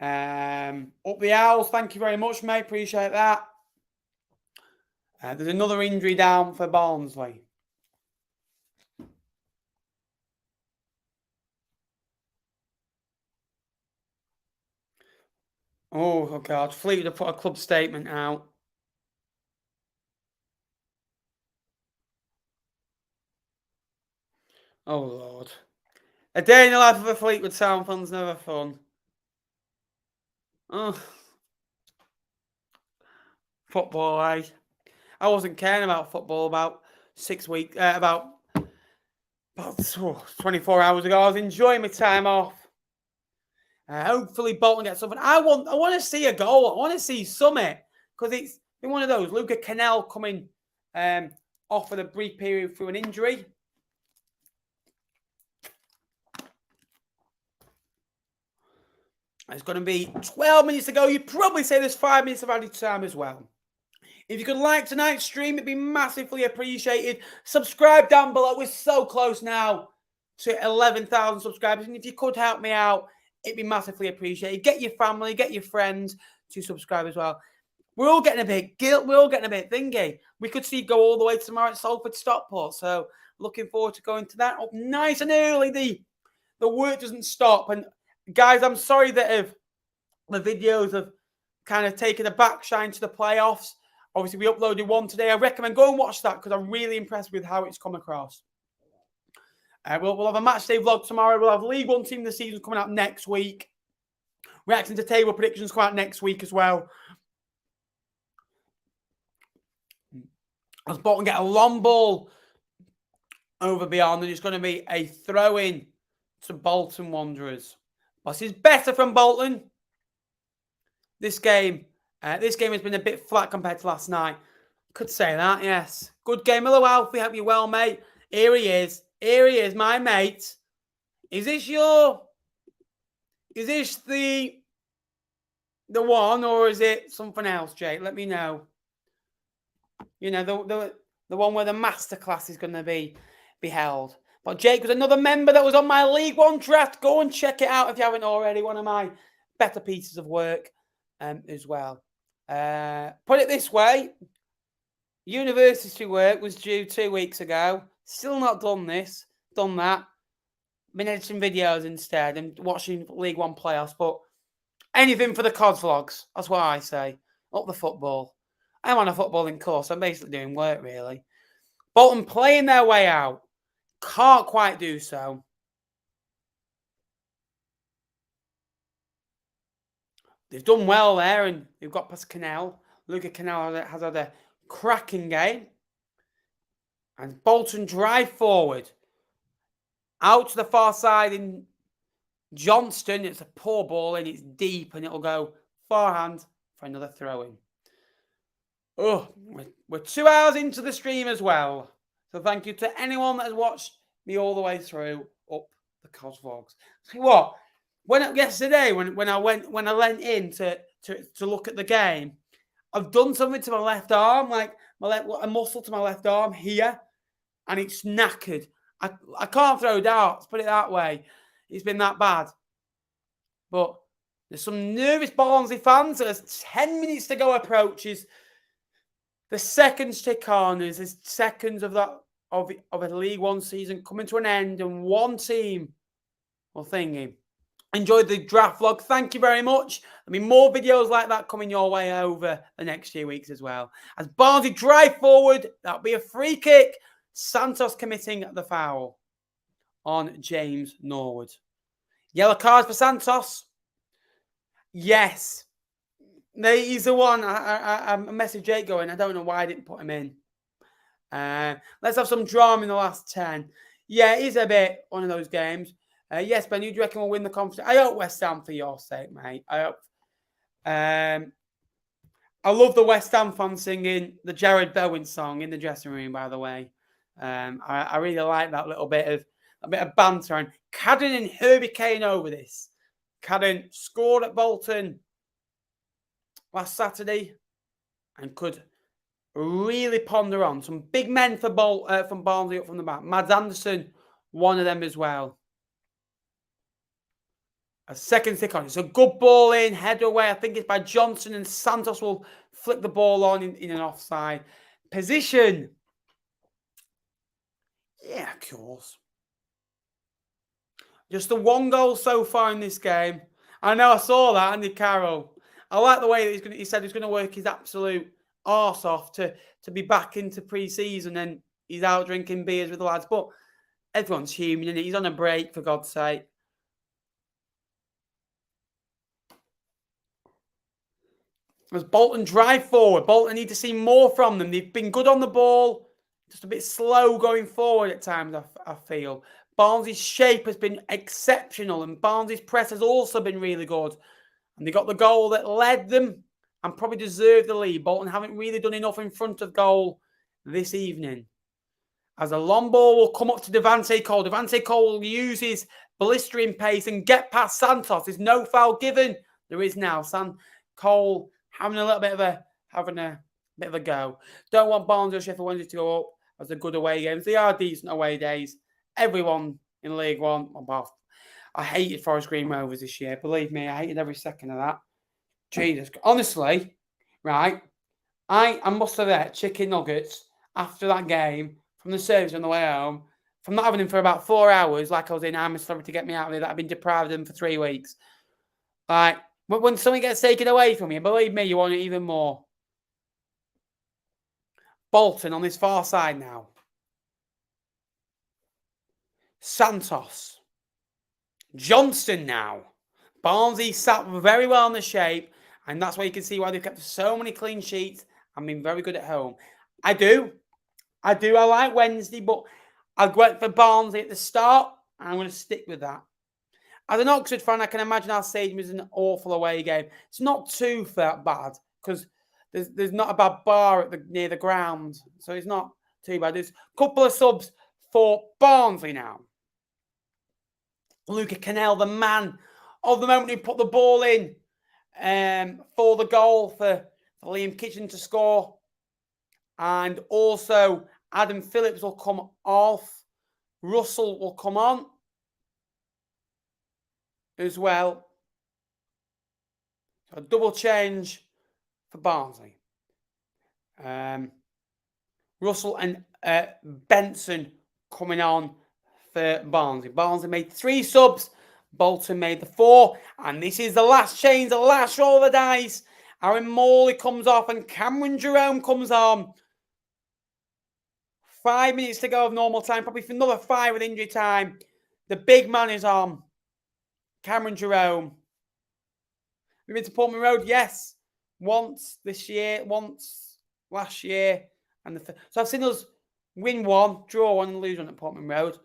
Up the Owls. Thank you very much, mate. Appreciate that. There's another injury down for Barnsley. Oh, God. Fleetwood have put a club statement out. Oh, Lord. A day in the life of a Fleetwood Town fan's never fun. Oh. Football, eh? I wasn't caring about football about 6 weeks, about 24 hours ago. I was enjoying my time off. Hopefully Bolton gets something. I want to see a goal. I want to see Summit because it's been one of those. Luca Cannell coming off for the brief period through an injury. It's going to be 12 minutes to go. You'd probably say there's 5 minutes of added time as well. If you could like tonight's stream, it'd be massively appreciated. Subscribe down below. We're so close now to 11,000 subscribers. And if you could help me out, it'd be massively appreciated. Get your family, get your friends to subscribe as well. We're all getting a bit guilt. We're all getting a bit thingy. We could see go all the way tomorrow at Salford Stockport. So looking forward to going to that. Up nice and early. The work doesn't stop. And guys, I'm sorry that if the videos have kind of taken a backshine to the playoffs. Obviously, we uploaded one today. I recommend go and watch that because I'm really impressed with how it's come across. We'll have a match day vlog tomorrow. We'll have League One team of the season coming out next week. Reacting to table predictions come out next week as well. As Bolton get a long ball over beyond, and it's going to be a throw-in to Bolton Wanderers. This is better from Bolton. This game has been a bit flat compared to last night. Could say that, yes. Good game. Hello, Alfie. Hope you're well, mate. Here he is. Here he is, my mate. Is this the one, or is it something else, Jake? Let me know. You know, the one where the masterclass is going to be held. But Jake was another member that was on my League One draft. Go and check it out if you haven't already. One of my better pieces of work as well. Put it this way. University work was due 2 weeks ago. Still not done that. Been editing videos instead and watching League One playoffs. But anything for the CODS vlogs. That's what I say. Up the football. I'm on a footballing course. I'm basically doing work, really. Bolton playing their way out. Can't quite do so. They've done well there, and they've got past Cannell. Luca Cannell has had a cracking game. And Bolton drive forward. Out to the far side in Johnston. It's a poor ball, and it's deep, and it'll go forehand for another throw-in. Oh, we're 2 hours into the stream as well. So thank you to anyone that has watched me all the way through up the COS vlogs. See what? Yesterday when I went in to look at the game, I've done something to my left arm, like a muscle to my left arm here, and it's knackered. I can't throw darts, put it that way. It's been that bad. But there's some nervous Barnsley fans. There's 10 minutes to go approaches. The seconds tick on. There's seconds of a League One season coming to an end, and one team will thingy. enjoyed the draft vlog. Thank you very much. There'll be more videos like that coming your way over the next few weeks as well. As Barnsley drive forward, that'll be a free kick. Santos committing the foul on James Norwood. Yellow cards for Santos. Yes. He's the one. I messaged Jake going, I don't know why I didn't put him in. Let's have some drama in the last 10. Yeah, it is a bit one of those games. Yes, Ben, who do you reckon will win the conference? I hope West Ham for your sake, mate. I hope. I love the West Ham fans singing the Jared Bowen song in the dressing room, by the way. I really like that little bit of banter. And Cadden and Herbie Kane over this. Cadden scored at Bolton last Saturday and could really ponder on. Some big men from Barnsley up from the back. Mads Anderson, one of them as well. A second stick on. It's a good ball in, head away. I think it's by Johnson, and Santos will flick the ball on in an offside position. Yeah, of course. Just the one goal so far in this game. I know, I saw that, Andy Carroll. I like the way that he said he's going to work his absolute arse off to be back into pre-season, and he's out drinking beers with the lads. But everyone's human, and he's on a break, for God's sake. As Bolton drive forward, Bolton need to see more from them. They've been good on the ball, just a bit slow going forward at times, I feel. Barnsley's shape has been exceptional, and Barnsley's press has also been really good. And they got the goal that led them and probably deserved the lead. Bolton haven't really done enough in front of goal this evening. As a long ball will come up to Devante Cole. Devante Cole will use his blistering pace and get past Santos. There's no foul given. There is now. Cole having a bit of a go. Don't want Barnsley or Sheffield Wednesday to go up as the good away games. They are decent away days. Everyone in League One, I hated Forest Green Rovers this year. Believe me, I hated every second of that. Jesus, honestly, right? I must have ate chicken nuggets after that game from the service on the way home, from not having them for about 4 hours, like I was in Amsterdam to get me out of there, that I've been deprived of them for 3 weeks. Like, when something gets taken away from you, believe me, you want it even more. Bolton on this far side now. Santos. Johnston now. Barnsley sat very well in the shape, and that's why you can see why they've kept so many clean sheets and been very good at home. I like Wednesday, but I went for Barnsley at the start, and I'm going to stick with that. As an Oxford fan, I can imagine our stadium is an awful away game. It's not too bad because there's not a bad bar near the ground, so it's not too bad. There's a couple of subs for Barnsley now. Luca Cannell, the man of the moment who put the ball in for the goal for Liam Kitchen to score. And also Adam Phillips will come off. Russell will come on as well. So a double change for Barnsley. Russell and Benson coming on for Barnsley. Barnsley made 3 subs. Bolton made the 4. And this is the last change, the last roll of the dice. Aaron Morley comes off and Cameron Jerome comes on. 5 minutes to go of normal time. Probably for another 5 with injury time. The big man is on. Cameron Jerome. We've been to Portman Road, yes. Once this year, once last year. So I've seen us win 1, draw 1 and lose 1 at Portman Road.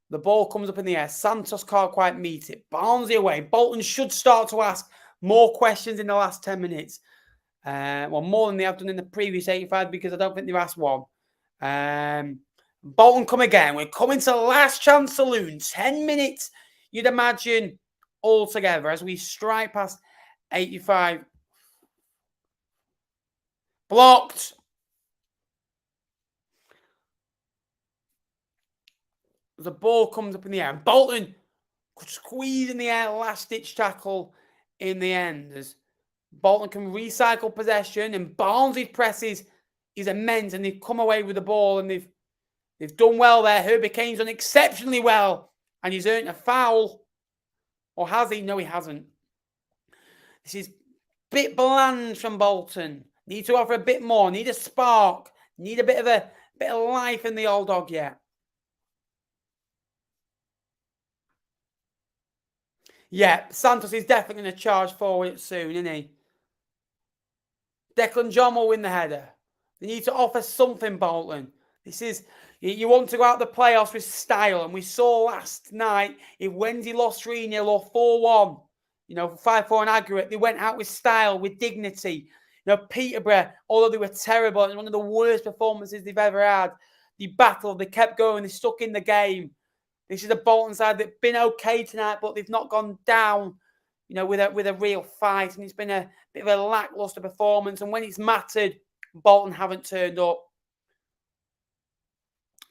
The ball comes up in the air. Santos can't quite meet it. Barnsley away. Bolton should start to ask more questions in the last 10 minutes. Well, more than they have done in the previous 85 because I don't think they've asked one. Bolton come again. We're coming to last chance saloon. 10 minutes, you'd imagine, altogether as we strike past 85. Blocked. The ball comes up in the air. And Bolton could squeeze in the air, last-ditch tackle in the end. As Bolton can recycle possession, and Barnsley's press is immense, and they've come away with the ball, and they've done well there. Herbie Kane's done exceptionally well, and he's earned a foul Or has he? No, he hasn't. This is a bit bland from Bolton. Need to offer a bit more. Need a spark. Need a bit of life in the old dog yet. Yeah, Santos is definitely going to charge forward soon, isn't he? Declan John will win the header. They need to offer something, Bolton. This is, you want to go out the playoffs with style. And we saw last night, if Wednesday lost 3-0 or 4-1, 5-4 in aggregate, they went out with style, with dignity. Peterborough, although they were terrible, and one of the worst performances they've ever had, they battled, they kept going, they stuck in the game. This is a Bolton side that's been okay tonight, but they've not gone down, with a real fight. And it's been a bit of a lackluster performance. And when it's mattered, Bolton haven't turned up.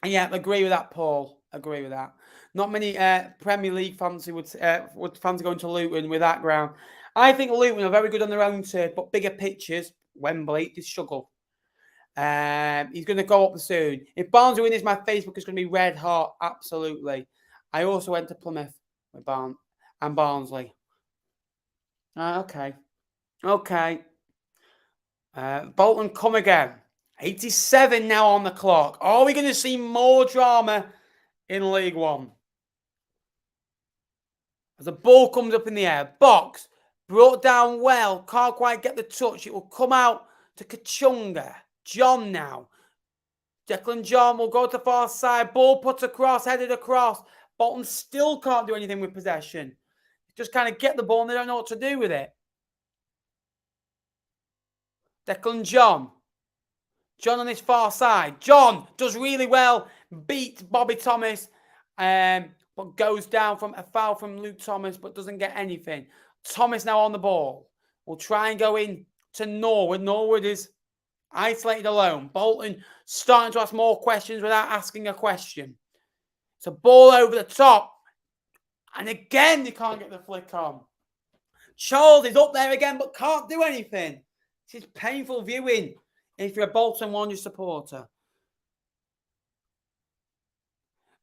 And yeah, agree with that, Paul. Agree with that. Not many Premier League fans would fancy going to Luton with that ground. I think Luton are very good on their own turf, but bigger pitches, Wembley, they struggle. He's going to go up soon. If Barnsley win this, my Facebook is going to be red hot. Absolutely. I also went to Plymouth with Barnsley. Okay. Bolton come again. 87 now on the clock. Are we going to see more drama in League One? As the ball comes up in the air, box brought down well, can't quite get the touch. It will come out to Kachunga. John now. Declan John will go to the far side. Ball put across, headed across. Bolton still can't do anything with possession. Just kind of get the ball and they don't know what to do with it. Declan John. John on his far side. John does really well. Beats Bobby Thomas. But goes down from a foul from Luke Thomas, but doesn't get anything. Thomas now on the ball. Will try and go in to Norwood. Norwood is isolated alone. Bolton starting to ask more questions without asking a question. It's a ball over the top. And again, they can't get the flick on. Charles is up there again, but can't do anything. This is painful viewing if you're a Bolton Wanderers supporter.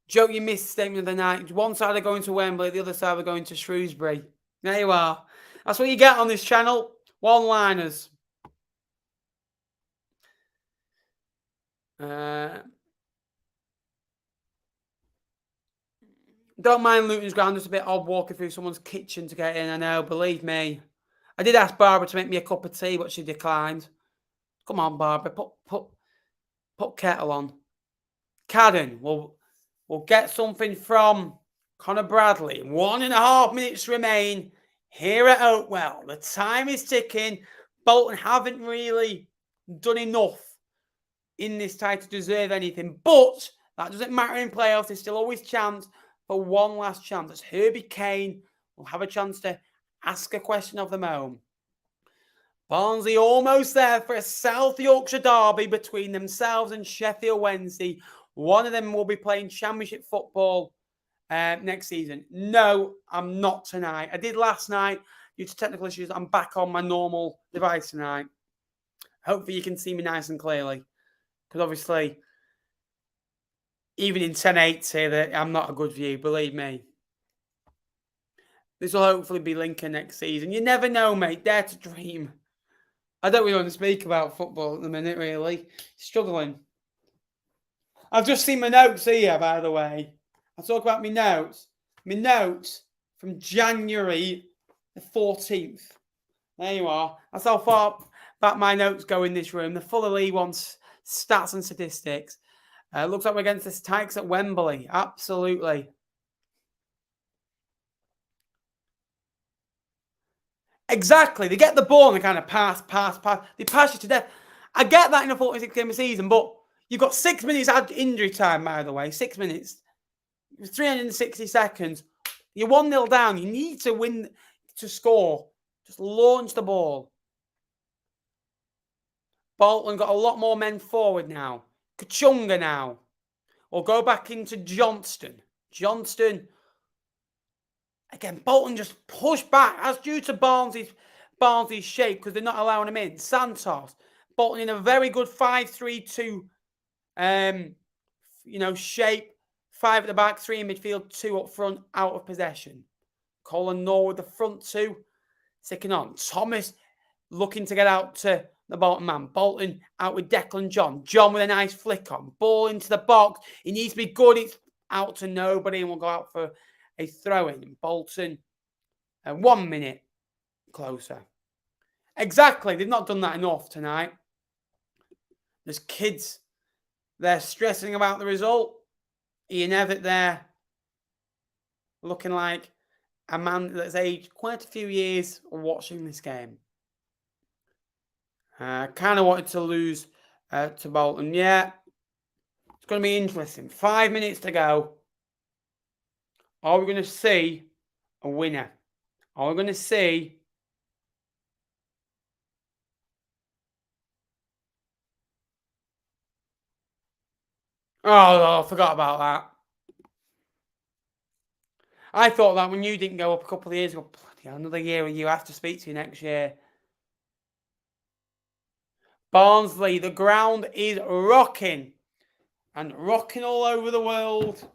Joe, you missed the statement of the night. One side are going to Wembley, the other side are going to Shrewsbury. There you are. That's what you get on this channel. One-liners. Don't mind Luton's ground, just a bit odd walking through someone's kitchen to get in. I know, believe me. I did ask Barbara to make me a cup of tea, but she declined. Come on, Barbara, put kettle on. Cadden will get something from Connor Bradley. 1.5 minutes remain here at Oakwell. The time is ticking. Bolton haven't really done enough in this tie to deserve anything, but that doesn't matter in playoffs. There's still always chance for one last chance. As Herbie Kane will have a chance to ask a question of them home. Barnsley almost there for a South Yorkshire derby between themselves and Sheffield Wednesday. One of them will be playing Championship football next season. No, I'm not tonight. I did last night due to technical issues. I'm back on my normal device tonight. Hopefully you can see me nice and clearly. Because obviously, even in 1080, I'm not a good view, believe me. This will hopefully be Lincoln next season. You never know, mate. Dare to dream. I don't really want to speak about football at the minute, really. Struggling. I've just seen my notes here, by the way. I'll talk about my notes. My notes from January the 14th. There you are. That's how far back my notes go in this room. They're full of League One stats and statistics. Looks like we're against the Tykes at Wembley. Absolutely. Exactly. They get the ball and they kind of pass. They pass you to death. I get that in a 46 game of season, but you've got 6 minutes add injury time, by the way. 6 minutes. 360 seconds. You're 1-0 down. You need to win to score. Just launch the ball. Bolton got a lot more men forward now. Kachunga now. Or go back into Johnston. Johnston. Again, Bolton just push back. That's due to Barnsley's shape because they're not allowing him in. Santos. Bolton in a very good 5-3-2 shape. 5 at the back, 3 in midfield, 2 up front, out of possession. Colin Norwood, the front two, sticking on. Thomas looking to get out to the Bolton man. Bolton out with Declan John. John with a nice flick on. Ball into the box. He needs to be good. It's out to nobody and we'll go out for a throw-in. Bolton 1 minute closer. Exactly. They've not done that enough tonight. There's kids. They're stressing about the result. Ian Evatt there looking like a man that's aged quite a few years watching this game. Kind of wanted to lose to Bolton. Yeah, it's going to be interesting. 5 minutes to go. Are we going to see a winner? Are we going to see Oh, I forgot about that. I thought that when you didn't go up a couple of years ago, bloody hell, another year and you have to speak to you next year. Barnsley, the ground is rocking. And rocking all over the world.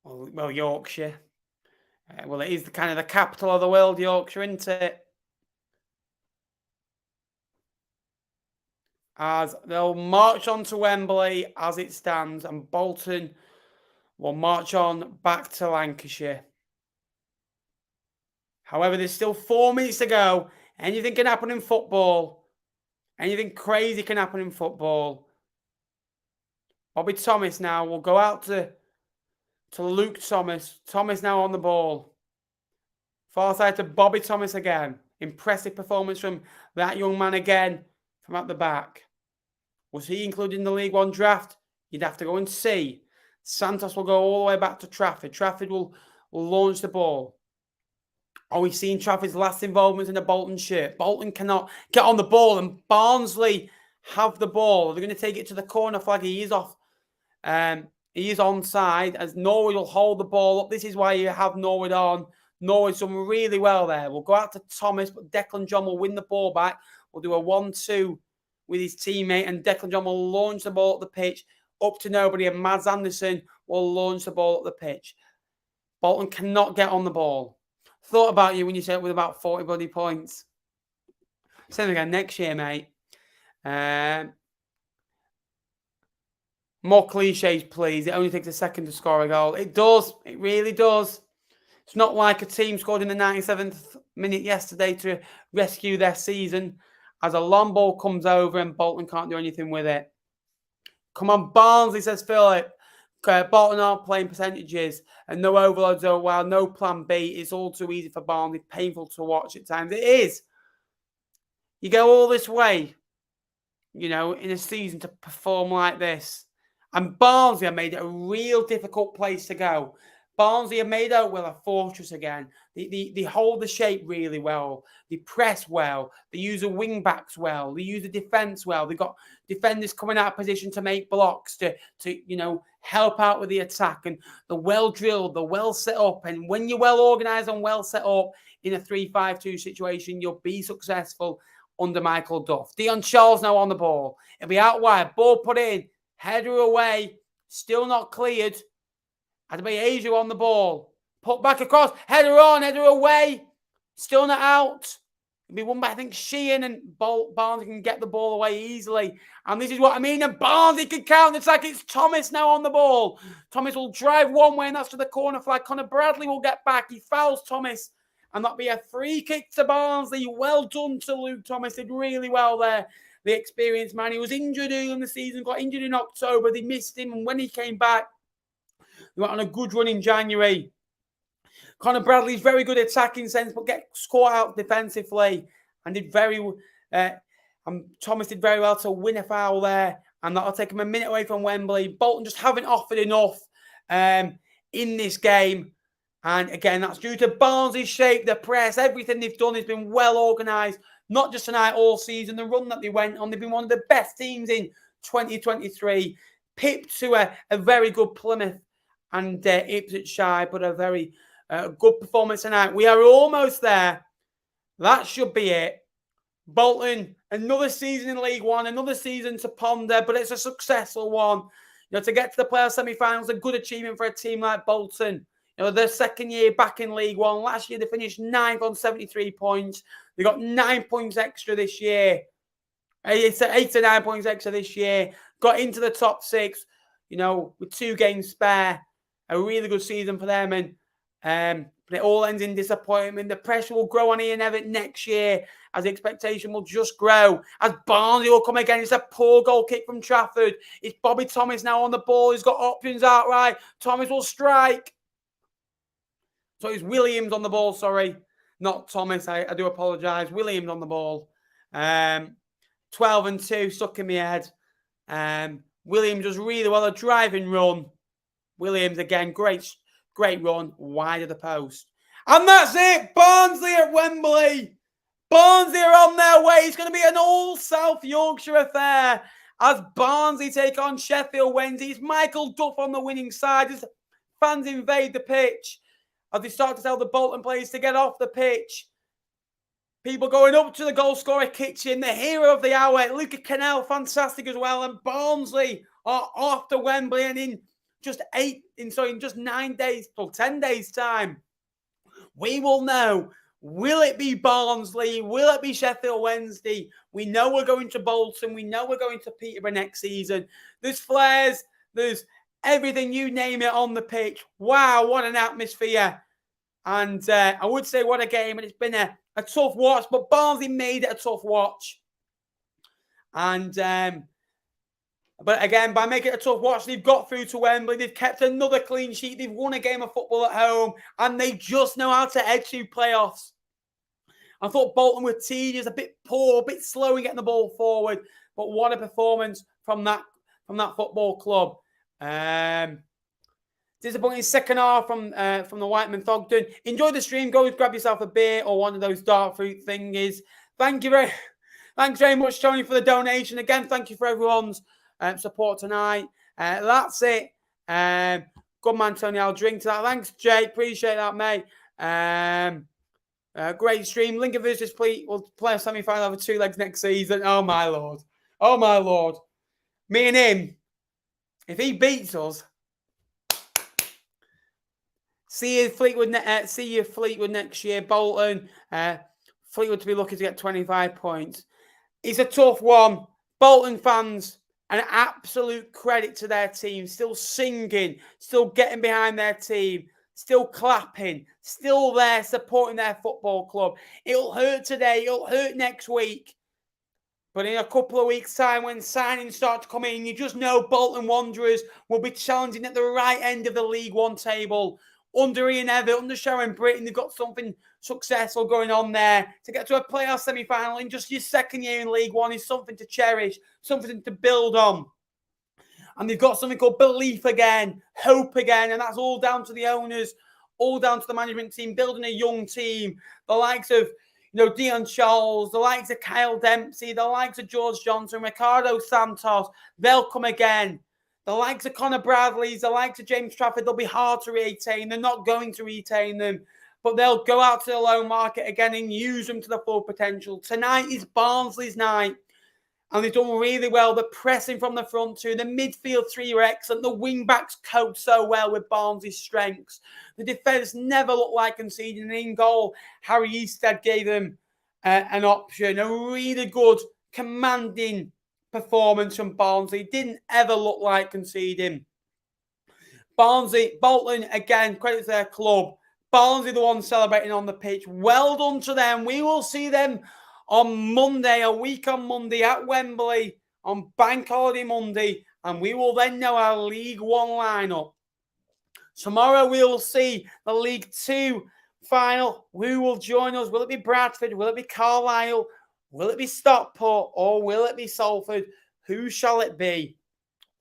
Well, Yorkshire. Well, it is kind of the capital of the world, Yorkshire, isn't it? As they'll march on to Wembley as it stands, and Bolton will march on back to Lancashire. However, there's still 4 minutes to go. Anything can happen in football. Anything crazy can happen in football. Bobby Thomas now will go out to Luke Thomas. Thomas now on the ball. Far side to Bobby Thomas again. Impressive performance from that young man again from at the back. Was he included in the League One draft? You'd have to go and see. Santos will go all the way back to Trafford. Trafford will launch the ball. Are we seeing Trafford's last involvement in a Bolton shirt? Bolton cannot get on the ball and Barnsley have the ball. They're going to take it to the corner flag. He is off. He is onside as Norwood will hold the ball up. This is why you have Norwood on. Norwood's done really well there. We'll go out to Thomas, but Declan John will win the ball back. We'll do a 1-2 with his teammate, and Declan John will launch the ball up the pitch up to nobody, and Mads Anderson will launch the ball up the pitch. Bolton cannot get on the ball. Thought about you when you said it with about 40 bloody points. Same again next year, mate. More cliches, please. It only takes a second to score a goal. It does. It really does. It's not like a team scored in the 97th minute yesterday to rescue their season as a long ball comes over and Bolton can't do anything with it. Come on, Barnsley, says Philip. Bolton aren't playing percentages and no overloads. Oh, wow, no plan B. It's all too easy for Barnsley. Painful to watch at times. It is. You go all this way, in a season to perform like this. And Barnsley have made it a real difficult place to go. Barnsley have made Oakwell a fortress again. They hold the shape really well. They press well. They use the wing backs well. They use the defence well. They've got defenders coming out of position to make blocks, to help out with the attack. And they're well drilled, they're well set up. And when you're well organised and well set up in a 3-5-2 situation, you'll be successful under Michael Duff. Dion Charles now on the ball. It'll be out wide. Ball put in. Header away. Still not cleared. Adebayo on the ball. Put back across. Header on. Header away. Still not out. It'll be won by, I think, Sheehan, and Barnsley can get the ball away easily. And this is what I mean. And Barnsley can counter attack. It's Thomas now on the ball. Thomas will drive one way, and that's to the corner flag. Connor Bradley will get back. He fouls Thomas. And that'll be a free kick to Barnsley. Well done to Luke Thomas. Did really well there. The experienced man. He was injured early in the season. Got injured in October. They missed him. And when he came back, they went on a good run in January. Connor Bradley's very good attacking sense, but gets caught out defensively. And did Thomas did very well to win a foul there. And that'll take him a minute away from Wembley. Bolton just haven't offered enough in this game. And again, that's due to Barnes' shape, the press, everything they've done has been well organised. Not just tonight, all season. The run that they went on, they've been one of the best teams in 2023. Pipped to a very good Plymouth and Ipswich, but a very good performance tonight. We are almost there. That should be it. Bolton, another season in League One, another season to ponder, but it's a successful one. To get to the playoff semi-finals, a good achievement for a team like Bolton. You know, their second year back in League One. Last year they finished 9th on 73 points. They got 9 points extra this year. It's 8 to 9 points extra this year. Got into the top 6, you know, with 2 games spare. A really good season for them. And but it all ends in disappointment. The pressure will grow on Ian Evatt next year as the expectation will just grow. As Barnsley will come again. It's a poor goal kick from Trafford. It's Bobby Thomas now on the ball. He's got options outright. Thomas will strike. So it's Williams on the ball, sorry. Not Thomas. I do apologise. Williams on the ball. 12 and 2 stuck in my head. Williams does really well. A driving run. Williams again. Great run. Wide of the post. And that's it. Barnsley at Wembley. Barnsley are on their way. It's going to be an all South Yorkshire affair as Barnsley take on Sheffield Wednesday. It's Michael Duff on the winning side as fans invade the pitch. As they start to tell the Bolton players to get off the pitch. People going up to the goal scorer kitchen. The hero of the hour, Luca Cannell, fantastic as well. And Barnsley are off to Wembley and in just 9 days, or 10 days time, we will know. Will it be Barnsley? Will it be Sheffield Wednesday? We know we're going to Bolton. We know we're going to Peterborough next season. There's flares. There's everything, you name it, on the pitch. Wow, what an atmosphere. And I would say what a game. And it's been a tough watch, but Barnsley made it a tough watch. And, but again, by making it a tough watch, they've got through to Wembley. They've kept another clean sheet. They've won a game of football at home. And they just know how to edge through playoffs. I thought Bolton were tedious, a bit poor, a bit slow in getting the ball forward. But what a performance from that football club. Disappointing second half from the Whiteman Thogden. Enjoy the stream. Go grab yourself a beer or one of those dark fruit thingies. Thanks very much, Tony, for the donation. Again, thank you for everyone's support tonight. That's it. Good man, Tony. I'll drink to that. Thanks, Jake. Appreciate that, mate. Great stream. Lincoln versus Fleet will play a semi-final over 2 legs next season. Oh, my Lord. Oh, my Lord. Me and him, if he beats us, see you Fleetwood next year. Bolton. Fleetwood to be lucky to get 25 points. It's a tough one. Bolton fans, an absolute credit to their team. Still singing, still getting behind their team, still clapping, still there supporting their football club. It'll hurt today. It'll hurt next week. But in a couple of weeks' time, when signings start to come in, you just know Bolton Wanderers will be challenging at the right end of the League One table. Under Ian Evatt, under Sharon Britton, they've got something successful going on there. To get to a playoff semi-final in just your second year in League One is something to cherish, something to build on. And they've got something called belief again, hope again, and that's all down to the owners, all down to the management team, building a young team. The likes of, Dion Charles, the likes of Kyle Dempsey, the likes of George Johnson, Ricardo Santos, they'll come again. The likes of Connor Bradley's, the likes of James Trafford, they'll be hard to retain. They're not going to retain them, but they'll go out to the loan market again and use them to the full potential. Tonight is Barnsley's night, and they've done really well. The pressing from the front two, the midfield three were excellent. The wing-backs coped so well with Barnsley's strengths. The defence never looked like conceding. And in goal, Harry Easted gave them an option. A really good, commanding performance from Barnsley. Didn't ever look like conceding. Bolton, again, credit to their club. Barnsley, the one celebrating on the pitch. Well done to them. We will see them on Monday, a week on Monday at Wembley, on Bank Holiday Monday, and we will then know our League One lineup. Tomorrow we will see the League Two final. Who will join us? Will it be Bradford? Will it be Carlisle? Will it be Stockport? Or will it be Salford? Who shall it be?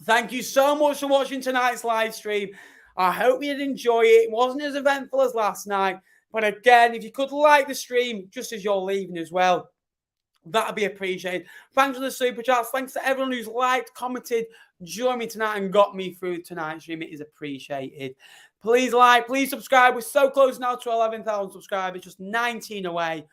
Thank you so much for watching tonight's live stream. I hope you did enjoy it. It wasn't as eventful as last night. But again, if you could like the stream just as you're leaving as well, that would be appreciated. Thanks for the super chats. Thanks to everyone who's liked, commented, joined me tonight and got me through tonight's stream. It is appreciated. Please like, please subscribe. We're so close now to 11,000 subscribers, just 19 away.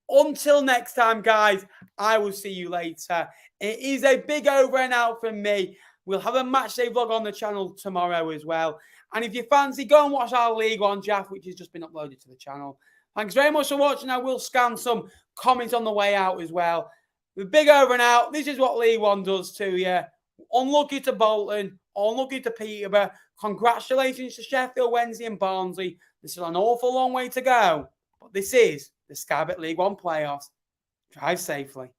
Until next time, guys, I will see you later. It is a big over and out from me. We'll have a match day vlog on the channel tomorrow as well. And if you fancy, go and watch our League One Jaff, which has just been uploaded to the channel. Thanks very much for watching. I will scan some comments on the way out as well. The big over and out. This is what League One does to you. Unlucky to Bolton. Unlucky to Peterborough. Congratulations to Sheffield Wednesday and Barnsley. There's still an awful long way to go. But this is the Sky Bet League One playoffs. Drive safely.